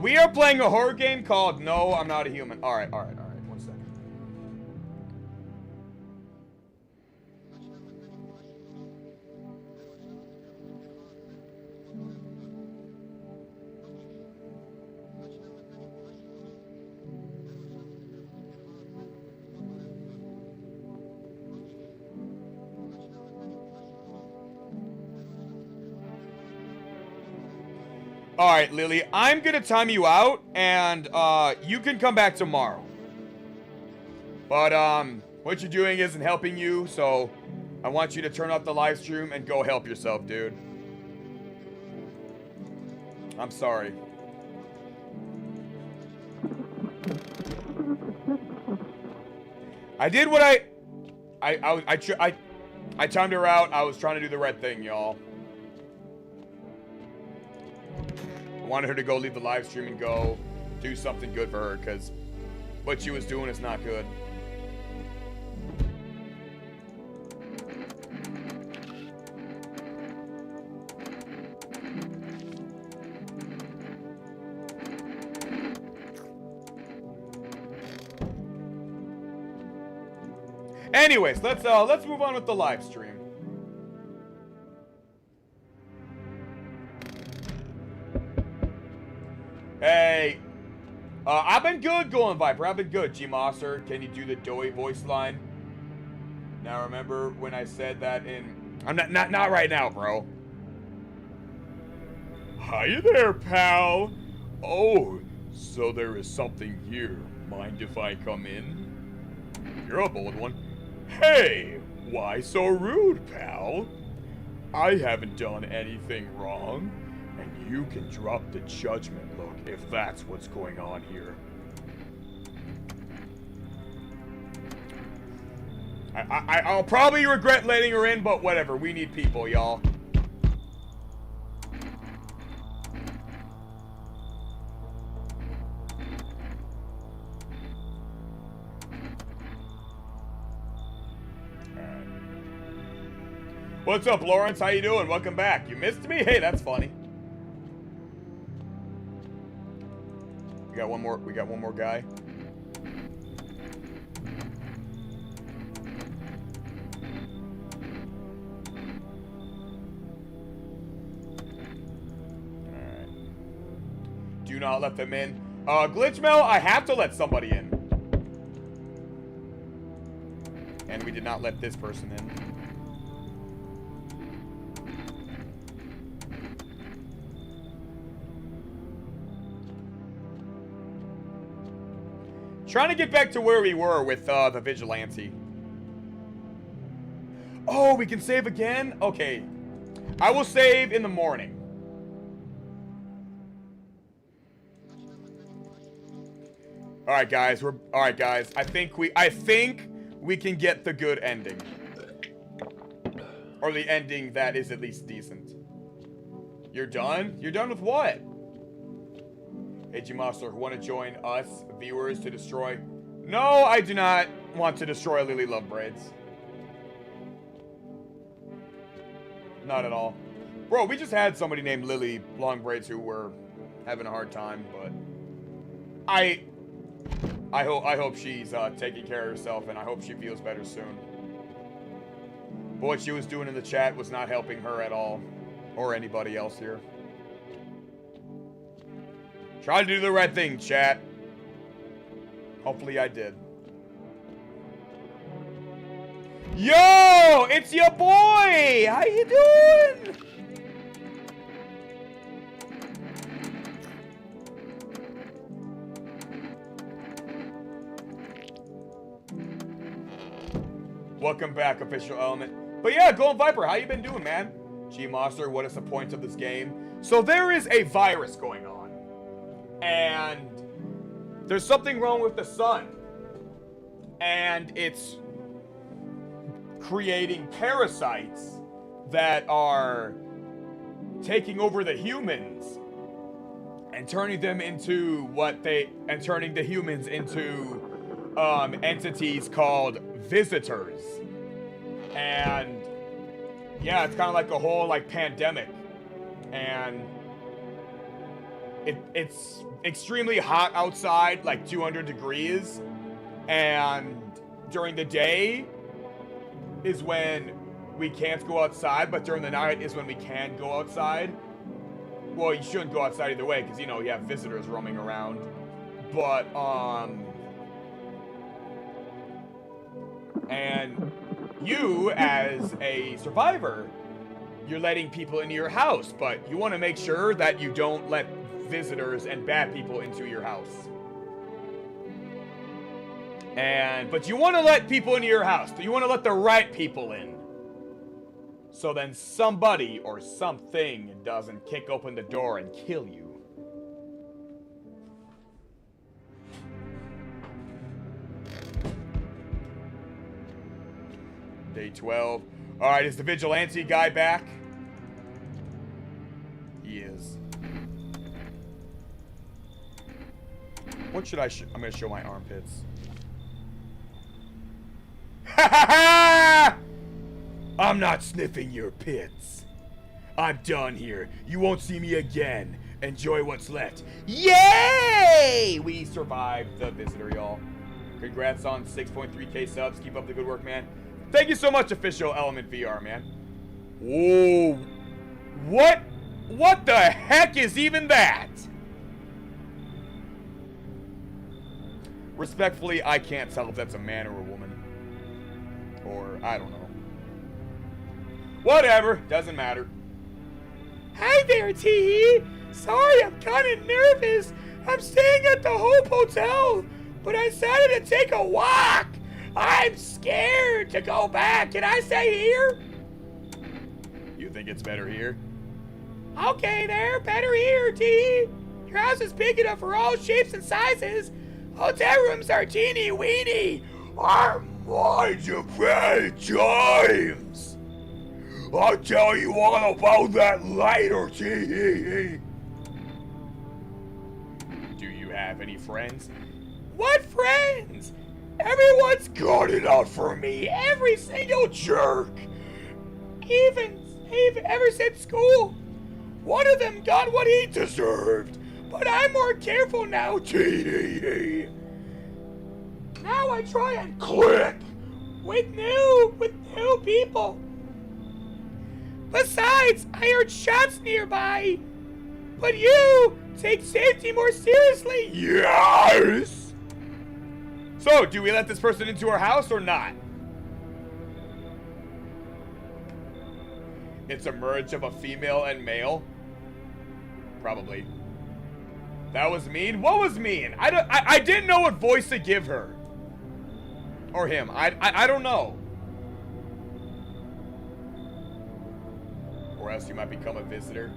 We are playing a horror game called No, I'm Not a Human. Alright. 1 second. Alright, Lily, I'm gonna time you out, and, you can come back tomorrow. But, what you're doing isn't helping you, so I want you to turn off the live stream and go help yourself, dude. I'm sorry. I did what I timed her out. I was trying to do the right thing, y'all. I wanted her to go leave the live stream and go do something good for her, because what she was doing is not good. Anyways, let's move on with the live stream.
Hey. I've been good going, Viper. I've been good. G-Monster, can you do the doughy voice line? Now remember when I said that in... I'm not right now, bro.
Hi there, pal. Oh, so there is something here. Mind if I come in?
You're a bold one.
Hey, why so rude, pal? I haven't done anything wrong, and you can drop the judgment look if that's what's going on here.
I'll probably regret letting her in, but whatever. We need people, y'all. What's up, Lawrence? How you doing? Welcome back. You missed me? Hey, that's funny. We got one more guy. Alright. Do not let them in. Glitchmail, I have to let somebody in. And we did not let this person in. Trying to get back to where we were with the vigilante. Oh, we can save again? Okay. I will save in the morning. Alright guys, I think we can get the good ending. Or the ending that is at least decent. You're done? You're done with what? Hey, G-Monster, want to join us, viewers, to destroy... No, I do not want to destroy Lily Love Braids. Not at all. Bro, we just had somebody named Lily Long Braids who were having a hard time, but... I hope she's taking care of herself, and I hope she feels better soon. But what she was doing in the chat was not helping her at all. Or anybody else here. Try to do the right thing, chat. Hopefully I did. Yo! It's your boy! How you doing? Welcome back, Official Element. But yeah, Golden Viper, how you been doing, man? G-Monster, what is the point of this game? So there is a virus going on. And there's something wrong with the sun. And it's creating parasites that are taking over the humans and turning them into turning the humans into entities called visitors. And yeah, it's kind of like a whole like pandemic. And it's extremely hot outside, like 200 degrees, and during the day is when we can't go outside, but during the night is when we can go outside. Well, you shouldn't go outside either way, because, you know, you have visitors roaming around. But, and you, as a survivor, you're letting people into your house, but you want to make sure that you don't let visitors and bad people into your house. But you want to let people into your house. You want to let the right people in. So then somebody or something doesn't kick open the door and kill you. Day 12. Alright, is the vigilante guy back? He is. What should I I'm gonna show my armpits. Ha ha ha! I'm not sniffing your pits. I'm done here. You won't see me again. Enjoy what's left. Yay! We survived the visitor, y'all. Congrats on 6.3k subs. Keep up the good work, man. Thank you so much, Official Element VR, man. Whoa. What the heck is even that? Respectfully, I can't tell if that's a man or a woman. Or, I don't know. Whatever, doesn't matter.
Hi there, Tee. Sorry, I'm kind of nervous. I'm staying at the Hope Hotel, but I decided to take a walk. I'm scared to go back. Can I stay here?
You think it's better here?
Okay, there. Better here, Tee. Your house is big enough for all shapes and sizes. Hotel rooms are teeny weeny.
I'm my Japan times. I'll tell you all about that later, tee.
Do you have any friends?
What friends? Everyone's
Got it out for me, every single jerk.
even ever since school. One of them got what he
Deserved.
but I'm more careful now.
Tee.
Now I try and
Click.
with new people. Besides, I heard shots nearby. But you take safety more seriously.
Yes.
So, do we let this person into our house or not? It's a merge of a female and male. Probably. That was mean? What was mean? I didn't know what voice to give her. Or him. I don't know. Or else you might become a visitor.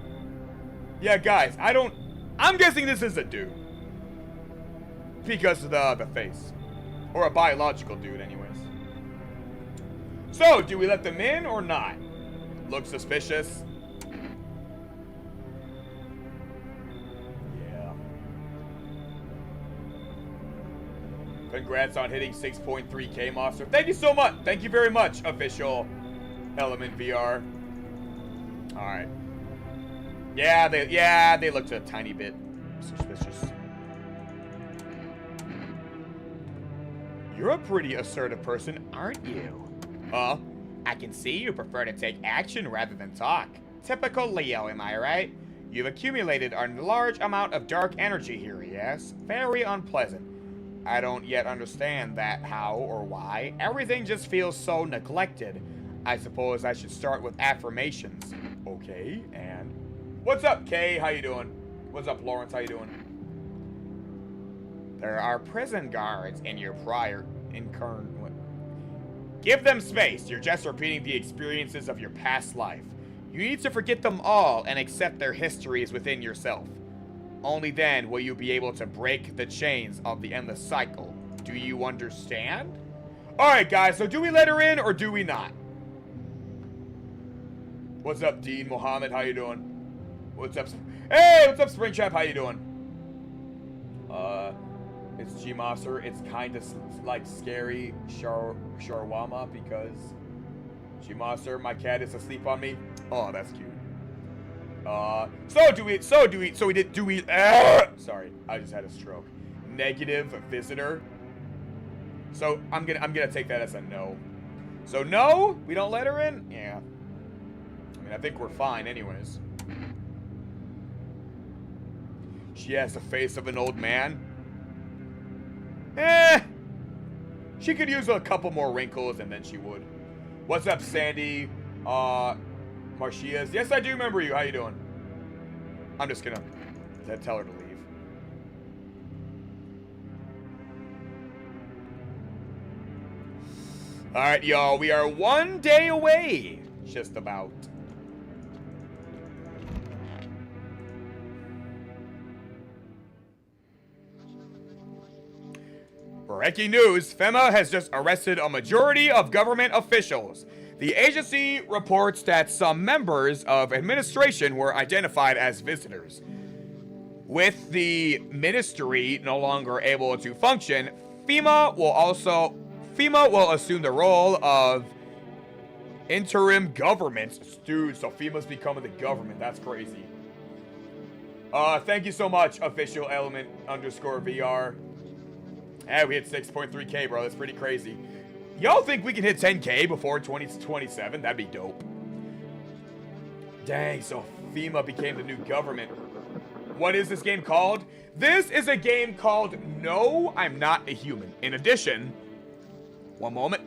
Yeah, guys, I'm guessing this is a dude. Because of the face. Or a biological dude, anyways. So, do we let them in or not? Look suspicious? Yeah. Congrats on hitting 6.3K, Monster. Thank you so much. Thank you very much, official Element VR. Alright. Yeah, they looked a tiny bit suspicious. You're a pretty assertive person, aren't you? Huh? I can see you prefer to take action rather than talk. Typical Leo, am I right? You've accumulated a large amount of dark energy here, yes? Very unpleasant. I don't yet understand that how or why. Everything just feels so neglected. I suppose I should start with affirmations. Okay, and... What's up, Kay? How you doing? What's up, Lawrence? How you doing? There are prison guards in your Give them space. You're just repeating the experiences of your past life. You need to forget them all and accept their histories within yourself. Only then will you be able to break the chains of the endless cycle. Do you understand? Alright, guys, so do we let her in or do we not? What's up, Dean Mohammed? How you doing? What's up? Hey, what's up, Spring Trap? How you doing? It's G-Monster. It's kind of like scary shawarma because G-Monster, my cat is asleep on me. Oh, that's cute. Sorry, I just had a stroke. Negative visitor. So I'm gonna take that as a no. So no, we don't let her in? Yeah. I mean, I think we're fine anyways. She has the face of an old man. She could use a couple more wrinkles and then she would. What's up, Sandy? Marcias. Yes, I do remember you. How you doing? I'm just gonna tell her to leave. Alright, y'all. We are 1 day away. Just about. Breaking news, FEMA has just arrested a majority of government officials. The agency reports that some members of administration were identified as visitors. With the ministry no longer able to function, FEMA will assume the role of interim government. Dude, so FEMA's becoming the government. That's crazy. Thank you so much, official element _VR. Yeah, we hit 6.3K, bro. That's pretty crazy. Y'all think we can hit 10K before 2027? That'd be dope. Dang, so FEMA became the new government. what is this game called? This is a game called No, I'm Not a Human. In addition, one moment.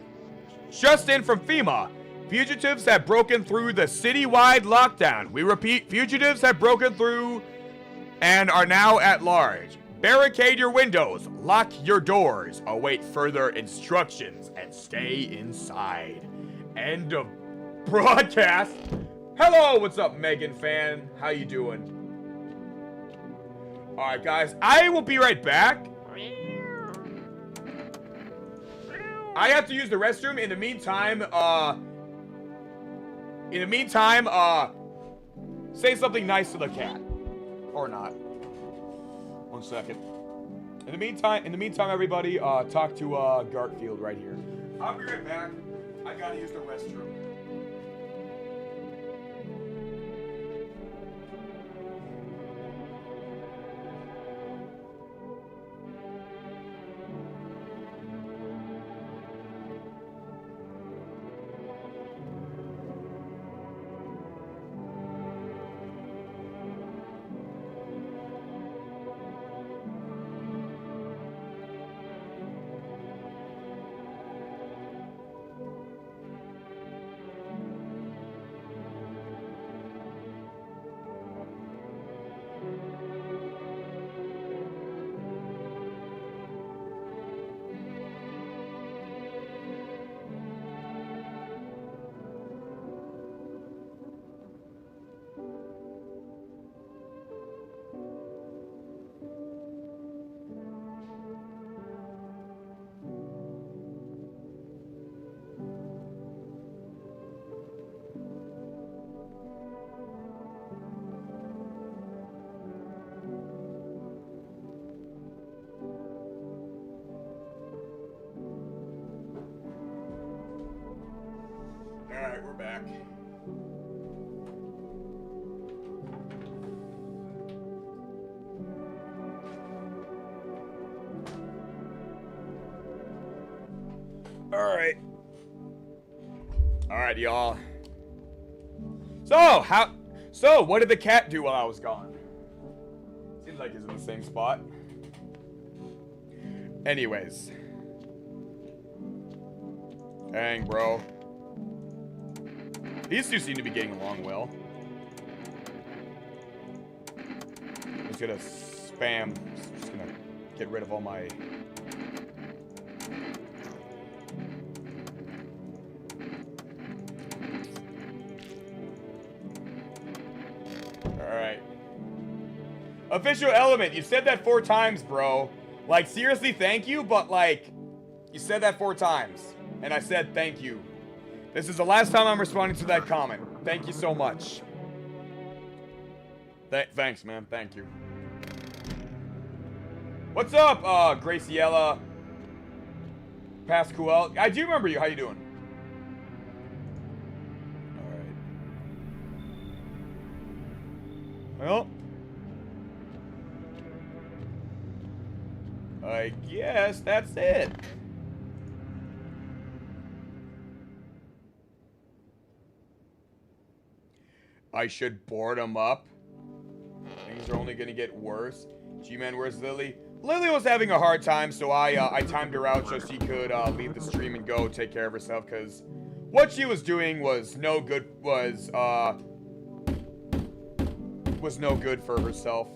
Just in from FEMA. Fugitives have broken through the citywide lockdown. We repeat, fugitives have broken through and are now at large. Barricade your windows, lock your doors, await further instructions, and stay inside. End of broadcast. Hello, what's up, Megan fan? How you doing? Alright, guys, I will be right back. I have to use the restroom. In the meantime, say something nice to the cat. Or not. 1 second. In the meantime, everybody, talk to Garfield right here. I'll be right back. I gotta use the restroom. Alright, we're back. Alright. Alright, y'all. So, what did the cat do while I was gone? Seems like he's in the same spot. Anyways. Dang, bro. These two seem to be getting along well. I'm just gonna spam. Just gonna get rid of all my... Alright. Official element, you said that 4 times, bro. Like, seriously, thank you, but like, you said that 4 times. And I said thank you. This is the last time I'm responding to that comment. Thank you so much. Thanks, man. Thank you. What's up, Graciela Pascual? I do remember you. How you doing? Alright. Well, I guess that's it. I should board him up. Things are only gonna get worse. G-Man, where's Lily? Lily was having a hard time, so I timed her out so she could leave the stream and go take care of herself, because what she was doing was no good. Was no good for herself.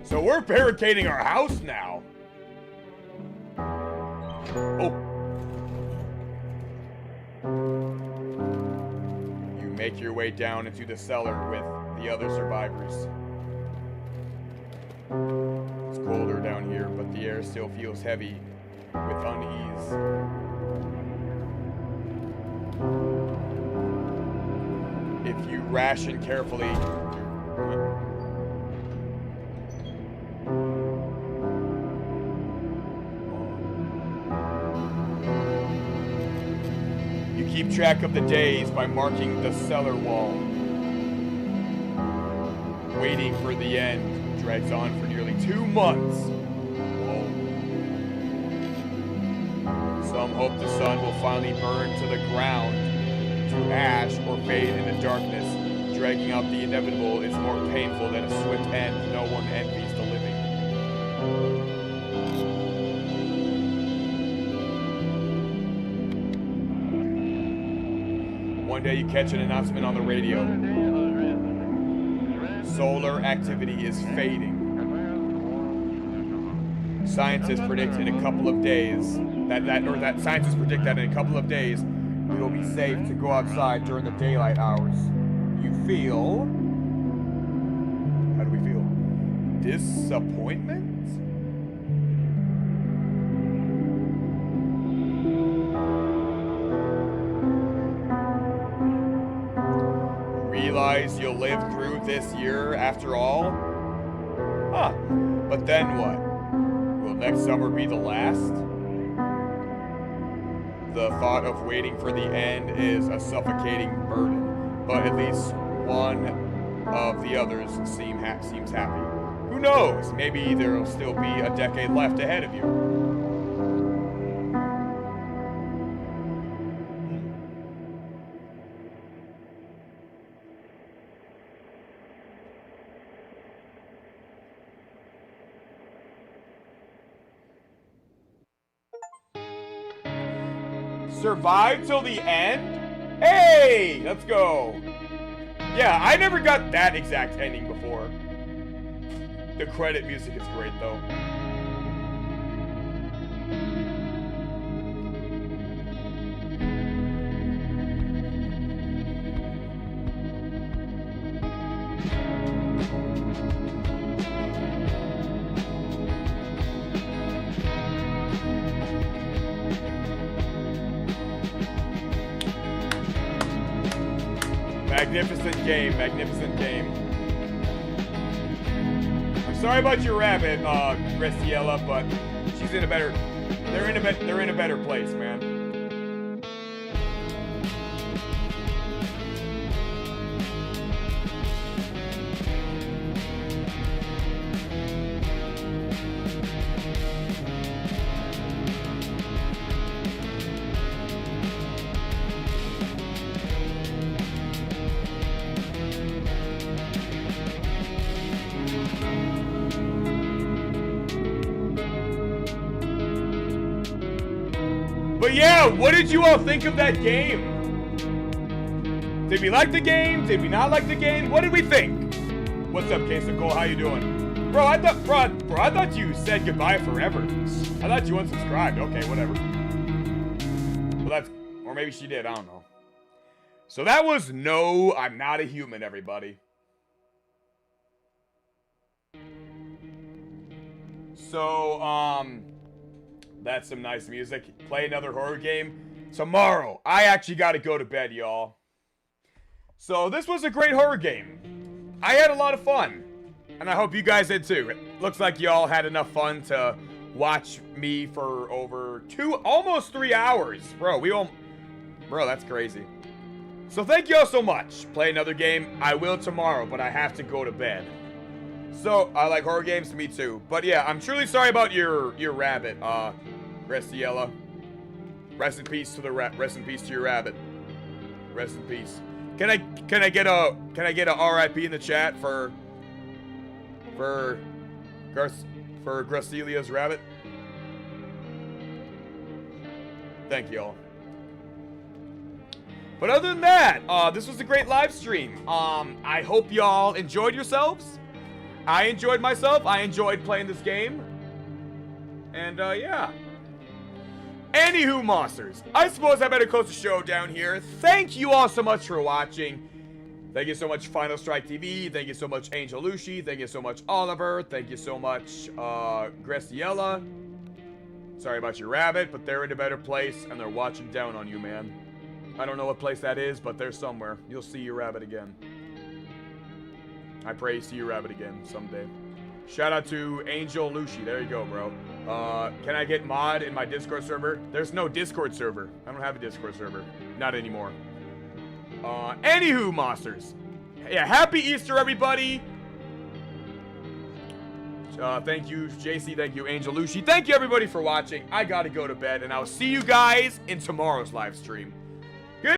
So we're barricading our house now. Oh. You make your way down into the cellar with the other survivors. It's colder down here, but the air still feels heavy with unease. If you ration carefully, you keep track of the days by marking the cellar wall. Waiting for the end drags on for nearly 2 months. Whoa. Some hope the sun will finally burn to the ground to ash or fade into darkness. Dragging out the inevitable is more painful than a swift end no one envies the living. One day you catch an announcement on the radio. Solar activity is fading. Scientists predict in a couple of days scientists predict that in a couple of days it will be safe to go outside during the daylight hours. You feel, how do we feel? Disappointment? Realize you'll live through this year after all? Huh, but then what? Will next summer be the last? The thought of waiting for the end is a suffocating burden, but at least one of the others seems happy. Who knows? Maybe there'll still be a decade left ahead of you. Survive till the end? Hey, let's go. Yeah, I never got that exact ending before. The credit music is great though. Magnificent game, magnificent game. I'm sorry about your rabbit, Graciela, but she's in a better. They're in a better place, man. But yeah, what did you all think of that game? Did we like the game? Did we not like the game? What did we think? What's up, Case Nicole? How you doing? Bro, I thought you said goodbye forever. I thought you unsubscribed. Okay, whatever. Well, that's, or maybe she did. I don't know. So that was No, I'm Not a Human, everybody. So, that's some nice music. Play another horror game tomorrow. I actually got to go to bed, y'all. So this was a great horror game. I had a lot of fun, and I hope you guys did too. It looks like y'all had enough fun to watch me for over almost 3 hours, bro. Bro, that's crazy. So thank y'all so much. Play another game. I will tomorrow, but I have to go to bed. So, I like horror games, me too. But yeah, I'm truly sorry about your rabbit, Graciela. Rest in peace to rest in peace to your rabbit. Rest in peace. Can I get a RIP in the chat for Gracelia's rabbit? Thank y'all. But other than that, this was a great live stream. I hope y'all enjoyed yourselves. I enjoyed myself. I enjoyed playing this game. And, yeah. Anywho, monsters, I suppose I better close the show down here. Thank you all so much for watching. Thank you so much, Final Strike TV. Thank you so much, Angel Lucy. Thank you so much, Oliver. Thank you so much, Graciela. Sorry about your rabbit, but they're in a better place, and they're watching down on you, man. I don't know what place that is, but they're somewhere. You'll see your rabbit again. I pray you see your rabbit again someday. Shout out to Angel Lucy. There you go, bro. Can I get mod in my Discord server? There's no Discord server. I don't have a Discord server. Not anymore. Anywho, monsters. Yeah, happy Easter, everybody. Thank you, JC. Thank you, Angel Lucy. Thank you, everybody, for watching. I gotta go to bed, and I'll see you guys in tomorrow's live stream.